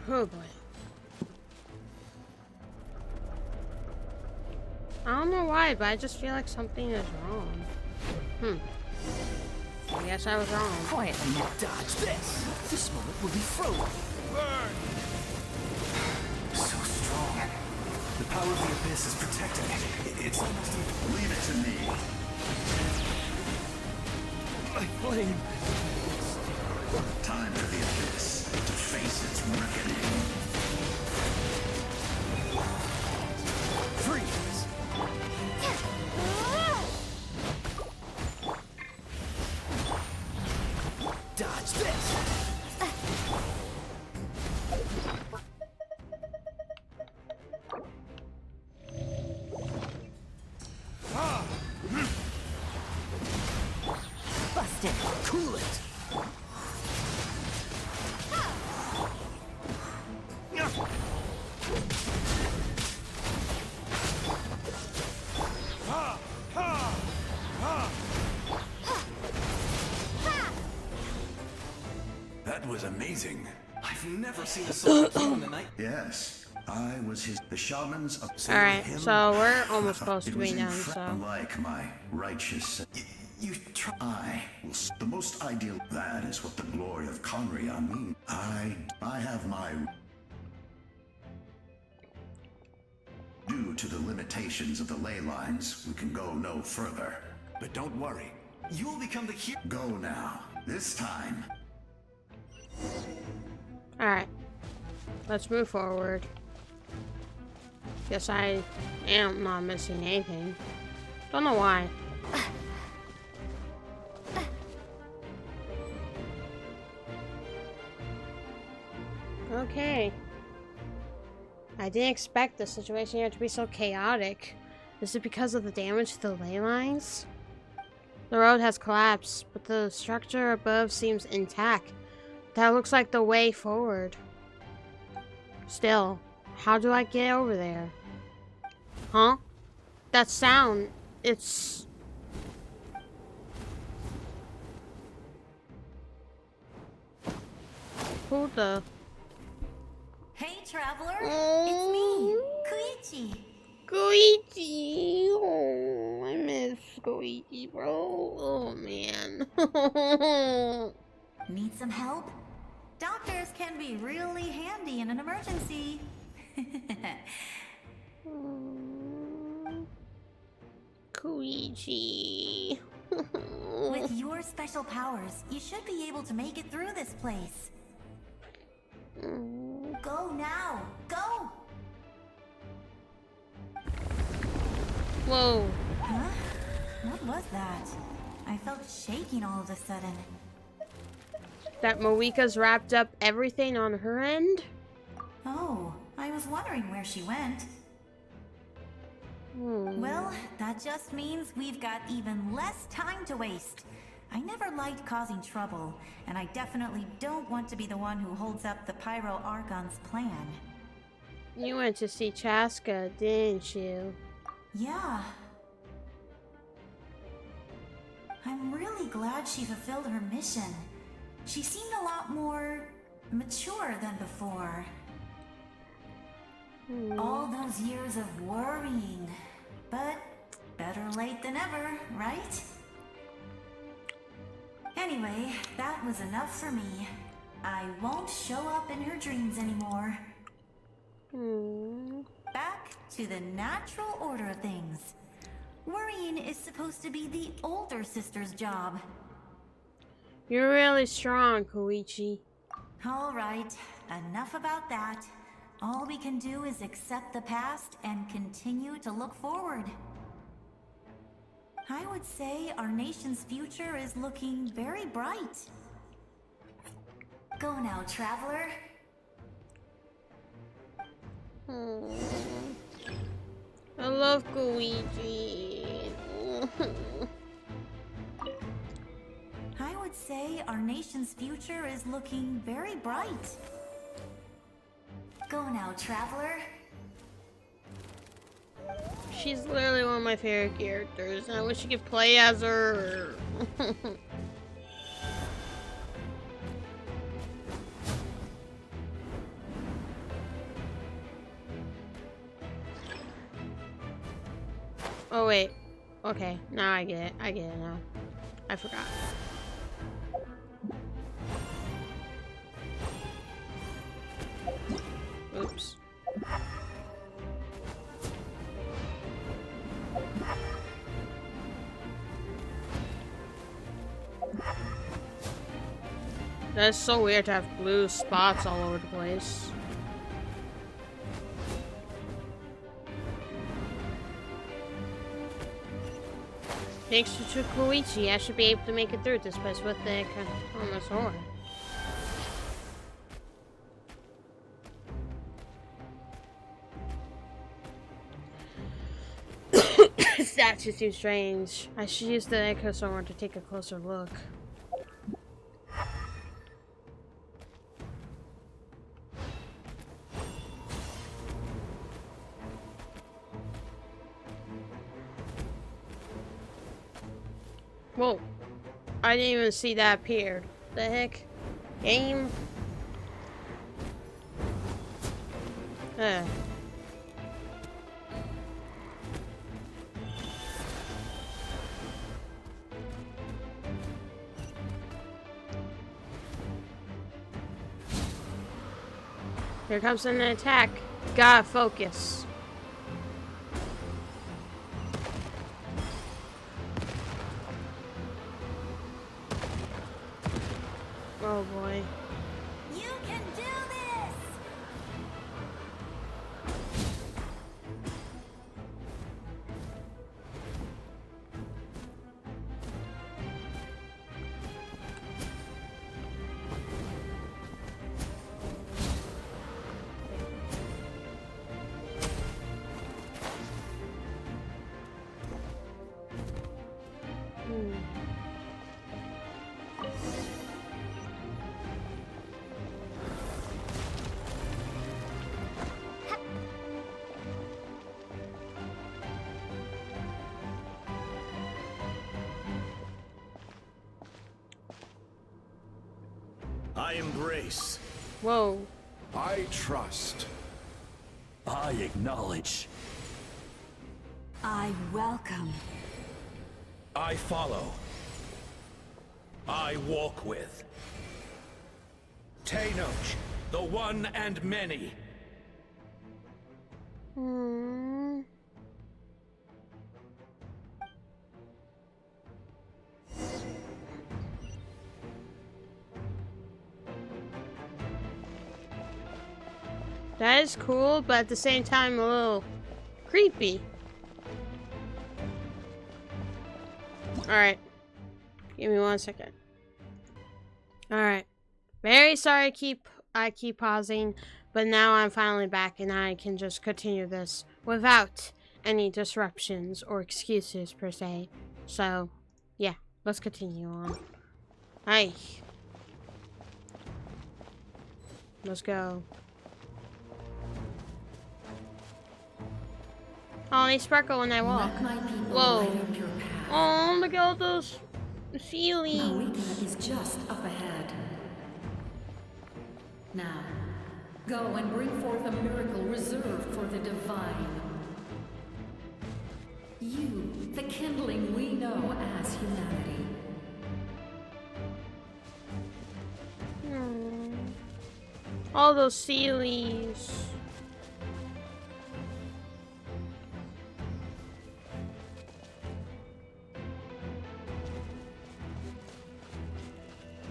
Oh boy. I don't know why, but I just feel like something is wrong. I guess I was wrong. Quietly now. Dodge this! This moment will be frozen. Burn! So strong. The power of the abyss is protecting it. It's almost... Leave it to me. My flame. Time for the abyss to face its reckoning. Freeze! Dodge this! Busted! Cool it! That was amazing. I've never seen a soul kill in the night. Yes, I was his. The shamans of Alright, so we're almost close to It was being done, so. unlike my righteous. You try. I will. The most ideal. That is what the glory of Conria means. I have my. Due to the limitations of the ley lines, we can go no further. But don't worry. You will become the hero. Go now. This time. Alright. Let's move forward. Guess I am not missing anything. Don't know why. Okay. I didn't expect the situation here to be so chaotic. Is it because of the damage to the ley lines? The road has collapsed, but the structure above seems intact. That looks like the way forward. Still, how do I get over there? Huh? That sound, it's... Who the... Hey, traveler! It's me, Koichi. Koichi! Oh, I miss Koichi, bro. Oh, man. Need some help? Doctors can be really handy in an emergency. Koichi. With your special powers, you should be able to make it through this place. Go now! Go! Whoa. Huh? What was that? I felt shaking all of a sudden. That Moika's wrapped up everything on her end? Oh, I was wondering where she went. Well, that just means we've got even less time to waste. I never liked causing trouble, and I definitely don't want to be the one who holds up the Pyro Archon's plan. You went to see Chaska, didn't you? Yeah. I'm really glad she fulfilled her mission. She seemed a lot more mature than before. All those years of worrying. But better late than ever, right? Anyway, that was enough for me. I won't show up in her dreams anymore. Back to the natural order of things. Worrying is supposed to be the older sister's job. You're really strong, Koichi. All right, enough about that. All we can do is accept the past and continue to look forward. I would say our nation's future is looking very bright. Go now, traveler. I love Koichi. I would say our nation's future is looking very bright. Go now, traveler. She's literally one of my favorite characters, and I wish you could play as her. Oh wait. Okay, now I get it. I get it now. I forgot. Oops. That's so weird to have blue spots all over the place. Thanks to Koichi, I should be able to make it through this place with the on the sword. That's just too strange. I should use the Echo Sword to take a closer look. Whoa. I didn't even see that appear. The heck? Game? Here comes an attack. Gotta focus. Oh boy. You can do this! I embrace. Whoa. I trust. I acknowledge. I welcome. I follow. I walk with. Tenoch, the one and many. That is cool, but at the same time a little creepy. Alright. Give me 1 second. Alright. Very sorry I keep pausing, but now I'm finally back and I can just continue this without any disruptions or excuses per se. So, yeah, let's continue on. Hi. Let's go. Oh, they sparkle when I walk. Whoa. Oh, look at all those ceilings. Awika is just up ahead. Now, go and bring forth a miracle reserved for the divine. You, the kindling we know as humanity. All those ceilings.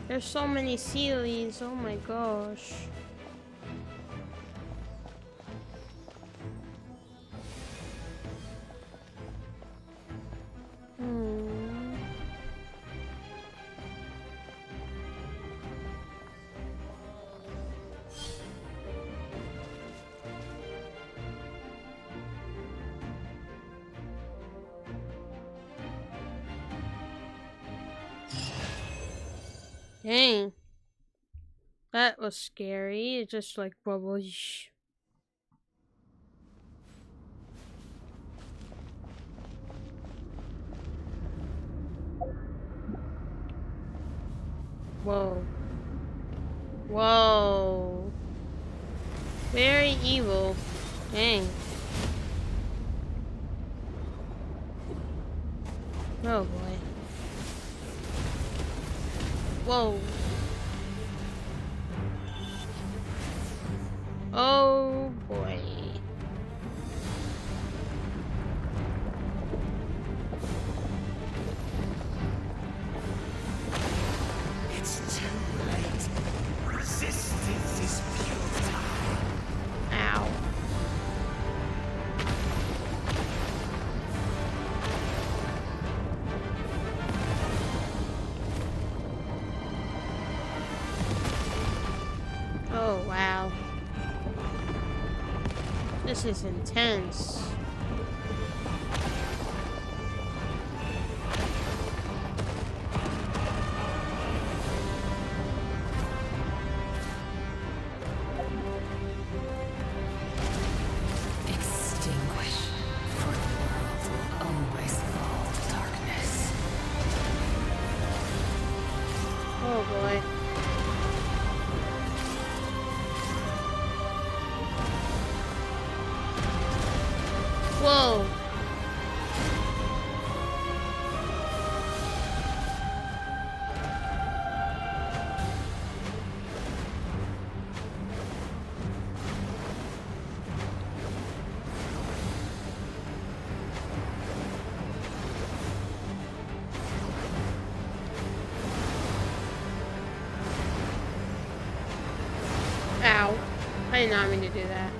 There's so many ceilings, oh my gosh. Dang. That was scary. It just like bubbles. Whoa. Whoa. Very evil. Dang. Oh boy. Whoa. Oh boy. It's too late. Resistance is futile. Ow. Oh, wow. This is intense. Extinguish, for the world will always fall to darkness. Oh boy. Whoa. Ow. I did not mean to do that.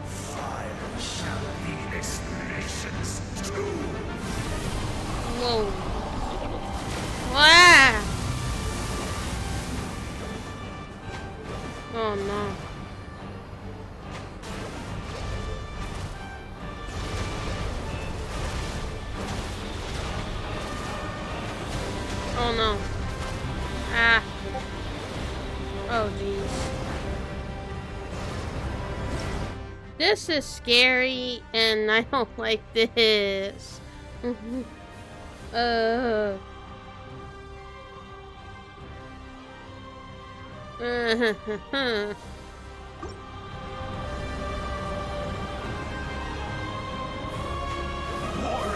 Fire shall be this nation's tomb. Whoa. Wow. Oh no. Oh no. Ah. Oh jeez. This is scary and I don't like this. War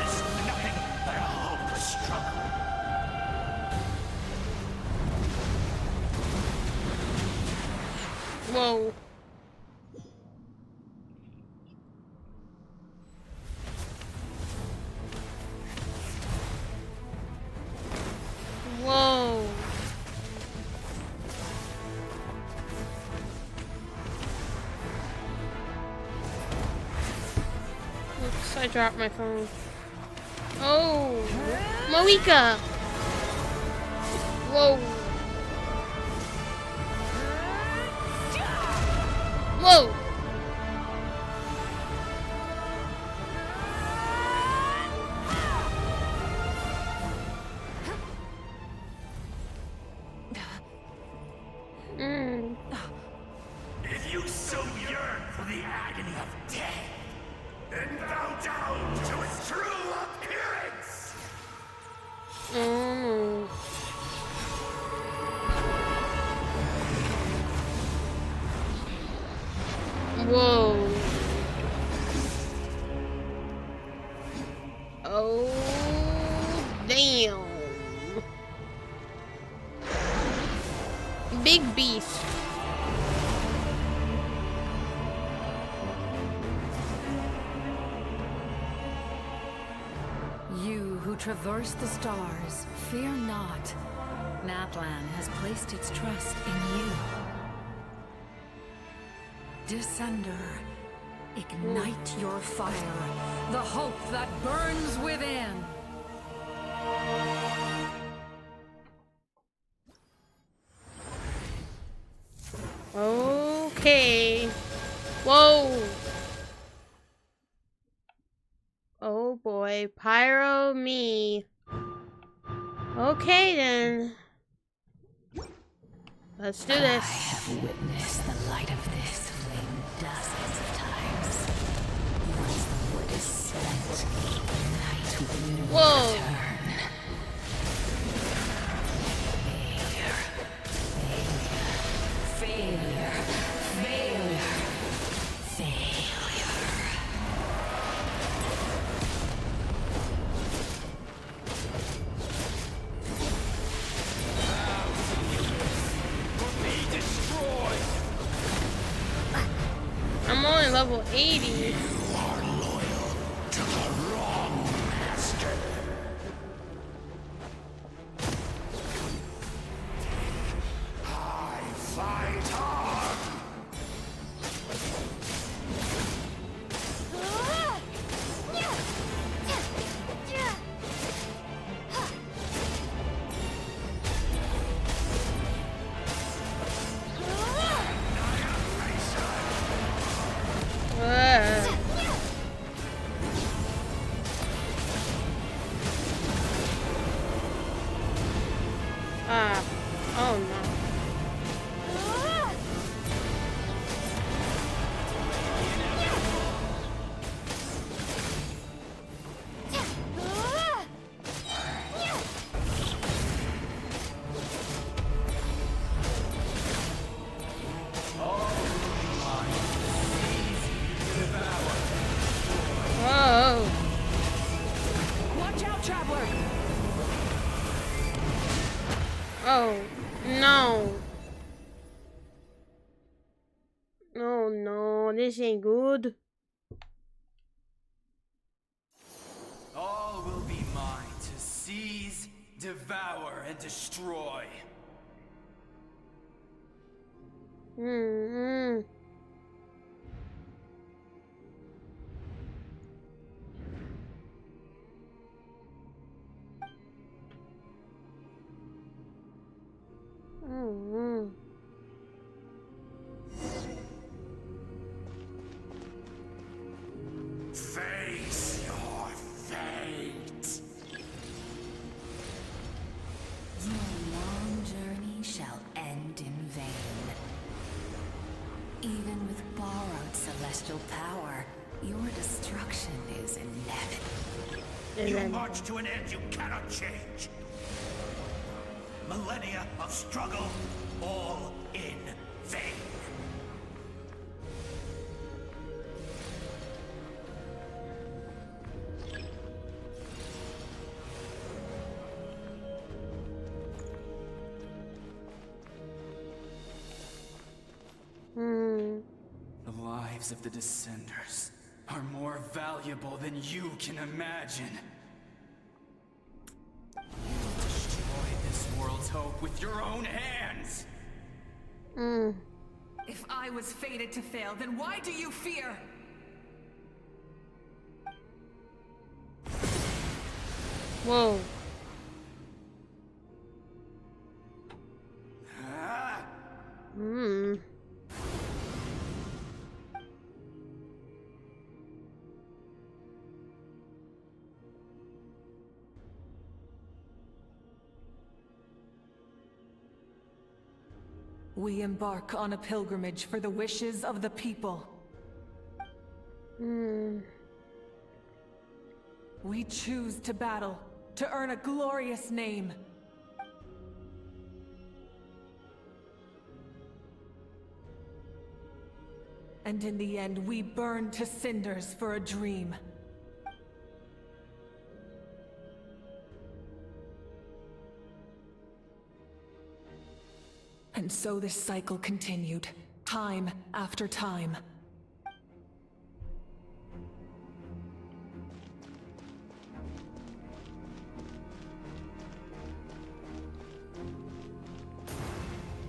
is nothing but a hopeless struggle. Whoa. Whoa. I dropped my phone. Oh, Moika. Whoa. Whoa. If you so yearn for the agony of death, then bow down to its true appearance! Whoa. Oh, damn. Big beast. You who traverse the stars, fear not. Naplan has placed its trust in you. Descender, ignite your fire, the hope that burns within. Okay. Whoa. Oh boy, pyro me. Okay then. Let's do this. I have witnessed the light of this flame dozens of times. Once the wood is spent, night will Whoa. return. Failure. Failure. Failure. I'm only level 80. You are loyal to the wrong master. I fight hard. Oh no. Whoa. Watch out, traveler! Oh no. Oh no, this ain't good. All will be mine to seize, devour, and destroy. Face your fate. Your long journey shall end in vain. Even with borrowed celestial power, your destruction is inevitable. You march to an end you cannot change. Millennia of struggle, all in vain. The lives of the Descenders are more valuable than you can imagine. You destroy this world's hope with your own hands! If I I was fated to fail, then why do you fear? Whoa. Hmm. We embark on a pilgrimage for the wishes of the people. We choose to battle, to earn a glorious name. And in the end, we burn to cinders for a dream. And so this cycle continued, time after time.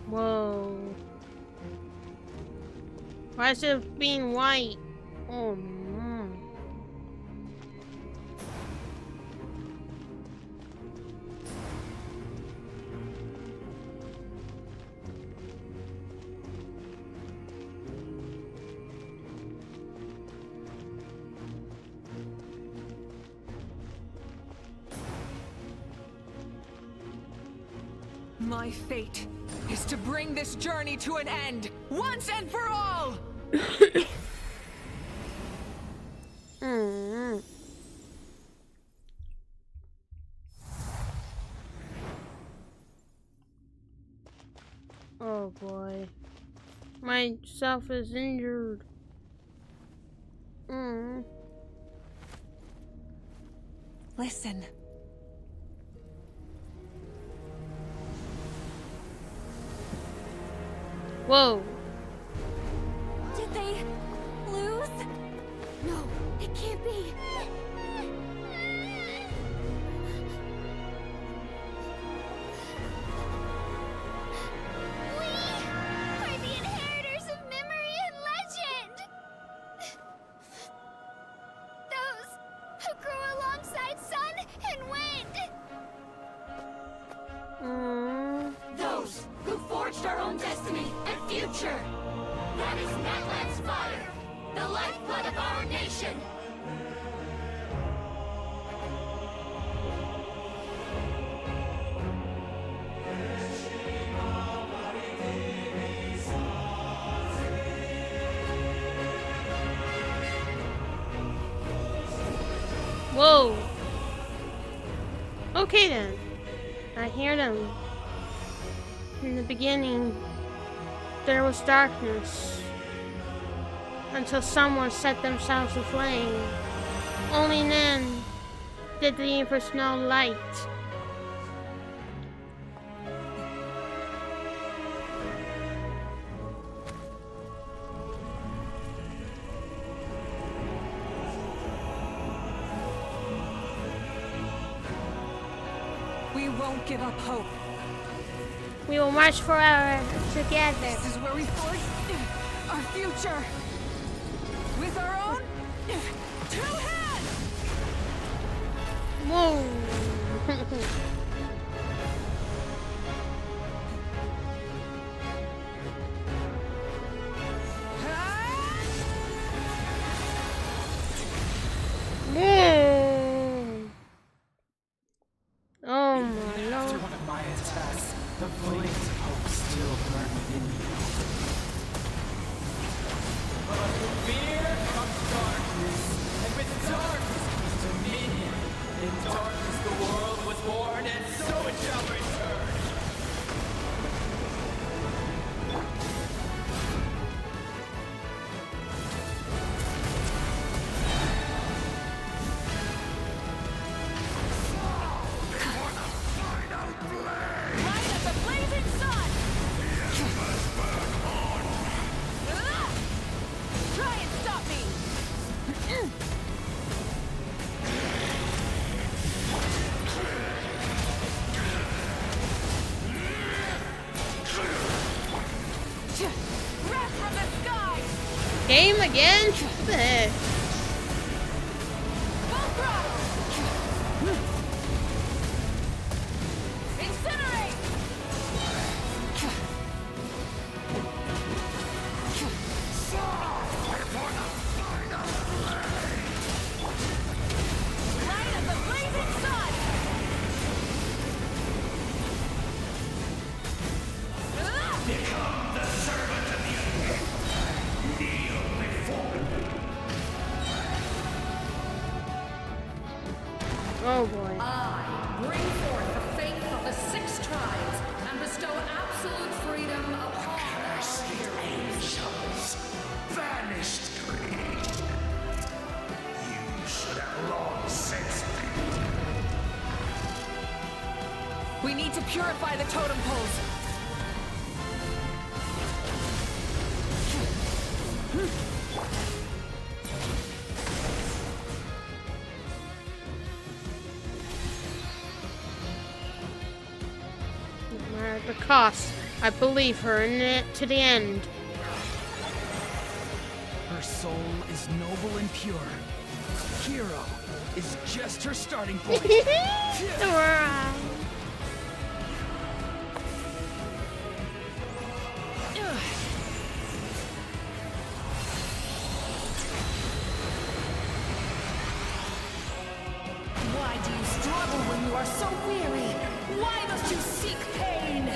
Whoa. Why is it being white? Oh no. My fate is to bring this journey to an end, once and for all! Oh boy. Myself is injured. Listen. Whoa. Did they lose? No, it can't be. We are the inheritors of memory and legend. Those who grew alongside sun and wind. Those who forged our own destiny and future. That is Natlan's fire, the lifeblood of our nation. Whoa. Okay then. I hear them. In the beginning, there was darkness. Until someone set themselves aflame. Only then did the universe know light. We won't give up hope. We will march forever together. This is where we forge our future. With our own 2 hands! Whoa. Oh my lord. After one of my attacks, the flames of hope still burn within me. But with fear comes darkness, and with darkness comes dominion. In darkness the world was born, and so it shall return. Game again? What the heck? bring forth the faith of the 6 tribes and bestow absolute freedom upon Cursed angels, banished greed. You should have long since been. We need to purify the totem poles. No matter the cost, I believe her in it to the end. Her soul is noble and pure. Hero is just her starting point. Why do you struggle when you are so weary? Why must you seek pain?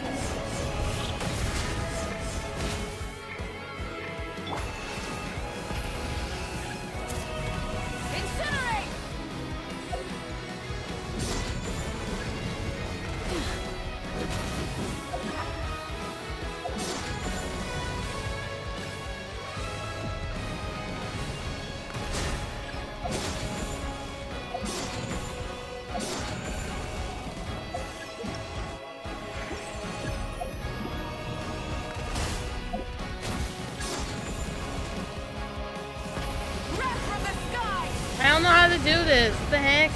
Incinerate! I don't know how to do this. What the heck?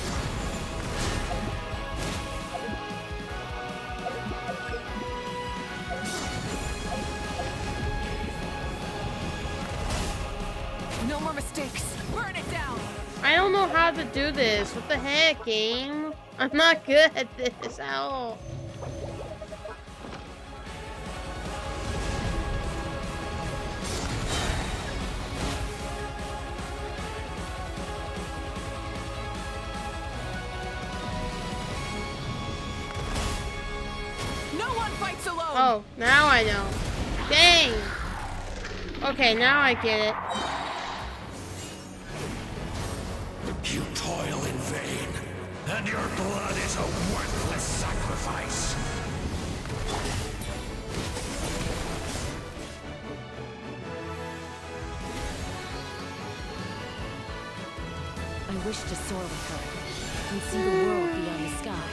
No more mistakes. Burn it down. I don't know how to do this. What the heck, game? I'm not good at this at all. No one fights alone. Oh, now I know. Dang. Okay, now I get it. You toil in vain, and your blood is a worthless sacrifice. I wish to soar with her and see the world beyond the sky.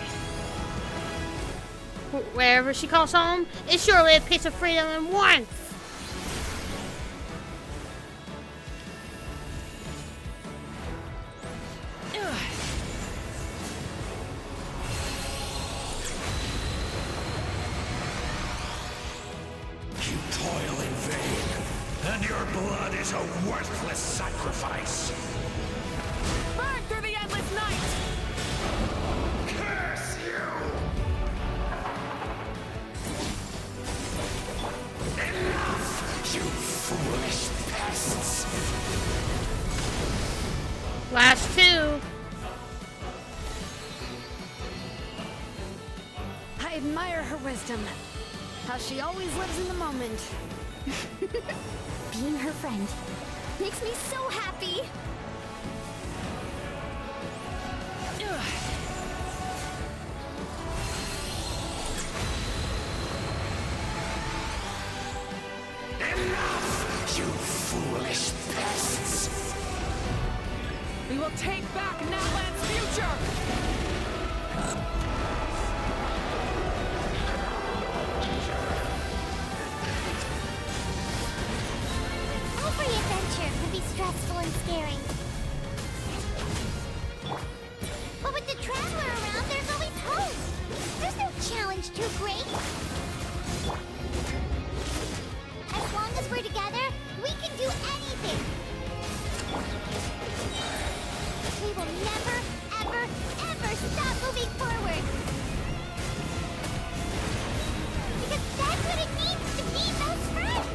Wherever she calls home, it's surely a piece of freedom and warmth. You toil in vain, and your blood is a worthless sacrifice. Burn through the endless night. Curse you! Enough, you foolish pests! Last 2. I admire her wisdom. How she always lives in the moment. Being her friend makes me so happy. Enough, you foolish pests! We will take back Natlan's future. Every adventure can be stressful and scary. But with the Traveler around, there's always hope. There's no challenge too great. As long as we're together, we can do anything. We will never, ever, ever stop moving forward. Because that's what it means to be best friends.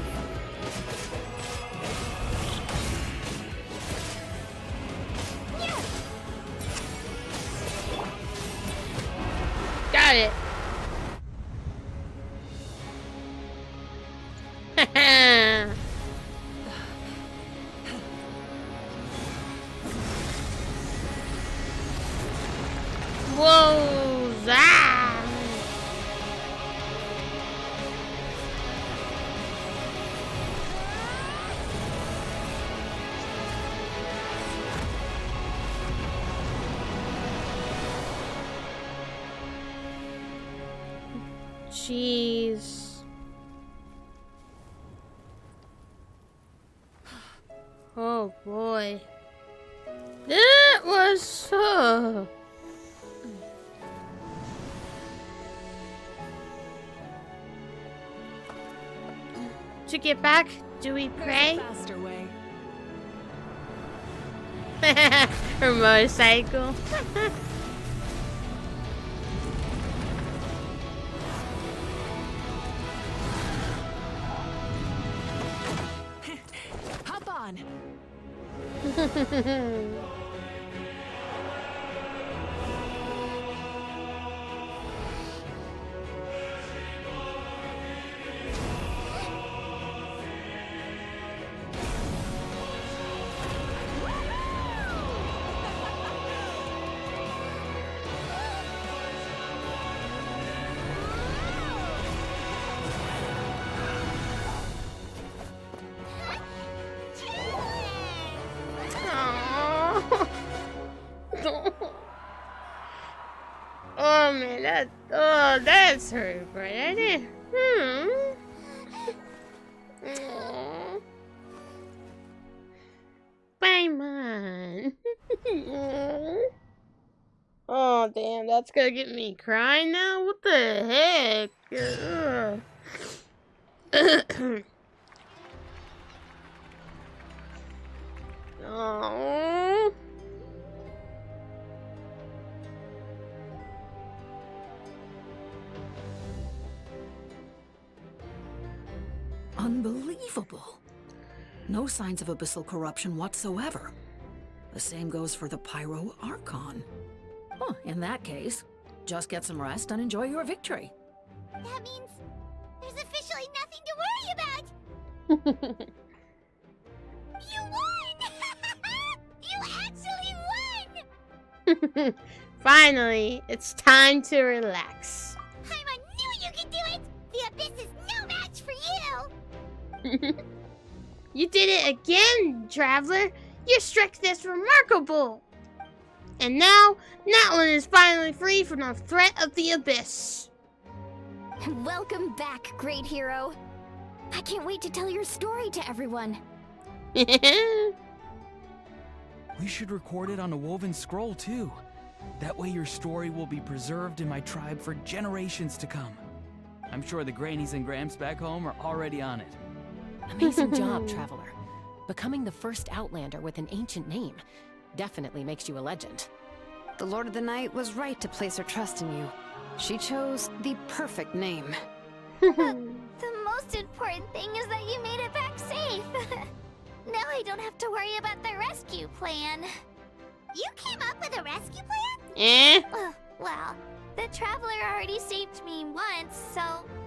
Got it. Whoa. Ah! Jeez. Oh boy. That was so. To get back, do we pray? Faster way. Her motorcycle. Hop on. Oh man, that's her, right? I did. Aww. Paimon. Oh damn, that's gonna get me crying now. What the heck? Oh. Unbelievable. No signs of abyssal corruption whatsoever. The same goes for the Pyro Archon. Well, in that case, just get some rest and enjoy your victory. That means there's officially nothing to worry about. You won! You actually won! Finally, it's time to relax. Paimon knew you could do it! The Abyss is no match for you! You did it again, Traveler! Your strength is remarkable! And now, Natlin is finally free from the threat of the Abyss. Welcome back, great hero. I can't wait to tell your story to everyone. We should record it on a woven scroll, too. That way your story will be preserved in my tribe for generations to come. I'm sure the Grannies and Gramps back home are already on it. Amazing job, Traveler. Becoming the first Outlander with an ancient name definitely makes you a legend. The Lord of the Night was right to place her trust in you. She chose the perfect name. The most important thing is that you made it back safe. Now I don't have to worry about the rescue plan. You came up with a rescue plan? Well, the Traveler already saved me once, so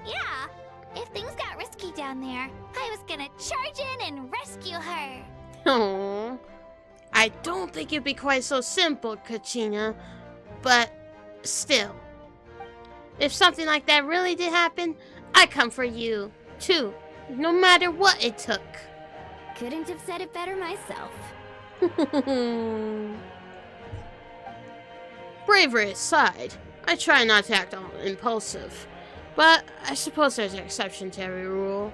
yeah. If things got risky down there, I was gonna charge in and rescue her. Aww. I don't think it'd be quite so simple, Kachina, but still. If something like that really did happen, I'd come for you, too, no matter what it took. Couldn't have said it better myself. Bravery aside, I try not to act all impulsive, but I suppose there's an exception to every rule.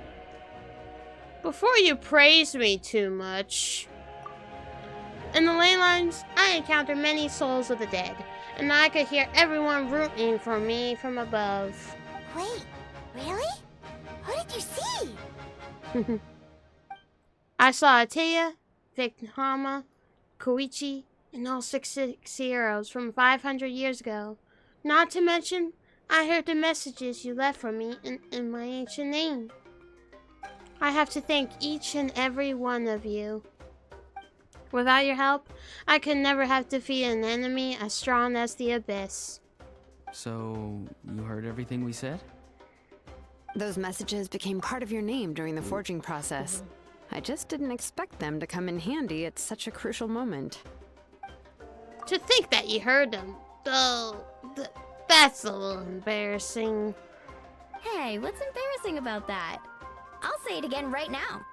Before you praise me too much, in the ley lines, I encountered many souls of the dead, and I could hear everyone rooting for me from above. Wait, really? Who did you see? I saw Atea, Victama, Koichi, and all six heroes from 500 years ago. Not to mention, I heard the messages you left for me in my ancient name. I have to thank each and every one of you. Without your help, I could never have defeated an enemy as strong as the Abyss. So, you heard everything we said? Those messages became part of your name during the forging process. I just didn't expect them to come in handy at such a crucial moment. To think that you heard them, though, that That's a little embarrassing. Hey, what's embarrassing about that? I'll say it again right now.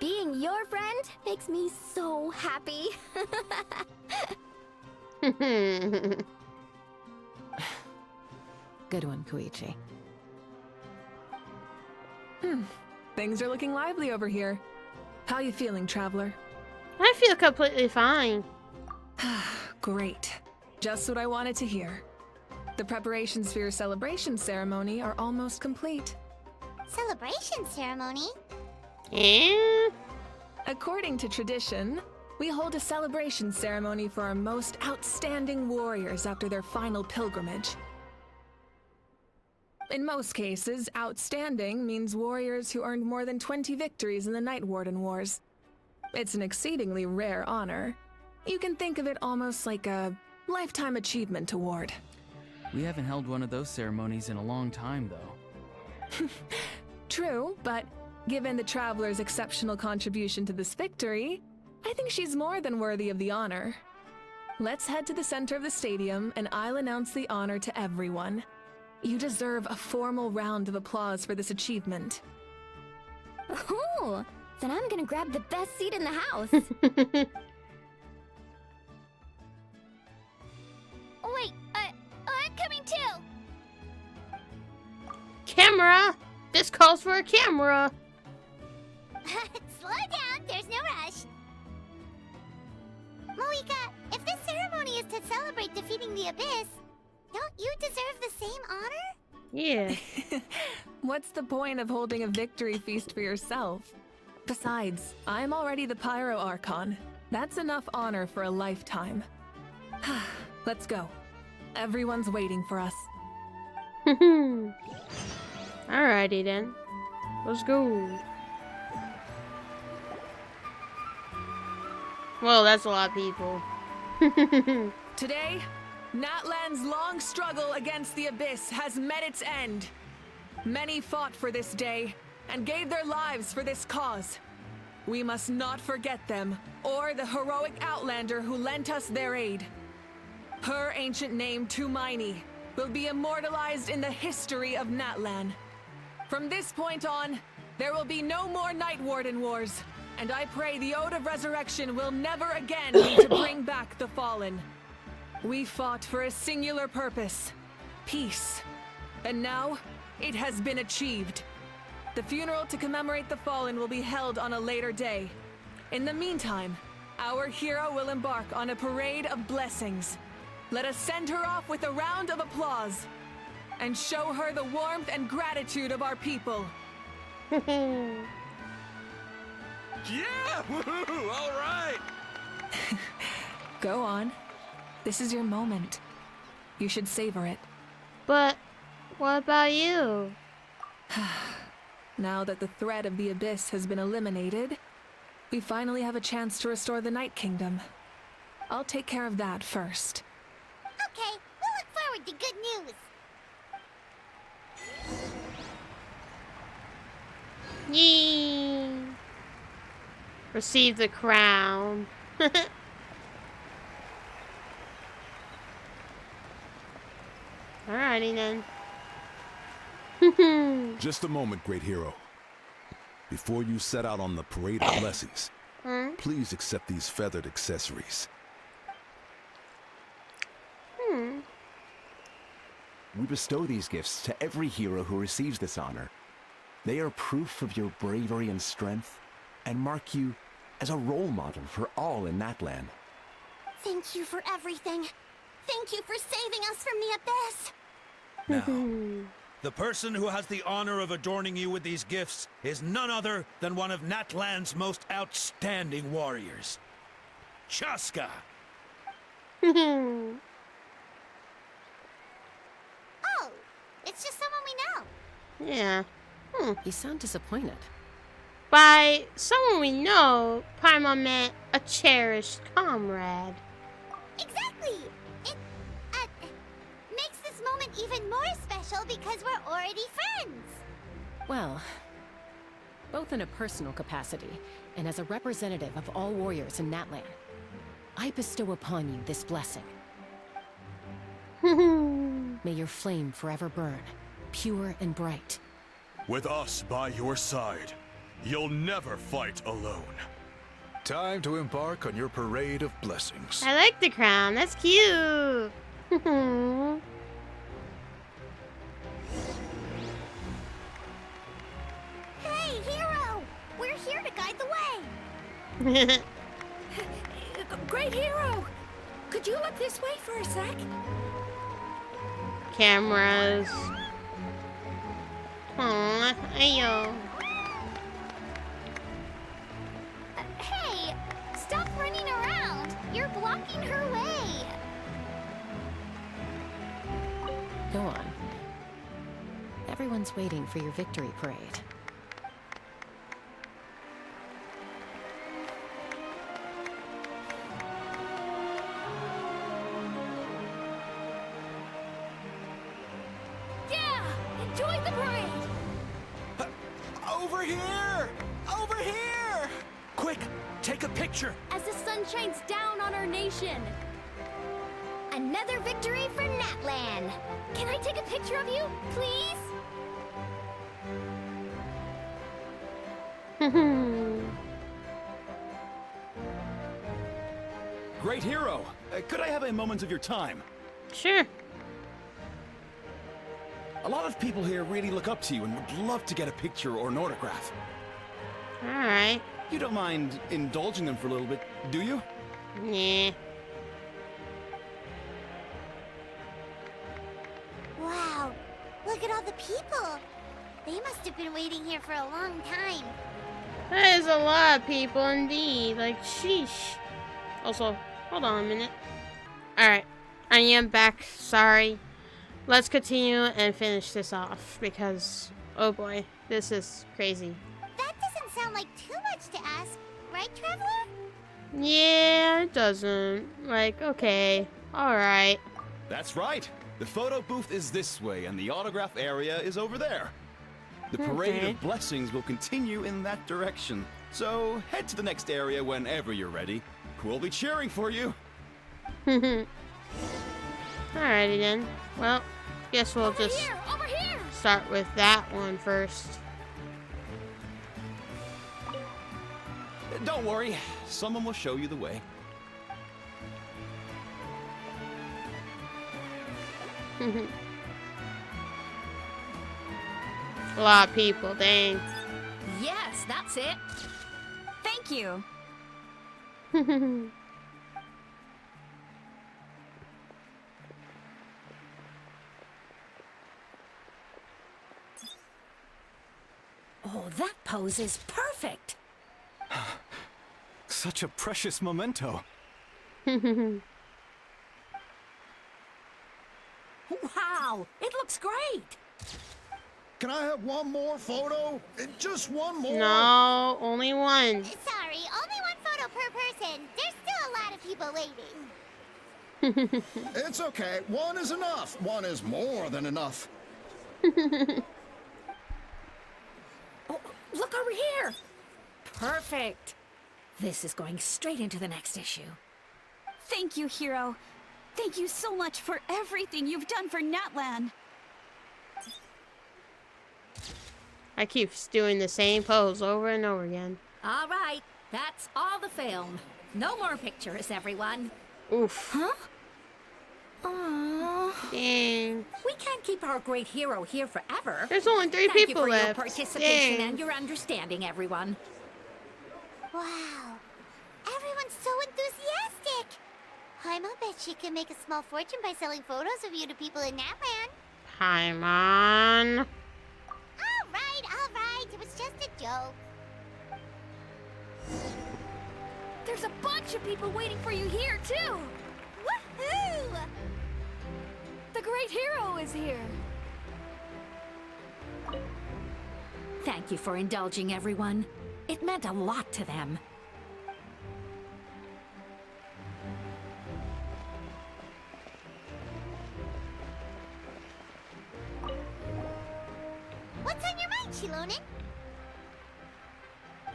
Being your friend makes me so happy. Good one, Koichi. Things are looking lively over here. How you feeling, traveler? I feel completely fine. Great. Just what I wanted to hear. The preparations for your celebration ceremony are almost complete. Celebration ceremony? Yeah. According to tradition, we hold a celebration ceremony for our most outstanding warriors after their final pilgrimage. In most cases, outstanding means warriors who earned more than 20 victories in the Night Warden Wars. It's an exceedingly rare honor. You can think of it almost like a lifetime achievement award. We haven't held one of those ceremonies in a long time, though. True, but given the Traveler's exceptional contribution to this victory, I think she's more than worthy of the honor. Let's head to the center of the stadium, and I'll announce the honor to everyone. You deserve a formal round of applause for this achievement. Ooh, then I'm gonna grab the best seat in the house. Wait, I'm coming too. Camera! This calls for a camera. Slow down, there's no rush. Moika, if this ceremony is to celebrate defeating the Abyss, don't you deserve the same honor? Yeah. What's the point of holding a victory feast for yourself? Besides, I'm already the Pyro Archon. That's enough honor for a lifetime. Let's go. Everyone's waiting for us. Alrighty then. Let's go. Whoa, that's a lot of people. Today, Natlan's long struggle against the Abyss has met its end. Many fought for this day and gave their lives for this cause. We must not forget them or the heroic Outlander who lent us their aid. Her ancient name, Tumaini, will be immortalized in the history of Natlan. From this point on, there will be no more Night Warden Wars, and I pray the Ode of Resurrection will never again need to bring back the Fallen. We fought for a singular purpose, peace. And now, it has been achieved. The funeral to commemorate the Fallen will be held on a later day. In the meantime, our hero will embark on a parade of blessings. Let us send her off with a round of applause and show her the warmth and gratitude of our people. Yeah! Woohoo! All right! Go on. This is your moment. You should savor it. But what about you? Now that the threat of the Abyss has been eliminated, we finally have a chance to restore the Night Kingdom. I'll take care of that first. Okay, we'll look forward to good news. Yee! Receive the crown. Alrighty then. Just a moment, great hero. Before you set out on the parade of blessings, please accept these feathered accessories. We bestow these gifts to every hero who receives this honor. They are proof of your bravery and strength, and mark you as a role model for all in Natlan. Thank you for everything. Thank you for saving us from the Abyss. Now, the person who has the honor of adorning you with these gifts is none other than one of Natlan's most outstanding warriors, Chaska. Oh, it's just someone we know. Yeah. You sound disappointed. By someone we know, Paimon meant a cherished comrade. Exactly! It makes this moment even more special because we're already friends. Well, both in a personal capacity and as a representative of all warriors in Natlan, I bestow upon you this blessing. may your flame forever burn, pure and bright. With us by your side, you'll never fight alone. Time to embark on your parade of blessings. I like the crown. That's cute. Hey, hero! We're here to guide the way. Great hero! Could you look this way for a sec? Cameras. Aw, ayo. Hey, stop running around. You're blocking her way. Go on. Everyone's waiting for your victory parade. Yeah, enjoy the parade. Over here! Over here! Quick, take a picture. As the sun shines down on our nation. Another victory for Natlan. Can I take a picture of you, please? Great hero! Could I have a moment of your time? Sure. A lot of people here really look up to you and would love to get a picture or an autograph. Alright. You don't mind indulging them for a little bit, do you? Yeah. Wow, look at all the people. They must have been waiting here for a long time. That is a lot of people indeed. Like, sheesh. Also, hold on a minute. Alright. I am back. Sorry. Let's continue and finish this off because, oh boy, this is crazy. That doesn't sound like too much to ask, right, Traveler? Yeah, it doesn't. Like, okay. Alright. That's right. The photo booth is this way and the autograph area is over there. The parade Okay. of blessings will continue in that direction. So head to the next area whenever you're ready. We'll be cheering for you. Alrighty then. Well, guess we'll just Over here! start with that one first. Don't worry, someone will show you the way. A lot of people, dang. Yes, that's it. Thank you. Oh, that pose is perfect. Such a precious memento. Wow, it looks great. Can I have one more photo? Just one more? No, only one. Sorry, only one photo per person. There's still a lot of people waiting. It's okay. One is enough. One is more than enough. Oh, look over here. Perfect. This is going straight into the next issue. Thank you, hero. Thank you so much for everything you've done for Natlan. I keep doing the same pose over and over again. All right, that's all the film. No more pictures, everyone. Oof. Huh? Aww. Dang. We can't keep our great hero here forever. There's only 3 Thank people you for left. your participation Dang. and your understanding, everyone. Wow, everyone's so enthusiastic. Paimon bet she can make a small fortune by selling photos of you to people in Natlan. Paimon. All right, it was just a joke. There's a bunch of people waiting for you here, too. Woohoo! The great hero is here. Thank you for indulging, everyone. It meant a lot to them. What's on your mind, Shilonen?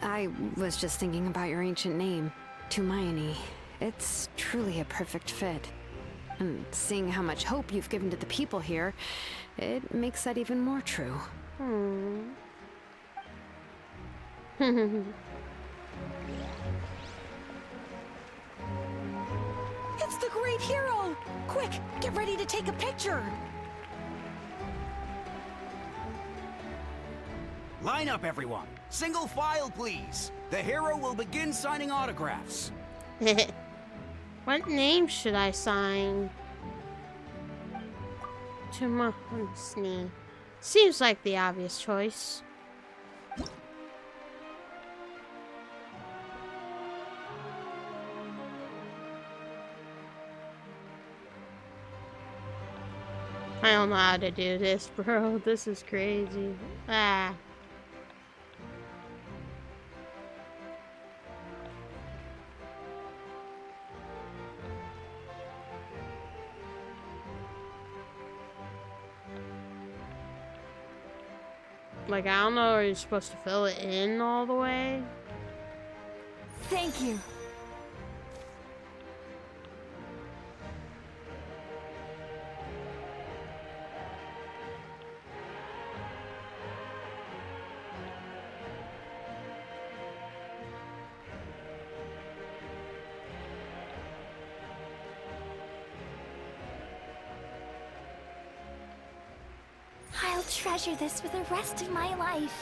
I was just thinking about your ancient name, Tumayani. It's truly a perfect fit. And seeing how much hope you've given to the people here, it makes that even more true. It's the great hero! Quick, get ready to take a picture! Line up, everyone. Single file, please. The hero will begin signing autographs. What name should I sign? To Mahonsni. Seems like the obvious choice. I don't know how to do this, bro. This is crazy. Ah. Like, I don't know, are you supposed to fill it in all the way? Thank you. I'll treasure this for the rest of my life.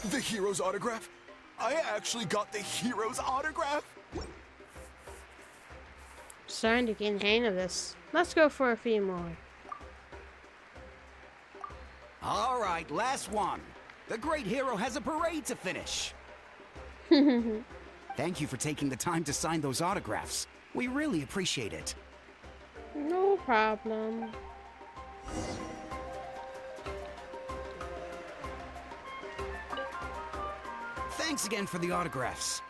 The hero's autograph? I actually got the hero's autograph? Starting to get the hang of this. Let's go for a few more. All right, last one. The great hero has a parade to finish. Thank you for taking the time to sign those autographs. We really appreciate it. No problem. Thanks again for the autographs.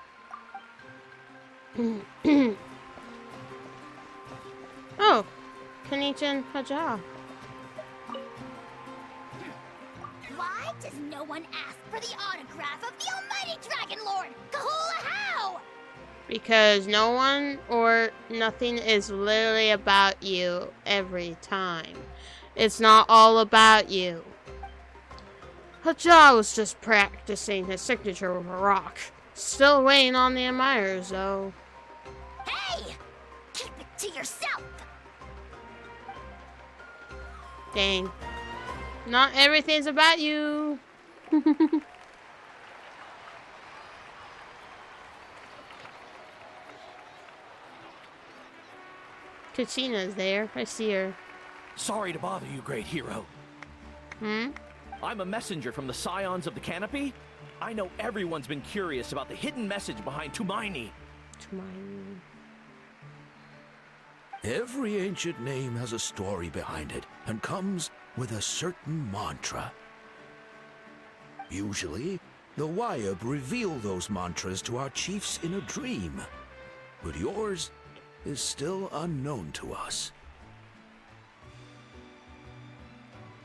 Oh, Kenichi Haja. Why does no one ask for the autograph of the almighty Dragon Lord, Kahula How? Because no one or nothing is literally about you every time. It's not all about you. Haja was just practicing his signature with a rock. Still waiting on the admirers, though. Hey! Keep it to yourself! Dang. Not everything's about you. Kachina's there. I see her. Sorry to bother you, great hero. I'm a messenger from the Scions of the Canopy. I know everyone's been curious about the hidden message behind Tumaini. Every ancient name has a story behind it and comes with a certain mantra. Usually, the Wayab reveal those mantras to our chiefs in a dream, but yours is still unknown to us.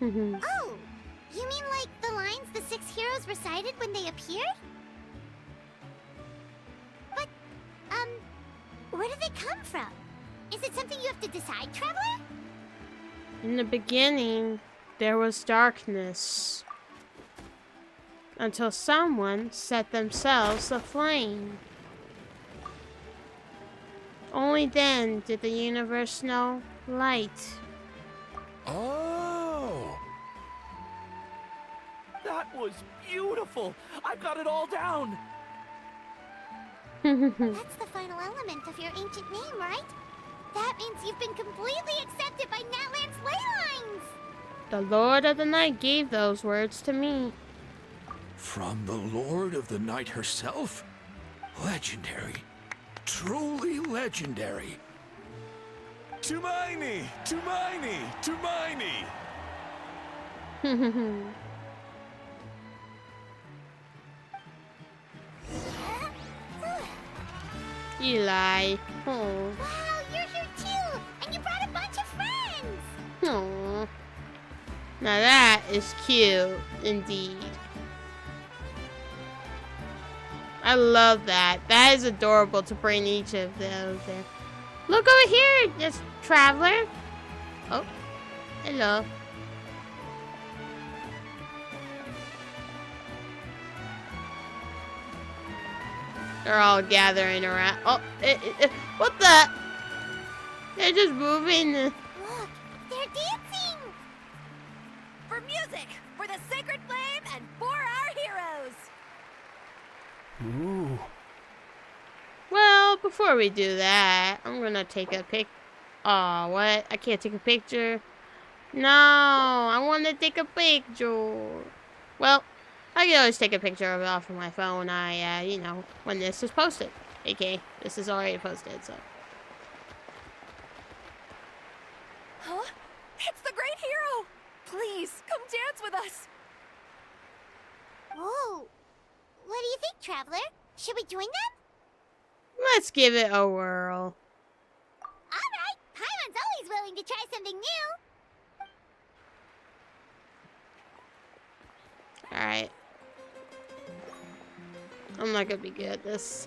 Oh, you mean like the lines the 6 heroes recited when they appeared? But, where do they come from? Is it something you have to decide, Traveler? In the beginning, there was darkness. Until someone set themselves aflame. Only then did the universe know light. Oh! That was beautiful! I've got it all down! That's the final element of your ancient name, right? That means you've been completely accepted by Natlan's ley lines! The Lord of the Night gave those words to me. From the Lord of the Night herself? Legendary. Truly legendary. Tumaini! Tumaini! Tumaini! Eli. Oh. Wow, you're here too! And you brought a bunch of friends! Oh. Now that is cute, indeed. I love that. That is adorable to bring each of those there. Look over here, this traveler. Oh, hello. They're all gathering around. Oh, what the? They're just moving. Look, they're dancing! For music, for the sacred flame, and for our heroes! Ooh. Well, before we do that, I'm gonna take a pic. Oh, what? I can't take a picture. No, I want to take a picture. Well, I can always take a picture of it off of my phone. You know, when this is posted. Okay, this is already posted, so. Huh? It's the great hero! Please, come dance with us! Whoa! What do you think, Traveler? Should we join them? Let's give it a whirl. Alright! Paimon's always willing to try something new! Alright. I'm not gonna be good at this.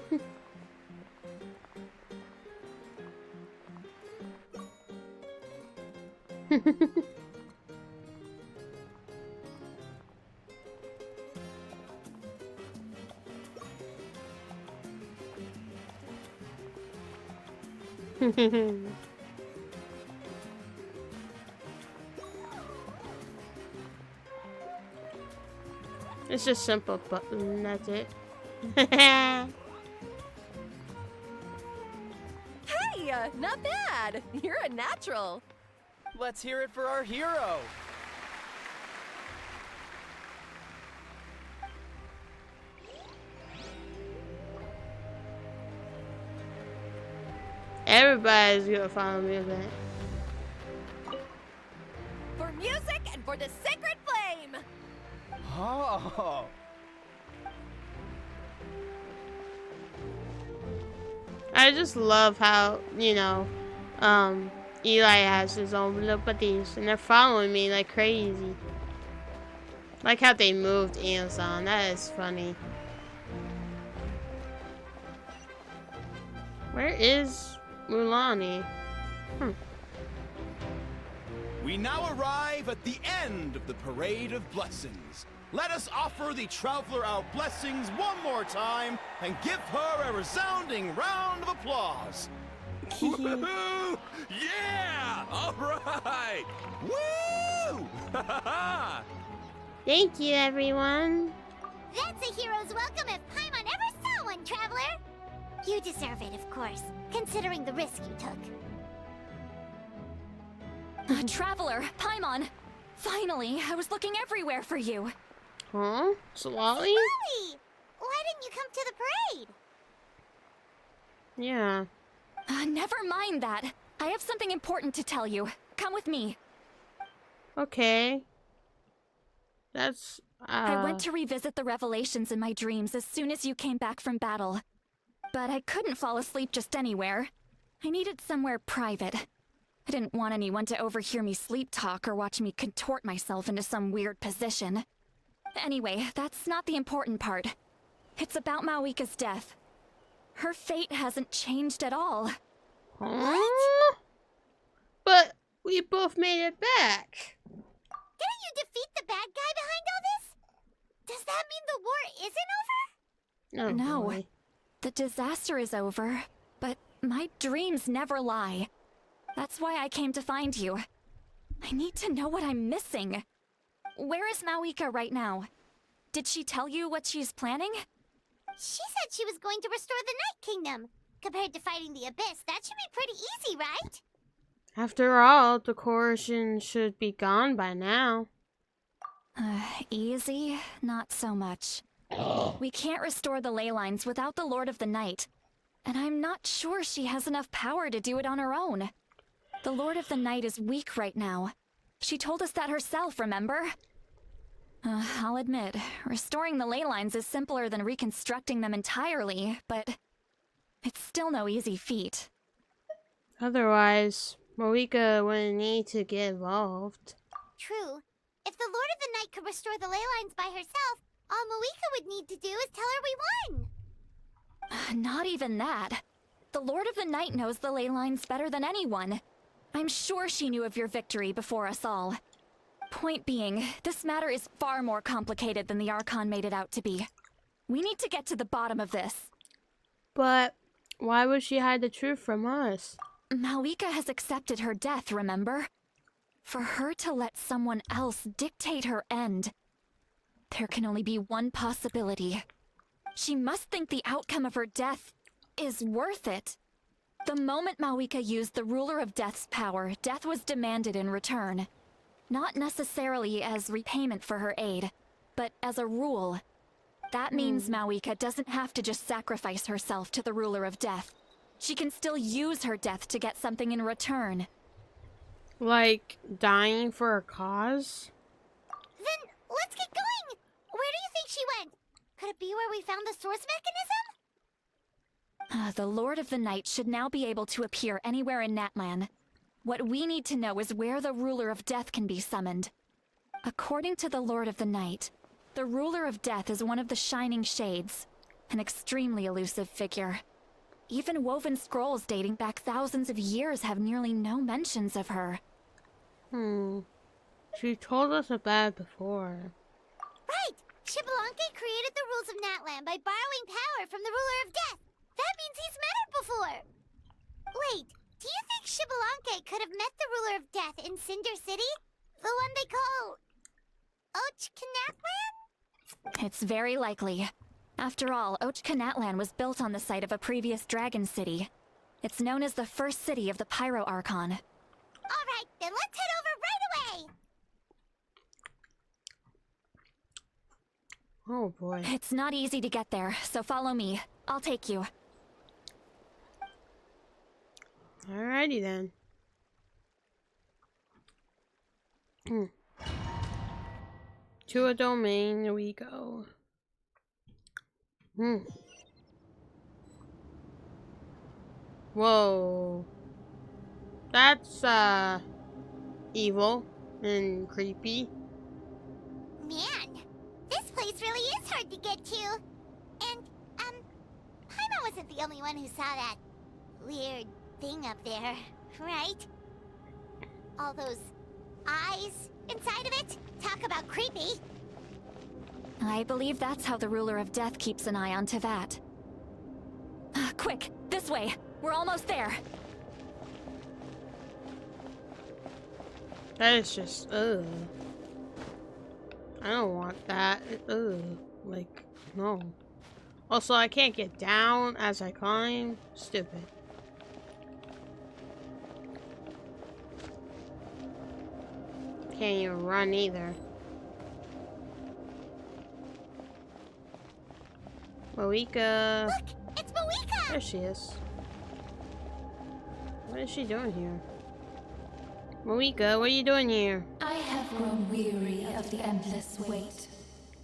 It's just simple button, that's it. Hey, not bad! You're a natural! Let's hear it for our hero! Everybody's gonna follow me with that. For music and for the sacred flame! Oh! I just love how, you know, Eli has his own little buddies, and they're following me like crazy. Like how they moved Amazon. That is funny. Where is Mulani? We now arrive at the end of the Parade of Blessings. Let us offer the Traveler our blessings one more time and give her a resounding round of applause. Woohoo! Yeah! All right! Woo! Thank you, everyone. That's a hero's welcome if Paimon ever saw one, Traveler! You deserve it, of course, considering the risk you took. Traveler, Paimon! Finally, I was looking everywhere for you. Huh? Solali? Solali! Why didn't you come to the parade? Yeah. Never mind that. I have something important to tell you. Come with me. Okay. That's, I went to revisit the revelations in my dreams as soon as you came back from battle. But I couldn't fall asleep just anywhere. I needed somewhere private. I didn't want anyone to overhear me sleep talk or watch me contort myself into some weird position. Anyway, that's not the important part. It's about Mawika's death. Her fate hasn't changed at all. What? But we both made it back. Didn't you defeat the bad guy behind all this? Does that mean the war isn't over? No. Boy. The disaster is over, but my dreams never lie. That's why I came to find you. I need to know what I'm missing. Where is Mawika right now? Did she tell you what she's planning? She said she was going to restore the Night Kingdom. Compared to fighting the Abyss, that should be pretty easy, right? After all, the coercion should be gone by now. Easy? Not so much. We can't restore the ley lines without the Lord of the Night. And I'm not sure she has enough power to do it on her own. The Lord of the Night is weak right now. She told us that herself, remember? I'll admit, restoring the ley lines is simpler than reconstructing them entirely, but It's still no easy feat. Otherwise, Moika wouldn't need to get involved. True. If the Lord of the Night could restore the ley lines by herself, all Moika would need to do is tell her we won. Not even that. The Lord of the Night knows the ley lines better than anyone. I'm sure she knew of your victory before us all. Point being, this matter is far more complicated than the Archon made it out to be. We need to get to the bottom of this. But why would she hide the truth from us? Malika has accepted her death, remember? For her to let someone else dictate her end, there can only be one possibility. She must think the outcome of her death is worth it. The moment Malika used the Ruler of Death's power, death was demanded in return. Not necessarily as repayment for her aid, but as a rule. That means Malika doesn't have to just sacrifice herself to the Ruler of Death. She can still use her death to get something in return. Like dying for a cause? Then let's get going! Where do you think she went? Could it be where we found the source mechanism? The Lord of the Night should now be able to appear anywhere in Natlan. What we need to know is where the Ruler of Death can be summoned. According to the Lord of the Night, the Ruler of Death is one of the Shining Shades, an extremely elusive figure. Even woven scrolls dating back thousands of years have nearly no mentions of her. She told us about it before. Right! Xbalanque created the rules of Natlan by borrowing power from the Ruler of Death. That means he's met her before. Wait, do you think Xbalanque could have met the Ruler of Death in Cinder City? The one they call... Natlan? It's very likely. After all, Natlan was built on the site of a previous dragon city. It's known as the first city of the Pyro Archon. Alright, then let's head over right away! Oh boy. It's not easy to get there, so follow me. I'll take you. Alrighty then. To a domain we go. Whoa. That's evil and creepy. Man, this place really is hard to get to. And, Paimon wasn't the only one who saw that weird thing up there, right? All those eyes inside of it? Talk about creepy. I believe that's how the Ruler of Death keeps an eye on Teyvat. Quick, this way! We're almost there! That is just, ugh. I don't want that. Ugh. Like, no. Also, I can't get down as I climb. Stupid. Can't even run either. Moika. Look, it's Moika! There she is. What is she doing here? Moika, what are you doing here? I have grown weary of the endless wait.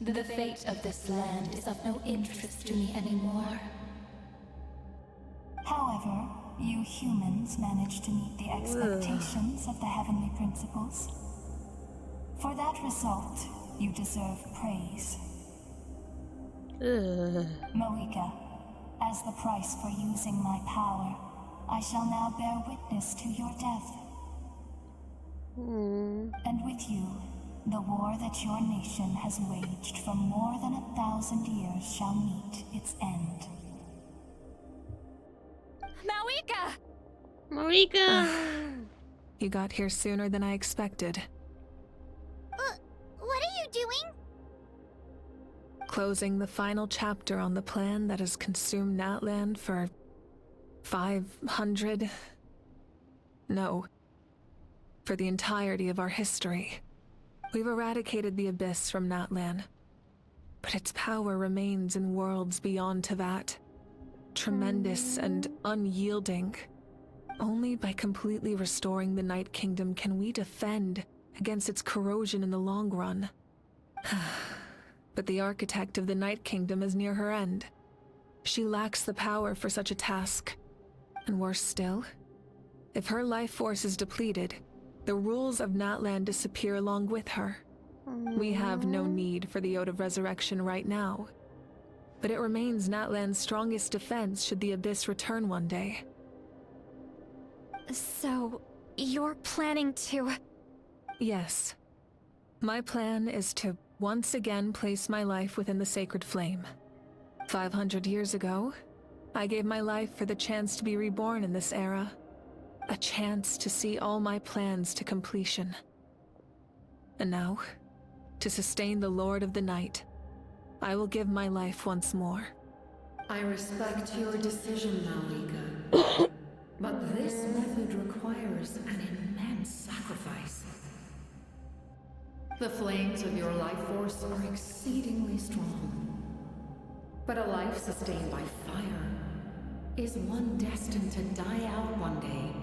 The fate of this land is of no interest to me anymore. However, you humans managed to meet the expectations of the heavenly principles. For that result, you deserve praise. Moika, as the price for using my power, I shall now bear witness to your death. And with you, the war that your nation has waged for more than 1,000 years shall meet its end. Moika! Moika! You got here sooner than I expected. What are you doing? Closing the final chapter on the plan that has consumed Natlan for 500... No. For the entirety of our history. We've eradicated the Abyss from Natlan. But its power remains in worlds beyond Teyvat. Tremendous and unyielding. Only by completely restoring the Night Kingdom can we defend against its corrosion in the long run. But the architect of the Night Kingdom is near her end. She lacks the power for such a task. And worse still, if her life force is depleted, the rules of Natlan disappear along with her. We have no need for the Ode of Resurrection right now. But it remains Natlan's strongest defense should the Abyss return one day. So, you're planning to... Yes. My plan is to once again place my life within the sacred flame. 500 years ago, I gave my life for the chance to be reborn in this era. A chance to see all my plans to completion. And now, to sustain the Lord of the Night, I will give my life once more. I respect your decision, Malika. But this method requires an immense sacrifice. The flames of your life force are exceedingly strong. But a life sustained by fire is one destined to die out one day.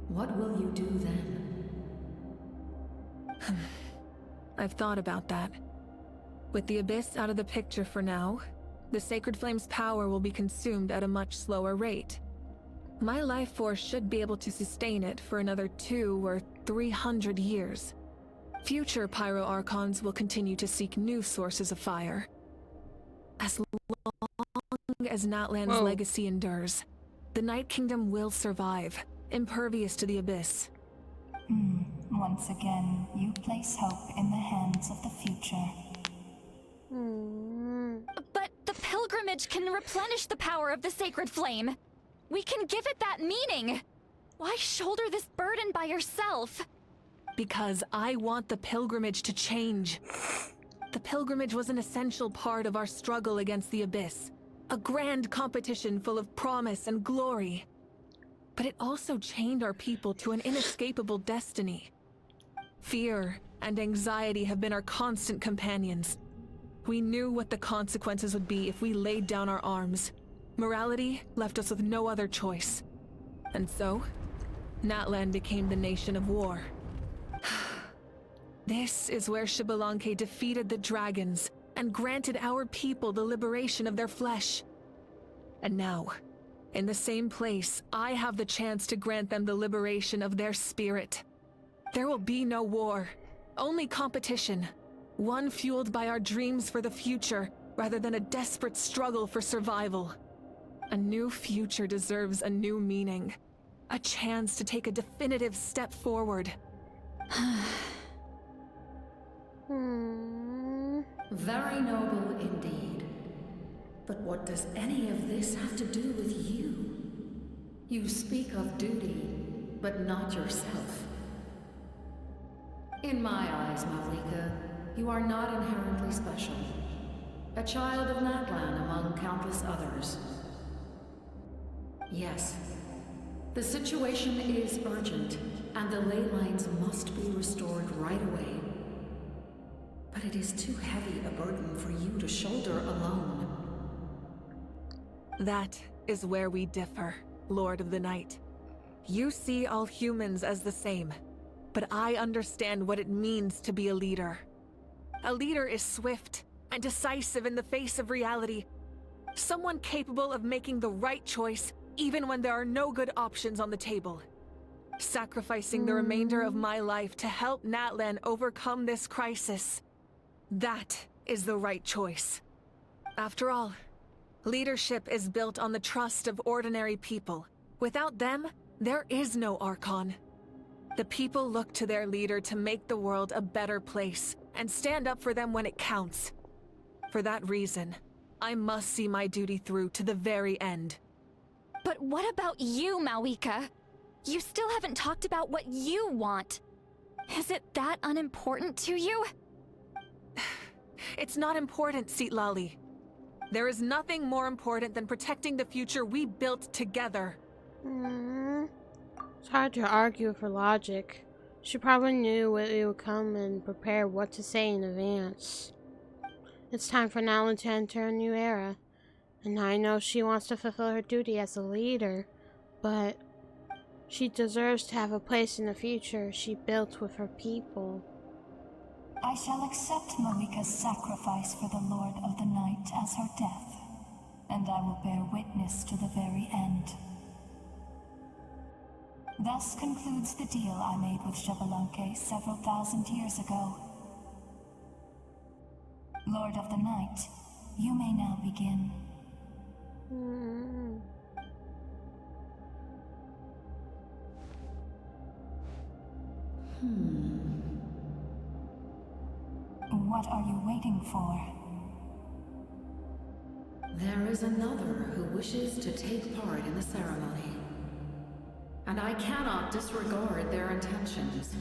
What will you do then? I've thought about that. With the Abyss out of the picture for now, the Sacred Flame's power will be consumed at a much slower rate. My life force should be able to sustain it for another 200 or 300 years. Future Pyro Archons will continue to seek new sources of fire. As long as Natlan's legacy endures, the Night Kingdom will survive, impervious to the Abyss. Once again, you place hope in the hands of the future. But the pilgrimage can replenish the power of the sacred flame. We can give it that meaning. Why shoulder this burden by yourself? Because I want the pilgrimage to change. The pilgrimage was an essential part of our struggle against the Abyss. A grand competition full of promise and glory. But it also chained our people to an inescapable destiny. Fear and anxiety have been our constant companions. We knew what the consequences would be if we laid down our arms. Morality left us with no other choice. And so, Natlan became the nation of war. This is where Xbalanque defeated the dragons and granted our people the liberation of their flesh. And now, in the same place, I have the chance to grant them the liberation of their spirit. There will be no war, only competition. One fueled by our dreams for the future, rather than a desperate struggle for survival. A new future deserves a new meaning. A chance to take a definitive step forward. Very noble indeed. But what does any of this have to do with you? You speak of duty, but not yourself. In my eyes, Malika, you are not inherently special. A child of Natlan among countless others. Yes, the situation is urgent, and the ley lines must be restored right away. But it is too heavy a burden for you to shoulder alone. That is where we differ, Lord of the Night. You see all humans as the same, but I understand what it means to be a leader. A leader is swift and decisive in the face of reality. Someone capable of making the right choice even when there are no good options on the table. Sacrificing the remainder of my life to help Natlan overcome this crisis. That is the right choice. After all, leadership is built on the trust of ordinary people. Without them, there is no Archon. The people look to their leader to make the world a better place and stand up for them when it counts. For that reason, I must see my duty through to the very end. But what about you, Malika? You still haven't talked about what you want. Is it that unimportant to you? It's not important, Citlali. There is nothing more important than protecting the future we built together. It's hard to argue for logic. She probably knew it would come and prepare what to say in advance. It's time for Natlan to enter a new era. And I know she wants to fulfill her duty as a leader, but she deserves to have a place in the future she built with her people. I shall accept Malika's sacrifice for the Lord of the Night as her death. and I will bear witness to the very end. Thus concludes the deal I made with Xbalanque several thousand years ago. Lord of the Night, you may now begin. What are you waiting for? There is another who wishes to take part in the ceremony. And I cannot disregard their intentions.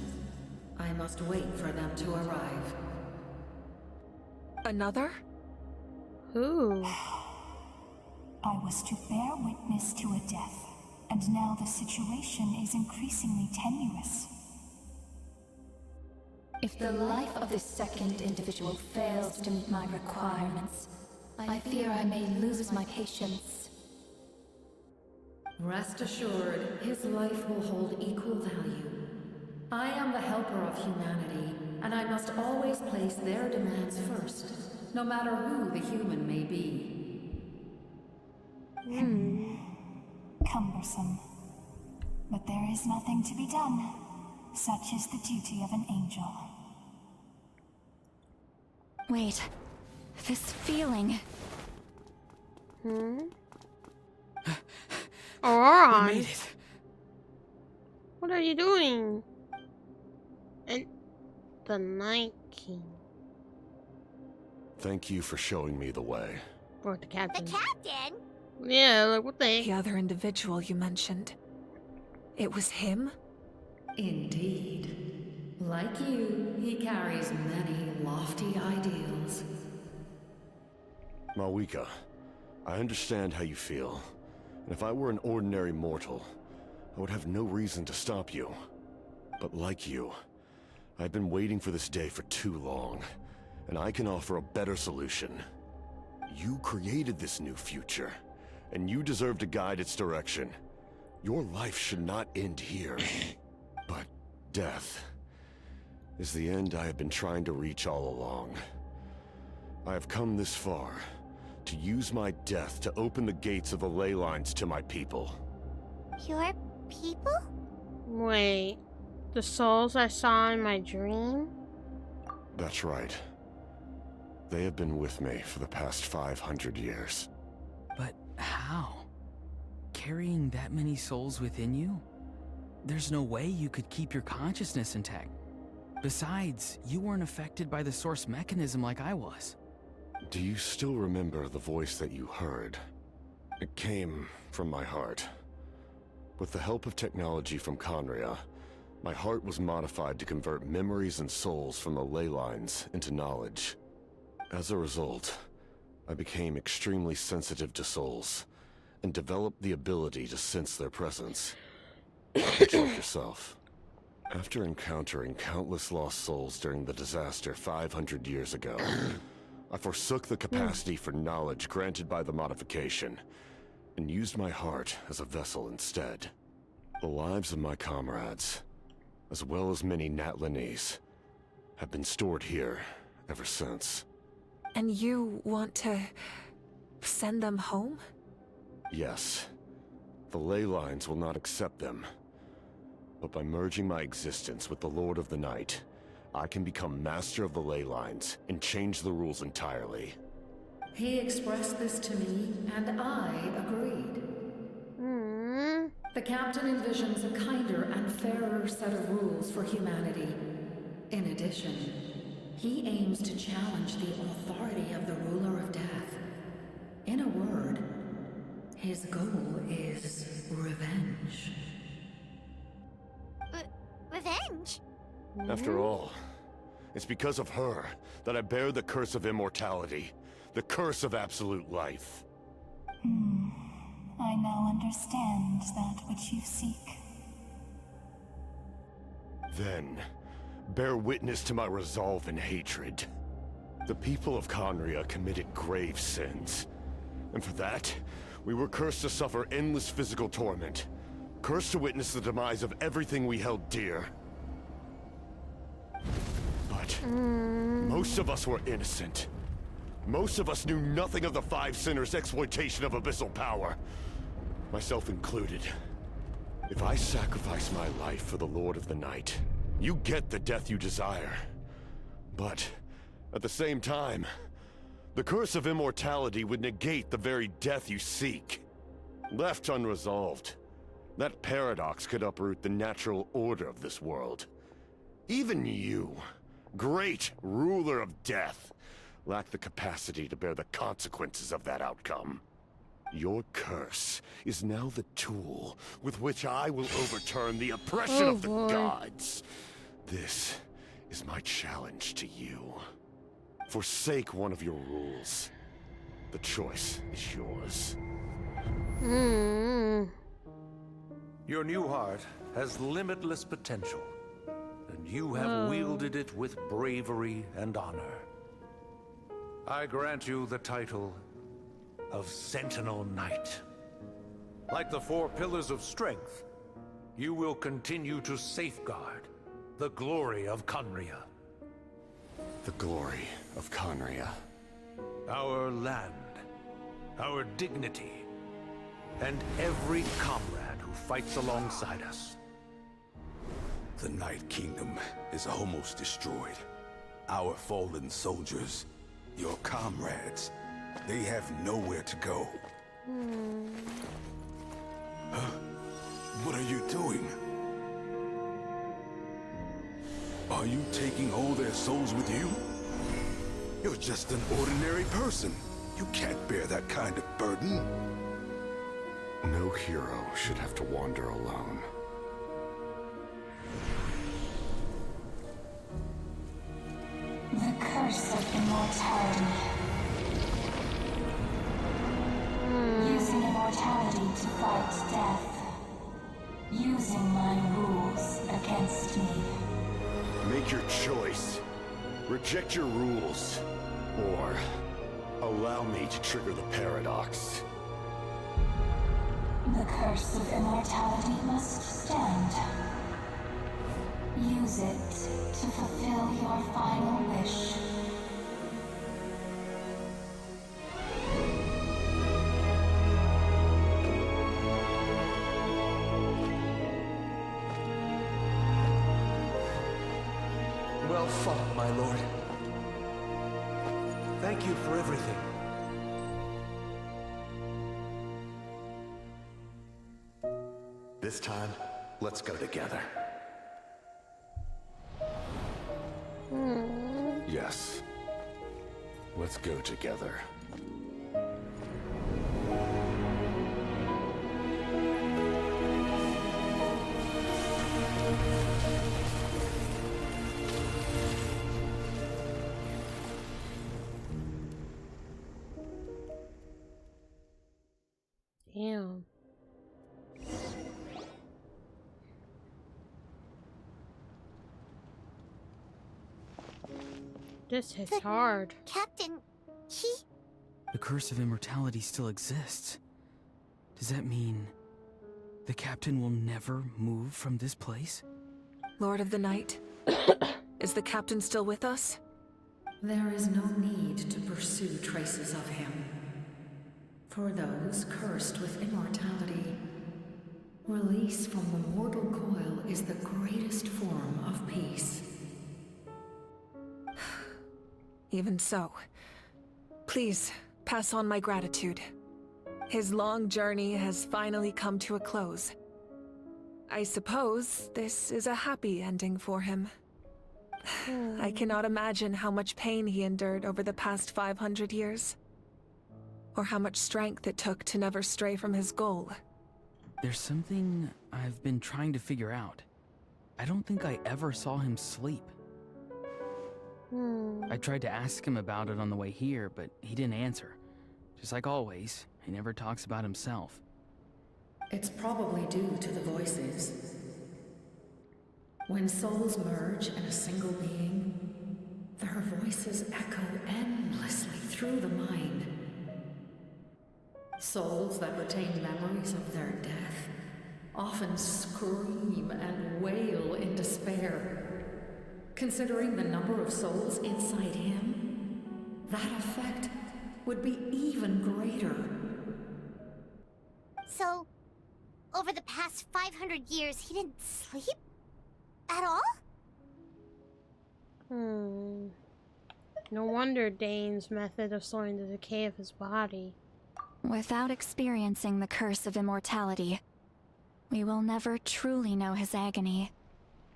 I must wait for them to arrive. Another? Who? I was to bear witness to a death, and now the situation is increasingly tenuous. If the life of this second individual fails to meet my requirements, I fear I may lose my patience. Rest assured, his life will hold equal value. I am the helper of humanity, and I must always place their demands first, no matter who the human may be. Cumbersome. But there is nothing to be done. Such is the duty of an angel. Wait. This feeling. Auron. We made it. What are you doing? And the Night King. Thank you for showing me the way. Or the captain. The captain? Yeah, like what the The other individual you mentioned. It was him? Indeed. Like you, he carries many lofty ideals. Mawika, I understand how you feel. And if I were an ordinary mortal, I would have no reason to stop you. But like you, I've been waiting for this day for too long, and I can offer a better solution. You created this new future, and you deserve to guide its direction. Your life should not end here. But death is the end I have been trying to reach all along. I have come this far to use my death to open the gates of the ley lines to my people. Your people? Wait, the souls I saw in my dream? That's right. They have been with me for the past 500 years. But how? Carrying that many souls within you? There's no way you could keep your consciousness intact. Besides, you weren't affected by the source mechanism like I was. Do you still remember the voice that you heard? It came from my heart. With the help of technology from Conria, my heart was modified to convert memories and souls from the ley lines into knowledge. As a result, I became extremely sensitive to souls, and developed the ability to sense their presence. Much like yourself. After encountering countless lost souls during the disaster 500 years ago, I forsook the capacity for knowledge granted by the modification, and used my heart as a vessel instead. The lives of my comrades, as well as many Natlanese, have been stored here ever since. And you want to send them home? Yes. The ley lines will not accept them. But by merging my existence with the Lord of the Night, I can become master of the ley lines and change the rules entirely. He expressed this to me, and I agreed. The captain envisions a kinder and fairer set of rules for humanity. In addition, he aims to challenge the authority of the ruler of death. In a word, his goal is revenge. Revenge? After all, it's because of her that I bear the curse of immortality, the curse of absolute life. I now understand that which you seek. Then, bear witness to my resolve and hatred. The people of Conria committed grave sins. And for that, we were cursed to suffer endless physical torment. Cursed to witness the demise of everything we held dear. But most of us were innocent. Most of us knew nothing of the Five Sinners' exploitation of abyssal power. Myself included. If I sacrifice my life for the Lord of the Night, you get the death you desire. But, at the same time, the curse of immortality would negate the very death you seek. Left unresolved, that paradox could uproot the natural order of this world. Even you, great ruler of death, lack the capacity to bear the consequences of that outcome. Your curse is now the tool with which I will overturn the oppression of the gods. This is my challenge to you. Forsake one of your rules. The choice is yours. Your new heart has limitless potential, and you have wielded it with bravery and honor. I grant you the title of Sentinel Knight. Like the four pillars of strength, you will continue to safeguard the glory of Conria. The glory of Conria. Our land, our dignity, and every comrade who fights alongside us. The Night Kingdom is almost destroyed. Our fallen soldiers, your comrades, they have nowhere to go. Huh? What are you doing? Are you taking all their souls with you? You're just an ordinary person. You can't bear that kind of burden. No hero should have to wander alone. The curse of immortality. Using immortality to fight death. Using my rules against me. Make your choice. Reject your rules. Or allow me to trigger the paradox. The curse of immortality must stand. Use it to fulfill your final wish. Well fought, my lord. Thank you for everything. This time, let's go together. Yes. Let's go together. Damn. This hits hard. Captain, The curse of immortality still exists. Does that mean the captain will never move from this place? Lord of the Night, is the captain still with us? There is no need to pursue traces of him. For those cursed with immortality, release from the mortal coil is the greatest form of peace. Even so, please pass on my gratitude. His long journey has finally come to a close. I suppose this is a happy ending for him. I cannot imagine how much pain he endured over the past 500 years. Or how much strength it took to never stray from his goal. There's something I've been trying to figure out. I don't think I ever saw him sleep. I tried to ask him about it on the way here, but he didn't answer. Just like always, he never talks about himself. It's probably due to the voices. When souls merge in a single being, their voices echo endlessly through the mind. Souls that retain memories of their death often scream and wail in despair. Considering the number of souls inside him, that effect would be even greater. So, over the past 500 years, he didn't sleep? At all? No wonder Dane's method of slowing the decay of his body. Without experiencing the curse of immortality, we will never truly know his agony.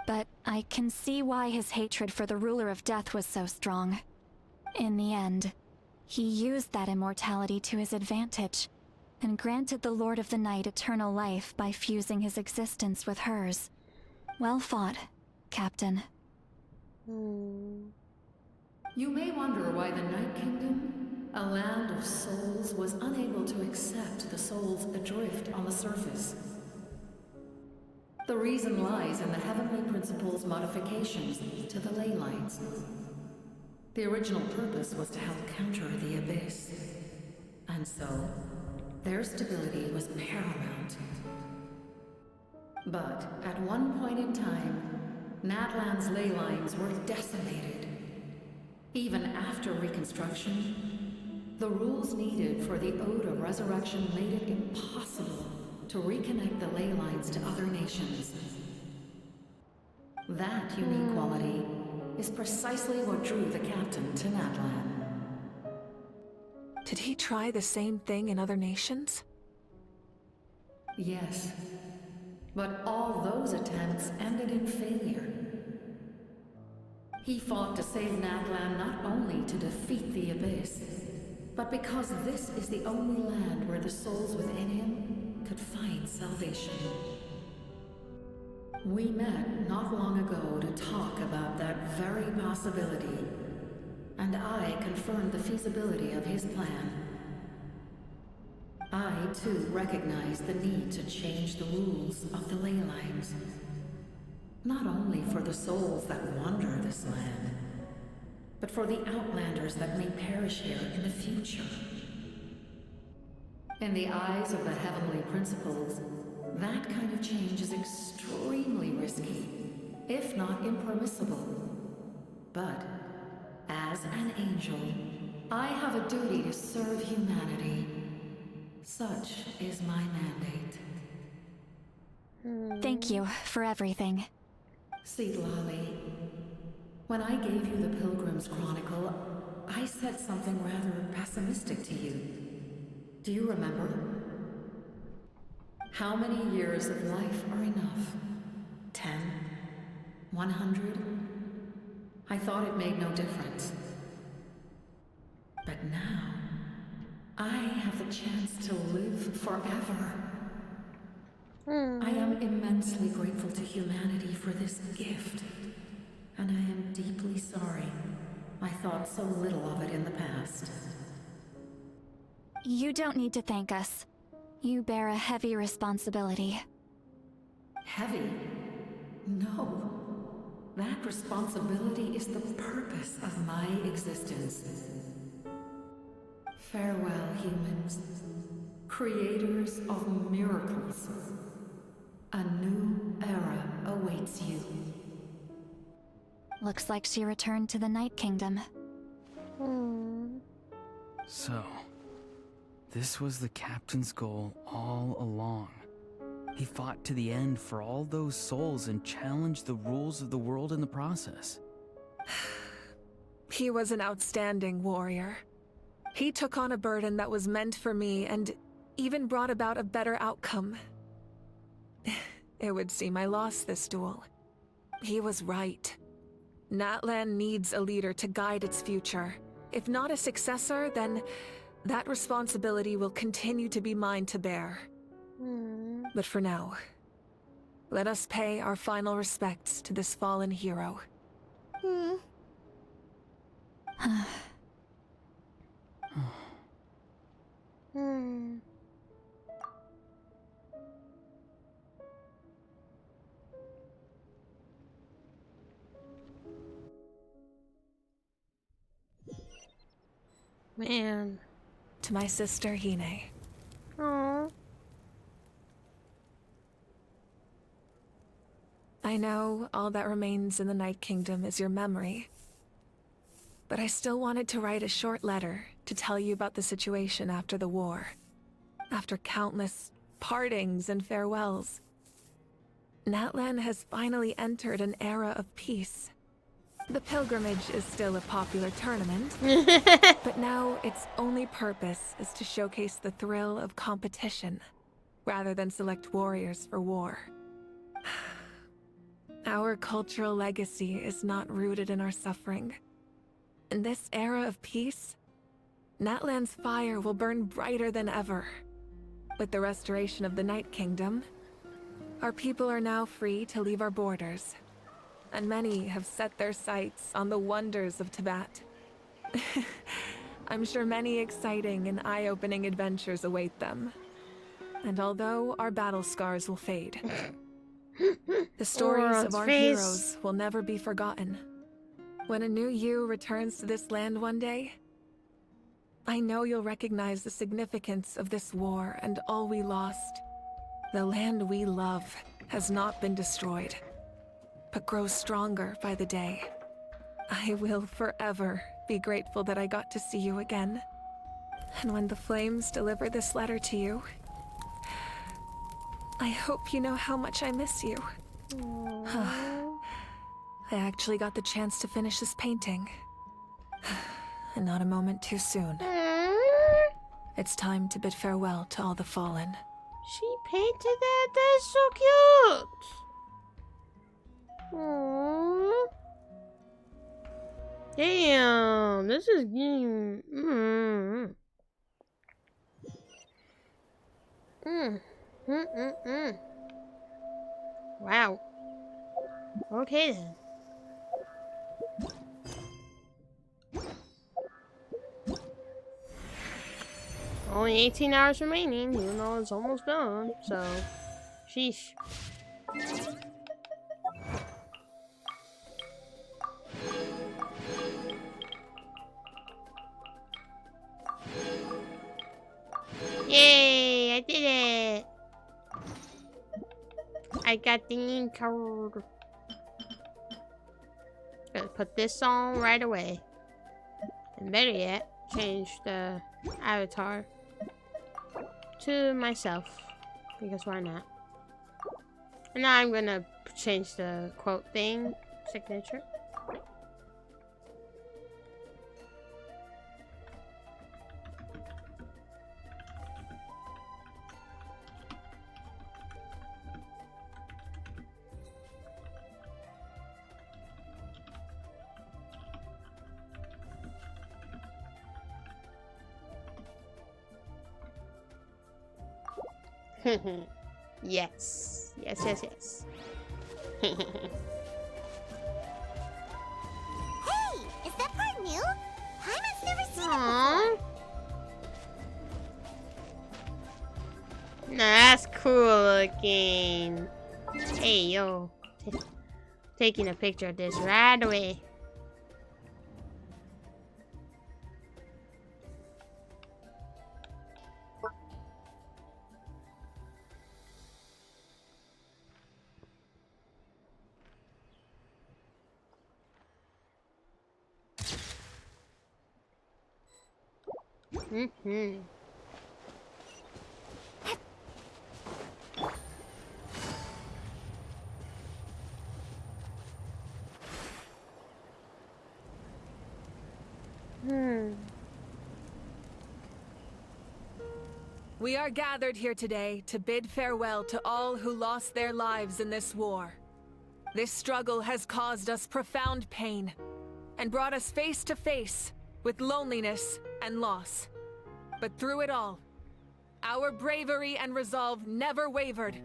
But I can see why his hatred for the ruler of death was so strong. In the end, he used that immortality to his advantage, and granted the Lord of the Night eternal life by fusing his existence with hers. Well fought, Captain. You may wonder why the Night Kingdom, a land of souls, was unable to accept the souls adrift on the surface. The reason lies in the Heavenly Principle's modifications to the ley lines. The original purpose was to help counter the Abyss. And so, their stability was paramount. But at one point in time, Natlan's ley lines were decimated. Even after reconstruction, the rules needed for the Ode of Resurrection made it impossible to reconnect the ley lines to other nations. That unique quality is precisely what drew the captain to Natlan. Did he try the same thing in other nations? Yes, but all those attempts ended in failure. He fought to save Natlan not only to defeat the Abyss, but because this is the only land where the souls within him could find salvation. We met not long ago to talk about that very possibility, and I confirmed the feasibility of his plan. I, too, recognize the need to change the rules of the ley lines. Not only for the souls that wander this land, but for the outlanders that may perish here in the future. In the eyes of the Heavenly Principles, that kind of change is extremely risky, if not impermissible. But, as an angel, I have a duty to serve humanity. Such is my mandate. Thank you for everything. See, Lolly, when I gave you the Pilgrim's Chronicle, I said something rather pessimistic to you. Do you remember? How many years of life are enough? 10? 100? I thought it made no difference. But now, I have the chance to live forever. I am immensely grateful to humanity for this gift, and I am deeply sorry I thought so little of it in the past. You don't need to thank us. You bear a heavy responsibility. Heavy? No. That responsibility is the purpose of my existence. Farewell, humans. Creators of miracles. A new era awaits you. Looks like she returned to the Night Kingdom. So, this was the captain's goal all along. He fought to the end for all those souls and challenged the rules of the world in the process. He was an outstanding warrior. He took on a burden that was meant for me and even brought about a better outcome. It would seem I lost this duel. He was right. Natlan needs a leader to guide its future. If not a successor, then that responsibility will continue to be mine to bear. But for now, let us pay our final respects to this fallen hero. Man. To my sister, Hine. Aww. I know all that remains in the Night Kingdom is your memory. but I still wanted to write a short letter to tell you about the situation after the war. After countless partings and farewells, Natlan has finally entered an era of peace. The pilgrimage is still a popular tournament, but now its only purpose is to showcase the thrill of competition, rather than select warriors for war. Our cultural legacy is not rooted in our suffering. In this era of peace, Natlan's fire will burn brighter than ever. With the restoration of the Night Kingdom, our people are now free to leave our borders, and many have set their sights on the wonders of Tibet. I'm sure many exciting and eye-opening adventures await them. And although our battle scars will fade, the stories of our heroes will never be forgotten. When a new you returns to this land one day, I know you'll recognize the significance of this war and all we lost. The land we love has not been destroyed, but grows stronger by the day. I will forever be grateful that I got to see you again. And when the flames deliver this letter to you, I hope you know how much I miss you. I actually got the chance to finish this painting. And not a moment too soon. It's time to bid farewell to all the fallen. She painted that? That's so cute! Aww. Damn, this is getting... Wow. Okay then. Only 18 hours remaining, even though it's almost done, so... Sheesh. Yay! I did it! I got the name card. Gonna put this on right away. And better yet, change the avatar to myself. Because why not? And now I'm gonna change the quote thing, signature. Yes. Yes, yes, yes. Hey, is that part new? Paimon's never seen it before. Nah, that's cool looking. Hey, yo. Taking a picture of this right away. We are gathered here today to bid farewell to all who lost their lives in this war. This struggle has caused us profound pain and brought us face to face with loneliness and loss. But through it all, our bravery and resolve never wavered,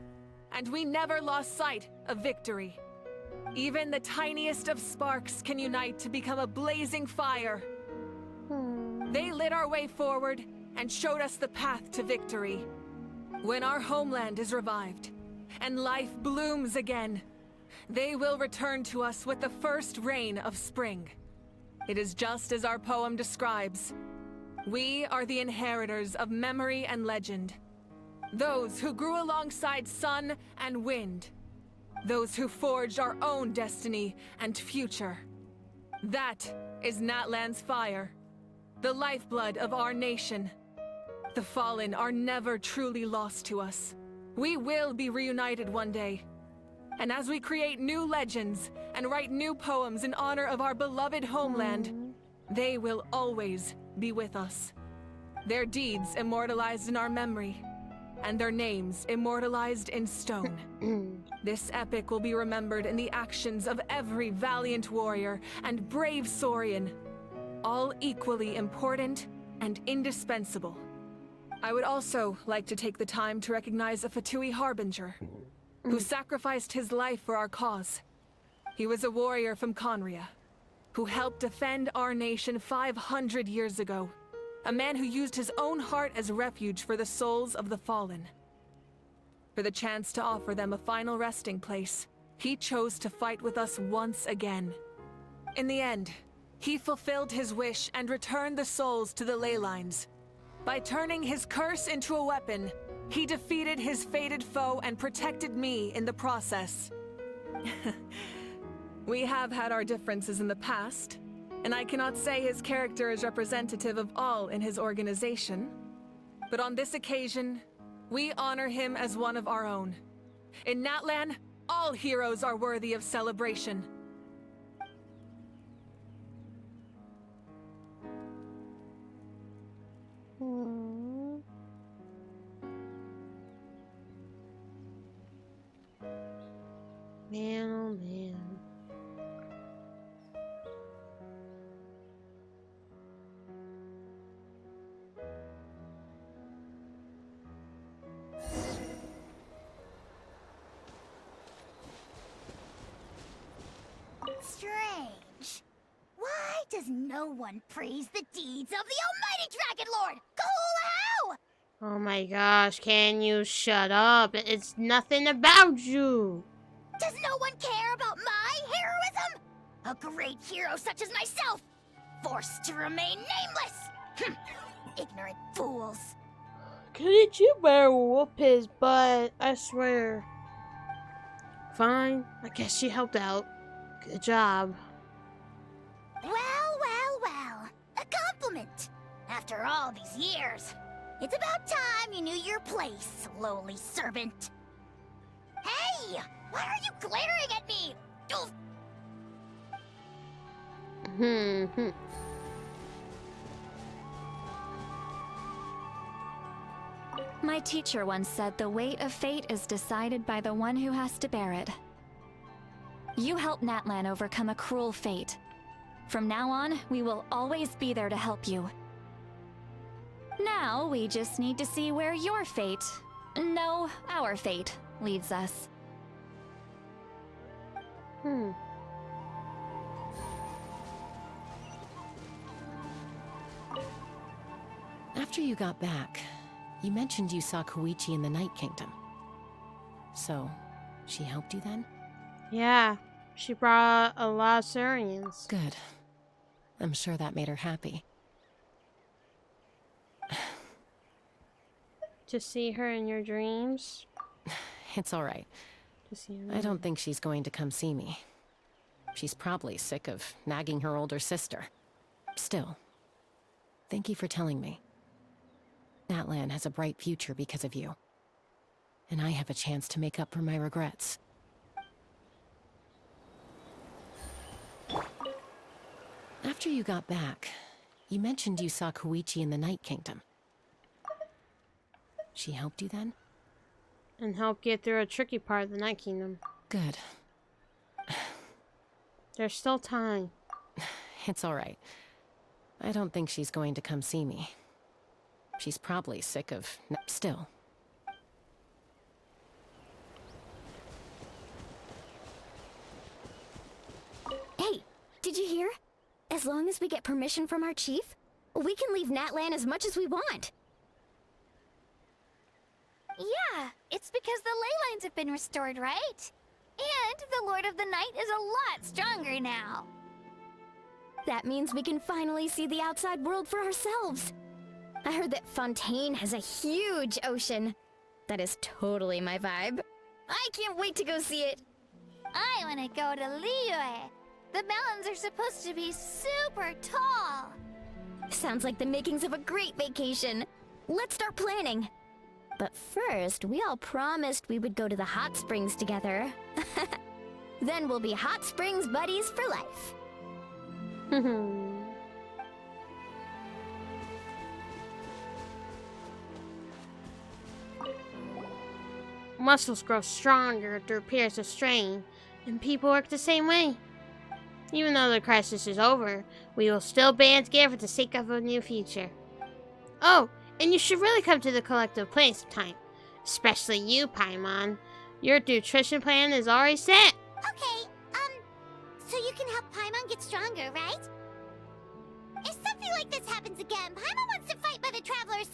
and we never lost sight of victory. Even the tiniest of sparks can unite to become a blazing fire. They lit our way forward and showed us the path to victory. When our homeland is revived and life blooms again, they will return to us with the first rain of spring. It is just as our poem describes. We are the inheritors of memory and legend. Those who grew alongside sun and wind. Those who forged our own destiny and future. That is Natlan's fire, the lifeblood of our nation. The fallen are never truly lost to us. We will be reunited one day. And as we create new legends and write new poems in honor of our beloved homeland, they will always be with us. Their deeds immortalized in our memory, and their names immortalized in stone. This epic will be remembered in the actions of every valiant warrior and brave Saurian, all equally important and indispensable. I would also like to take the time to recognize a Fatui Harbinger, who sacrificed his life for our cause. He was a warrior from Conria, who helped defend our nation 500 years ago. A man who used his own heart as refuge for the souls of the fallen. For the chance to offer them a final resting place, he chose to fight with us once again. In the end, he fulfilled his wish and returned the souls to the ley lines. By turning his curse into a weapon, he defeated his fated foe and protected me in the process. We have had our differences in the past, and I cannot say his character is representative of all in his organization. But on this occasion, we honor him as one of our own. In Natlan, all heroes are worthy of celebration. Man, oh man. Strange. Why does no one praise the deeds of the Almighty Dragon Lord? Cool how? Oh my gosh, can you shut up? It's nothing about you. Does no one care about my heroism? A great hero such as myself, forced to remain nameless. Ignorant fools. Couldn't you better whoop his butt? I swear. Fine, I guess she helped out. Good job. Well. A compliment. After all these years, it's about time you knew your place, lowly servant. Hey! Why are you glaring at me? My teacher once said the weight of fate is decided by the one who has to bear it. You helped Natlan overcome a cruel fate. From now on, we will always be there to help you. Now, we just need to see where your fate, no, our fate, leads us. After you got back, you mentioned you saw Koichi in the Night Kingdom. So, she helped you then? Yeah, she brought a lot of Saurians. Good. I'm sure that made her happy. To see her in your dreams? It's alright. I don't think she's going to come see me. She's probably sick of nagging her older sister. Still, thank you for telling me. Natlan has a bright future because of you. And I have a chance to make up for my regrets. After you got back, you mentioned you saw Koichi in the Night Kingdom. She helped you then? And helped get through a tricky part of the Night Kingdom. Good. There's still time. It's alright. I don't think she's going to come see me. She's probably sick of... Still. Hey, did you hear? As long as we get permission from our chief, we can leave Natlan as much as we want. Yeah, it's because the ley lines have been restored, right? And the Lord of the Night is a lot stronger now. That means we can finally see the outside world for ourselves. I heard that Fontaine has a huge ocean. That is totally my vibe. I can't wait to go see it. I want to go to Liyue. The mountains are supposed to be super tall. Sounds like the makings of a great vacation. Let's start planning. But first, we all promised we would go to the hot springs together. Then we'll be hot springs buddies for life. Muscles grow stronger through periods of strain, and people work the same way. Even though the crisis is over, we will still band together for the sake of a new future. Oh, and you should really come to the collective play sometime. Especially you, Paimon. Your nutrition plan is already set. Okay, so you can help Paimon get stronger, right? If something like this happens again, Paimon wants to fight by the Traveler's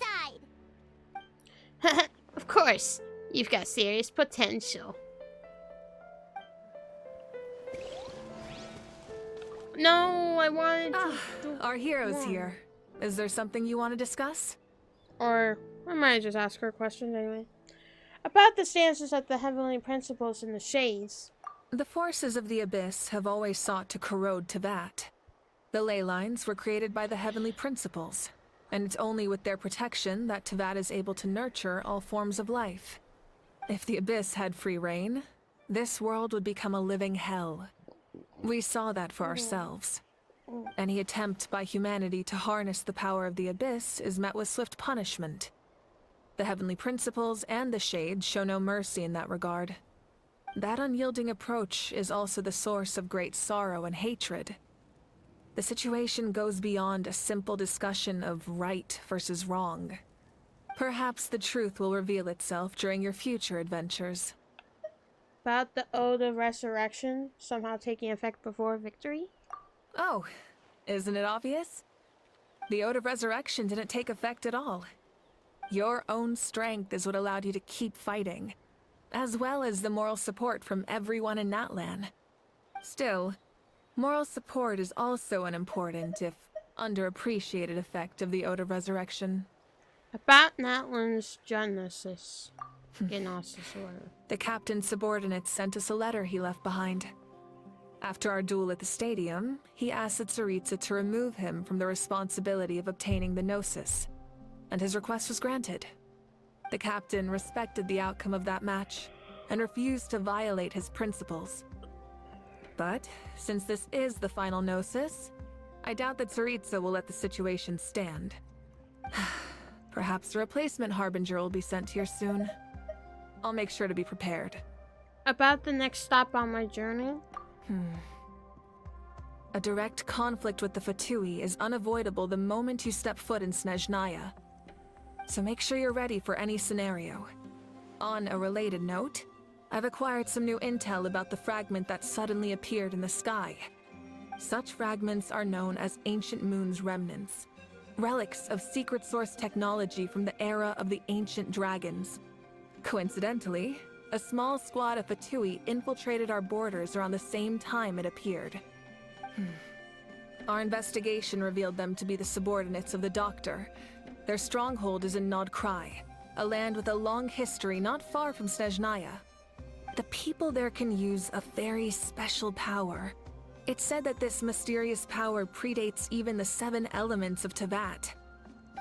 side. Of course. You've got serious potential. No, I wanted to... Our hero's here. Is there something you want to discuss? Or I might just ask her a question anyway. About the stances of the Heavenly Principles in the Shades. The forces of the Abyss have always sought to corrode Teyvat. The ley lines were created by the Heavenly Principles, and it's only with their protection that Teyvat is able to nurture all forms of life. If the Abyss had free reign, this world would become a living hell. We saw that for ourselves. Any attempt by humanity to harness the power of the Abyss is met with swift punishment. The Heavenly Principles and the Shades show no mercy in that regard. That unyielding approach is also the source of great sorrow and hatred. The situation goes beyond a simple discussion of right versus wrong. Perhaps the truth will reveal itself during your future adventures. About the Ode of Resurrection somehow taking effect before victory? Oh, isn't it obvious? The Ode of Resurrection didn't take effect at all. Your own strength is what allowed you to keep fighting, as well as the moral support from everyone in Natlan. Still, moral support is also an important, if underappreciated, effect of the Ode of Resurrection. About Natlan's Genosis. Genosis, or whatever. The captain's subordinates sent us a letter he left behind. After our duel at the stadium, he asked Tsaritsa to remove him from the responsibility of obtaining the Gnosis, and his request was granted. The captain respected the outcome of that match, and refused to violate his principles. But, since this is the final Gnosis, I doubt that Tsaritsa will let the situation stand. Perhaps a replacement Harbinger will be sent here soon. I'll make sure to be prepared. About the next stop on my journey? A direct conflict with the Fatui is unavoidable the moment you step foot in Snezhnaya. So make sure you're ready for any scenario. On a related note, I've acquired some new intel about the fragment that suddenly appeared in the sky. Such fragments are known as Ancient Moon's remnants, relics of secret source technology from the era of the Ancient Dragons. Coincidentally, a small squad of Fatui infiltrated our borders around the same time it appeared. Our investigation revealed them to be the subordinates of the Doctor. Their stronghold is in Nod Krai, a land with a long history not far from Snezhnaya. The people there can use a very special power. It's said that this mysterious power predates even the 7 elements of Teyvat.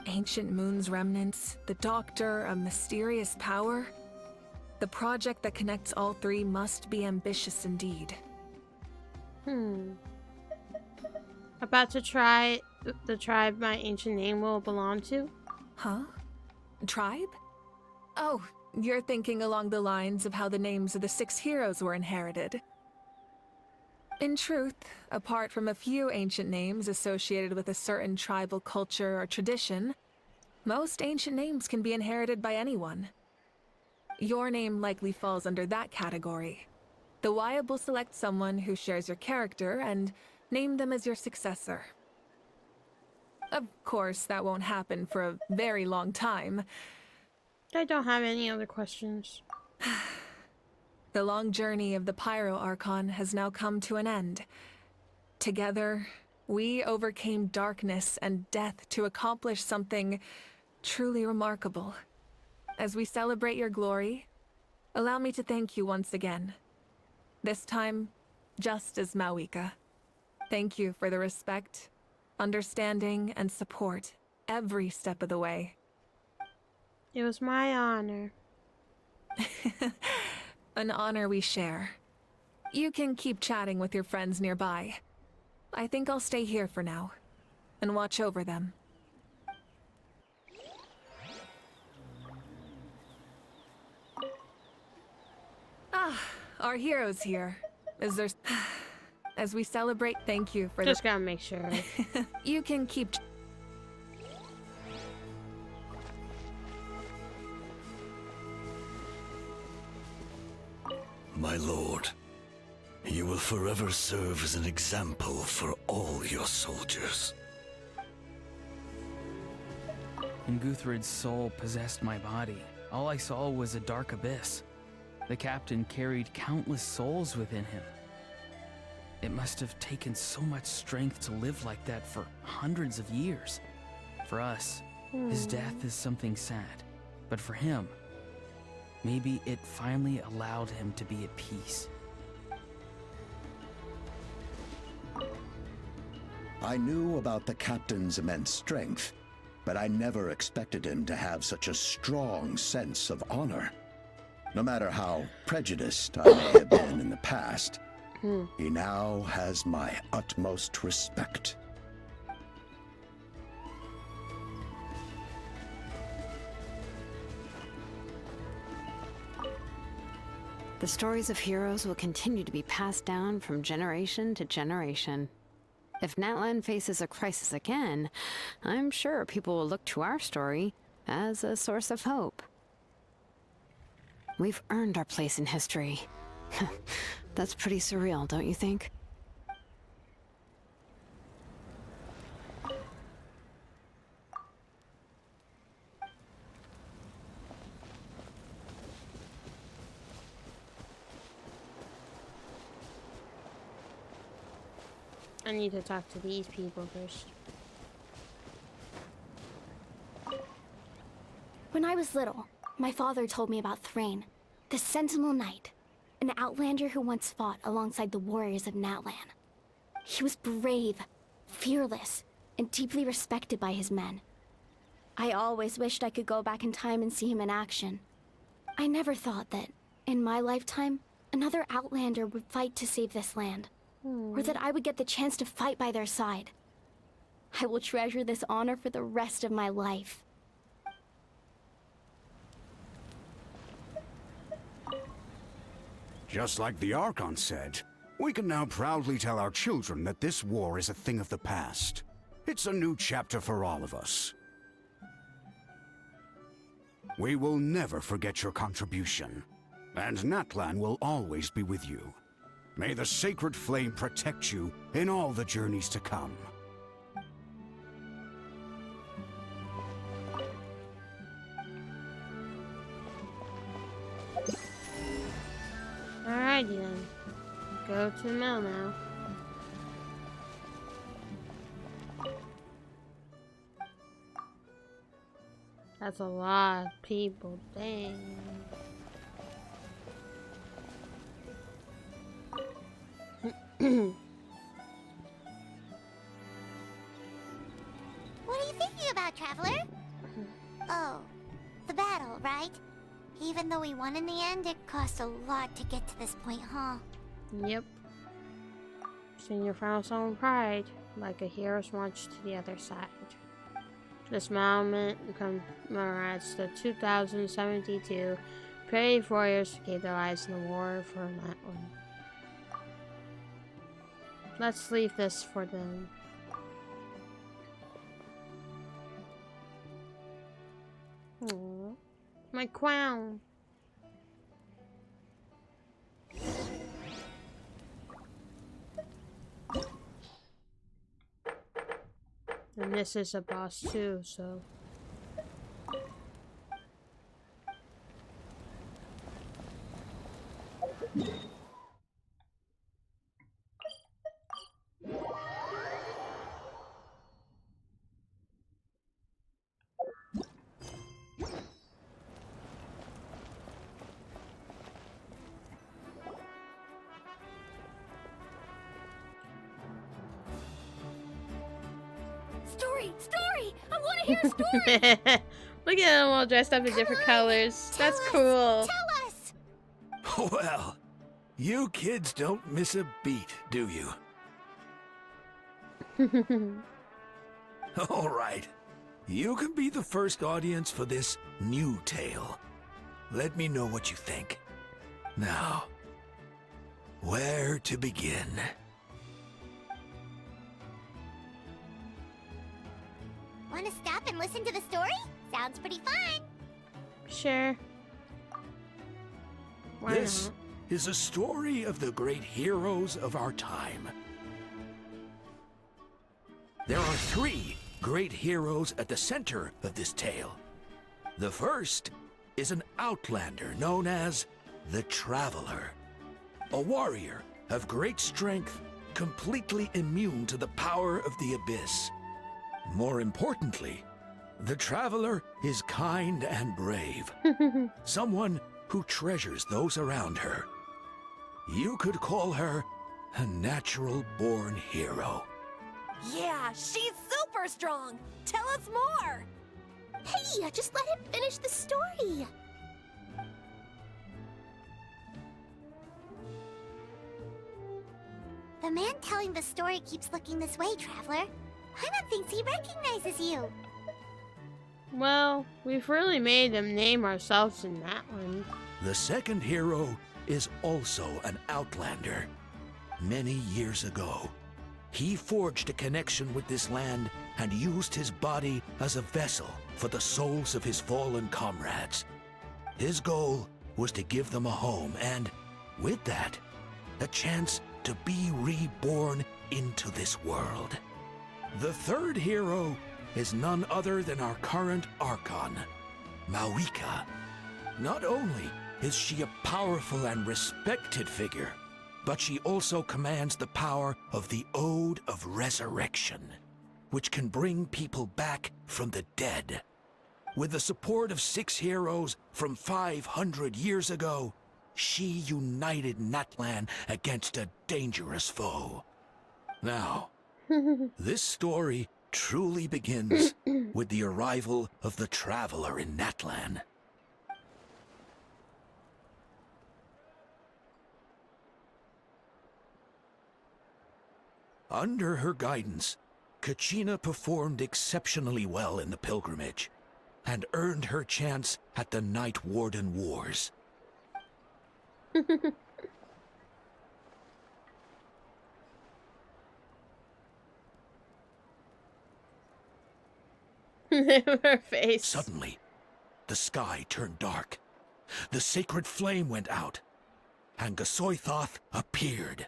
Ancient Moon's remnants, the Doctor, a mysterious power. The project that connects all 3 must be ambitious indeed. About to try the tribe my ancient name will belong to? Huh? Tribe? Oh, you're thinking along the lines of how the names of the 6 heroes were inherited. In truth, apart from a few ancient names associated with a certain tribal culture or tradition, most ancient names can be inherited by anyone. Your name likely falls under that category. The Wyab will select someone who shares your character and name them as your successor. Of course, that won't happen for a very long time. I don't have any other questions. The long journey of the Pyro Archon has now come to an end. Together, we overcame darkness and death to accomplish something truly remarkable. As we celebrate your glory, allow me to thank you once again. This time, just as Mawika. Thank you for the respect, understanding, and support every step of the way. It was my honor. An honor we share. You can keep chatting with your friends nearby. I think I'll stay here for now and watch over them. Ah, our hero's here. Is there... As we celebrate, thank you for Just gotta make sure. You can keep... My lord, you will forever serve as an example for all your soldiers. When Guthred's soul possessed my body, all I saw was a dark abyss. The captain carried countless souls within him. It must have taken so much strength to live like that for hundreds of years. For us, his death is something sad. But for him, maybe it finally allowed him to be at peace. I knew about the captain's immense strength, but I never expected him to have such a strong sense of honor. No matter how prejudiced I may have been in the past, he now has my utmost respect. The stories of heroes will continue to be passed down from generation to generation. If Natlan faces a crisis again, I'm sure people will look to our story as a source of hope. We've earned our place in history. That's pretty surreal, don't you think? I need to talk to these people first. When I was little, my father told me about Thrain, the Sentinel Knight, an outlander who once fought alongside the warriors of Natlan. He was brave, fearless, and deeply respected by his men. I always wished I could go back in time and see him in action. I never thought that, in my lifetime, another outlander would fight to save this land, or that I would get the chance to fight by their side. I will treasure this honor for the rest of my life. Just like the Archon said, we can now proudly tell our children that this war is a thing of the past. It's a new chapter for all of us. We will never forget your contribution, and Natlan will always be with you. May the sacred flame protect you in all the journeys to come. Alrighty then. Go to the mill now. That's a lot of people, dang. What are you thinking about, Traveler? Oh, the battle, right? Even though we won in the end, it cost a lot to get to this point, huh? Yep. Sing your final song of pride, like a hero's march to the other side. This moment commemorates the 2072 brave warriors who gave their lives in the war for Natlan. Let's leave this for them. Aww. My crown. And this is a boss too, so. Story! I want to hear a story! Look at them all dressed up in different colors. That's cool. Tell us! Well, you kids don't miss a beat, do you? All right. You can be the first audience for this new tale. Let me know what you think. Now, where to begin? Want to stop and listen to the story? Sounds pretty fun. Sure. Why This not? is a story of the great heroes of our time. There are 3 great heroes at the center of this tale. The first is an outlander known as the Traveler, a warrior of great strength, completely immune to the power of the abyss. More importantly, the Traveler is kind and brave, someone who treasures those around her. You could call her a natural-born hero. Yeah, she's super strong! Tell us more! Hey, just let him finish the story! The man telling the story keeps looking this way, Traveler. Paimon thinks he recognizes you. Well, we've really made them name ourselves in that one. The second hero is also an outlander. Many years ago, he forged a connection with this land and used his body as a vessel for the souls of his fallen comrades. His goal was to give them a home and, with that, a chance to be reborn into this world. The third hero is none other than our current Archon, Mawika. Not only is she a powerful and respected figure, but she also commands the power of the Ode of Resurrection, which can bring people back from the dead. With the support of 6 heroes from 500 years ago, she united Natlan against a dangerous foe. Now, this story truly begins with the arrival of the Traveler in Natlan. Under her guidance, Kachina performed exceptionally well in the pilgrimage and earned her chance at the Night Warden Wars. Her face. Suddenly, the sky turned dark. The sacred flame went out, and Gasoithoth appeared.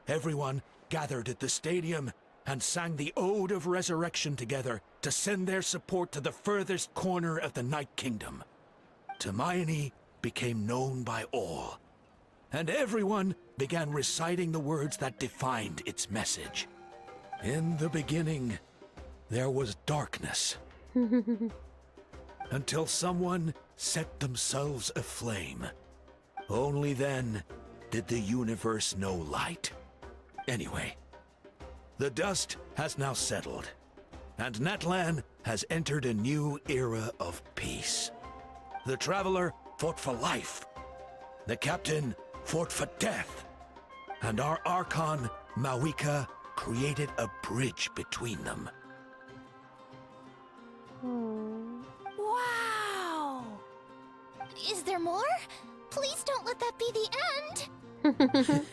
Everyone gathered at the stadium and sang the Ode of Resurrection together to send their support to the furthest corner of the Night Kingdom. Hermione became known by all, and everyone began reciting the words that defined its message. In the beginning, there was darkness, until someone set themselves aflame. Only then did the universe know light. Anyway, the dust has now settled, and Natlan has entered a new era of peace. The Traveler fought for life, the Captain fought for death, and our Archon, Mawika, created a bridge between them. Wow! Is there more? Please don't let that be the end!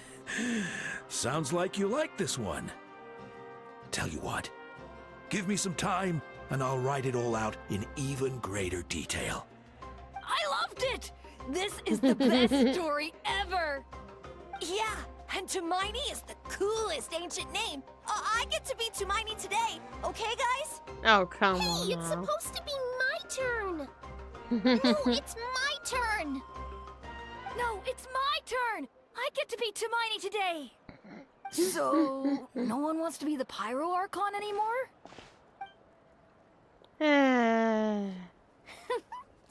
Sounds like you like this one. Tell you what, give me some time and I'll write it all out in even greater detail. I loved it! This is the best story ever! Yeah, and Tumaini is the coolest ancient name. I get to be Tumaini today, okay guys? Oh, come on. Hey, it's now. supposed to be my turn! No, it's my turn! No, it's my turn! I get to be Tumaini today! So, no one wants to be the Pyro Archon anymore? Sounds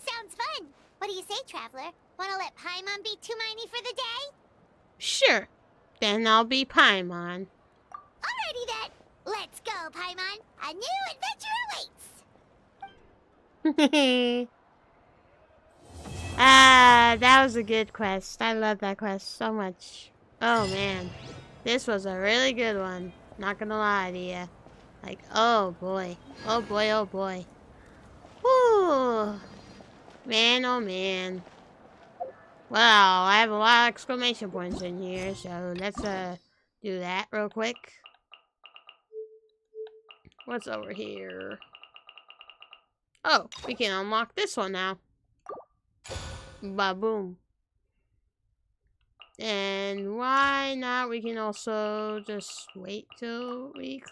fun. What do you say, Traveler? Want to let Paimon be Tumaini for the day? Sure. Then I'll be Paimon. Alrighty then. Let's go, Paimon. A new adventure awaits. That was a good quest. I love that quest so much. Oh man. This was a really good one. Not gonna lie to you. Like, oh boy. Oh boy, oh boy. Whew. Man, oh man. Well, I have a lot of exclamation points in here, so let's do that real quick. What's over here? Oh, we can unlock this one now. Ba-boom. And why not? We can also just wait till we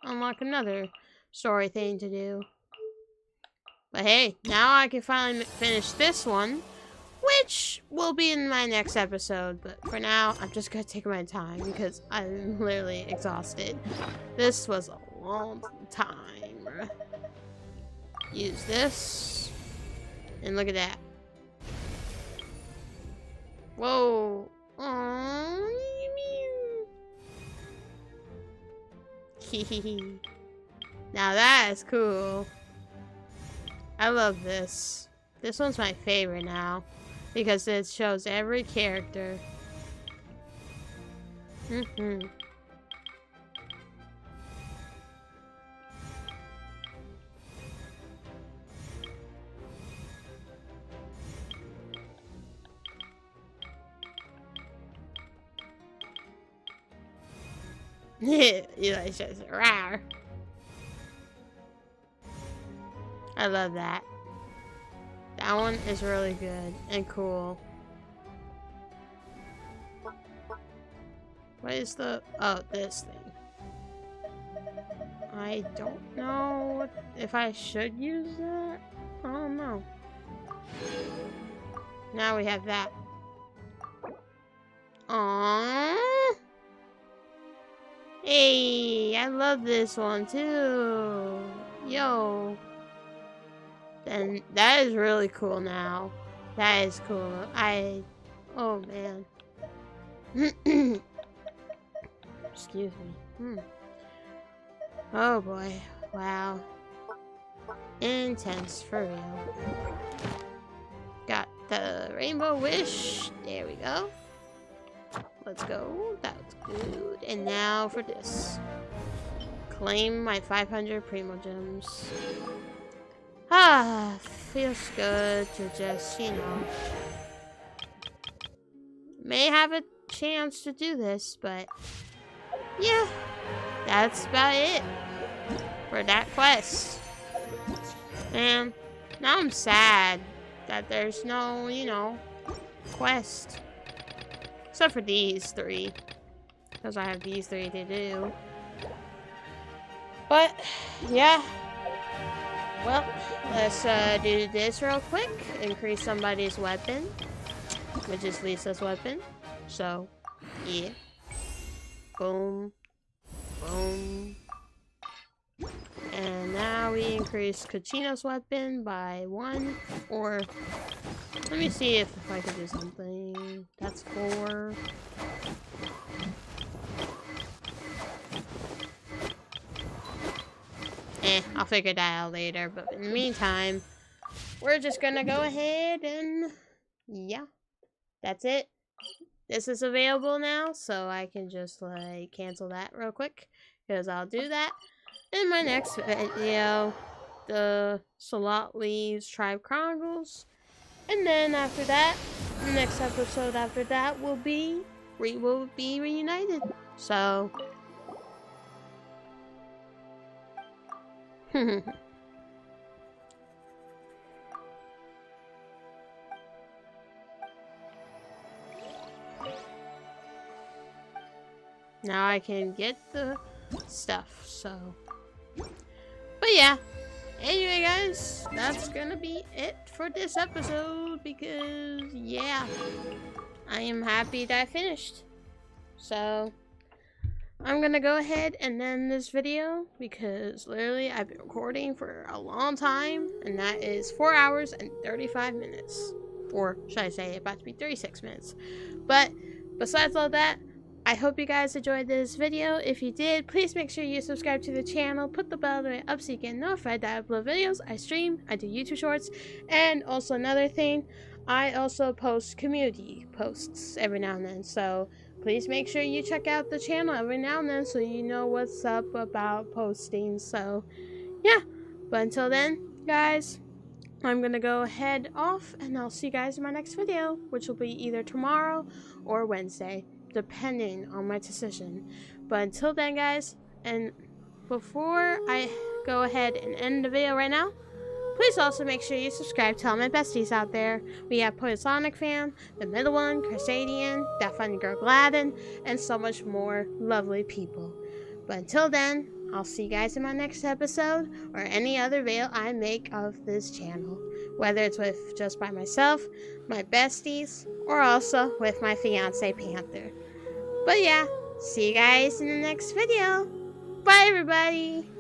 unlock another story thing to do. But hey, now I can finally finish this one, which will be in my next episode. But for now, I'm just gonna take my time because I'm literally exhausted. This was a long time. Use this. And look at that. Whoa. Aww. Now that is cool. I love this. This one's my favorite now because it shows every character. It's just rare. I love that. That one is really good and cool. What is the... Oh, this thing. I don't know if I should use that. I don't know. Now we have that. Aww. Hey, I love this one too. Yo. Then that is really cool now. That is cool. Oh man. Excuse me. Oh boy. Wow. Intense for real. Got the rainbow wish. There we go. Let's go. That was good. And now for this. Claim my 500 Primo Gems. Feels good to just, you know. May have a chance to do this, but yeah. That's about it for that quest. And now I'm sad that there's no, you know, quest. Except for these three. Because I have these three to do. But, yeah. Well, let's do this real quick. Increase somebody's weapon. Which is Lisa's weapon. So, yeah. Boom. Boom. And now we increase Kachina's weapon by 1. Or, let me see if I can do something. That's 4. I'll figure that out later. But in the meantime, we're just gonna go ahead and, yeah. That's it. This is available now, so I can just, like, cancel that real quick. Because I'll do that in my next video. The Salat Leaves Tribe Chronicles. And then after that, the next episode after that will be, we will be reunited. So, now I can get the stuff, so. But yeah. Anyway, guys, that's gonna be it for this episode because, yeah, I am happy that I finished. So, I'm gonna go ahead and end this video because literally I've been recording for a long time, and that is 4 hours and 35 minutes. Or should I say about to be 36 minutes. But besides all that, I hope you guys enjoyed this video. If you did, please make sure you subscribe to the channel, put the bell right up so you get notified that I upload videos, I stream, I do YouTube shorts, and also another thing, I also post community posts every now and then, so please make sure you check out the channel every now and then so you know what's up about posting. So yeah, but until then, guys, I'm gonna go head off and I'll see you guys in my next video, which will be either tomorrow or Wednesday, depending on my decision. But until then, guys, and before I go ahead and end the video right now, please also make sure you subscribe to all my besties out there. We have Puyo&SonicFAN, the middle one, Crusadeian, that funny girl Gladden, and so much more lovely people. But until then, I'll see you guys in my next episode or any other video I make of this channel. Whether it's with just by myself, my besties, or also with my fiance Panther. But yeah, see you guys in the next video. Bye everybody!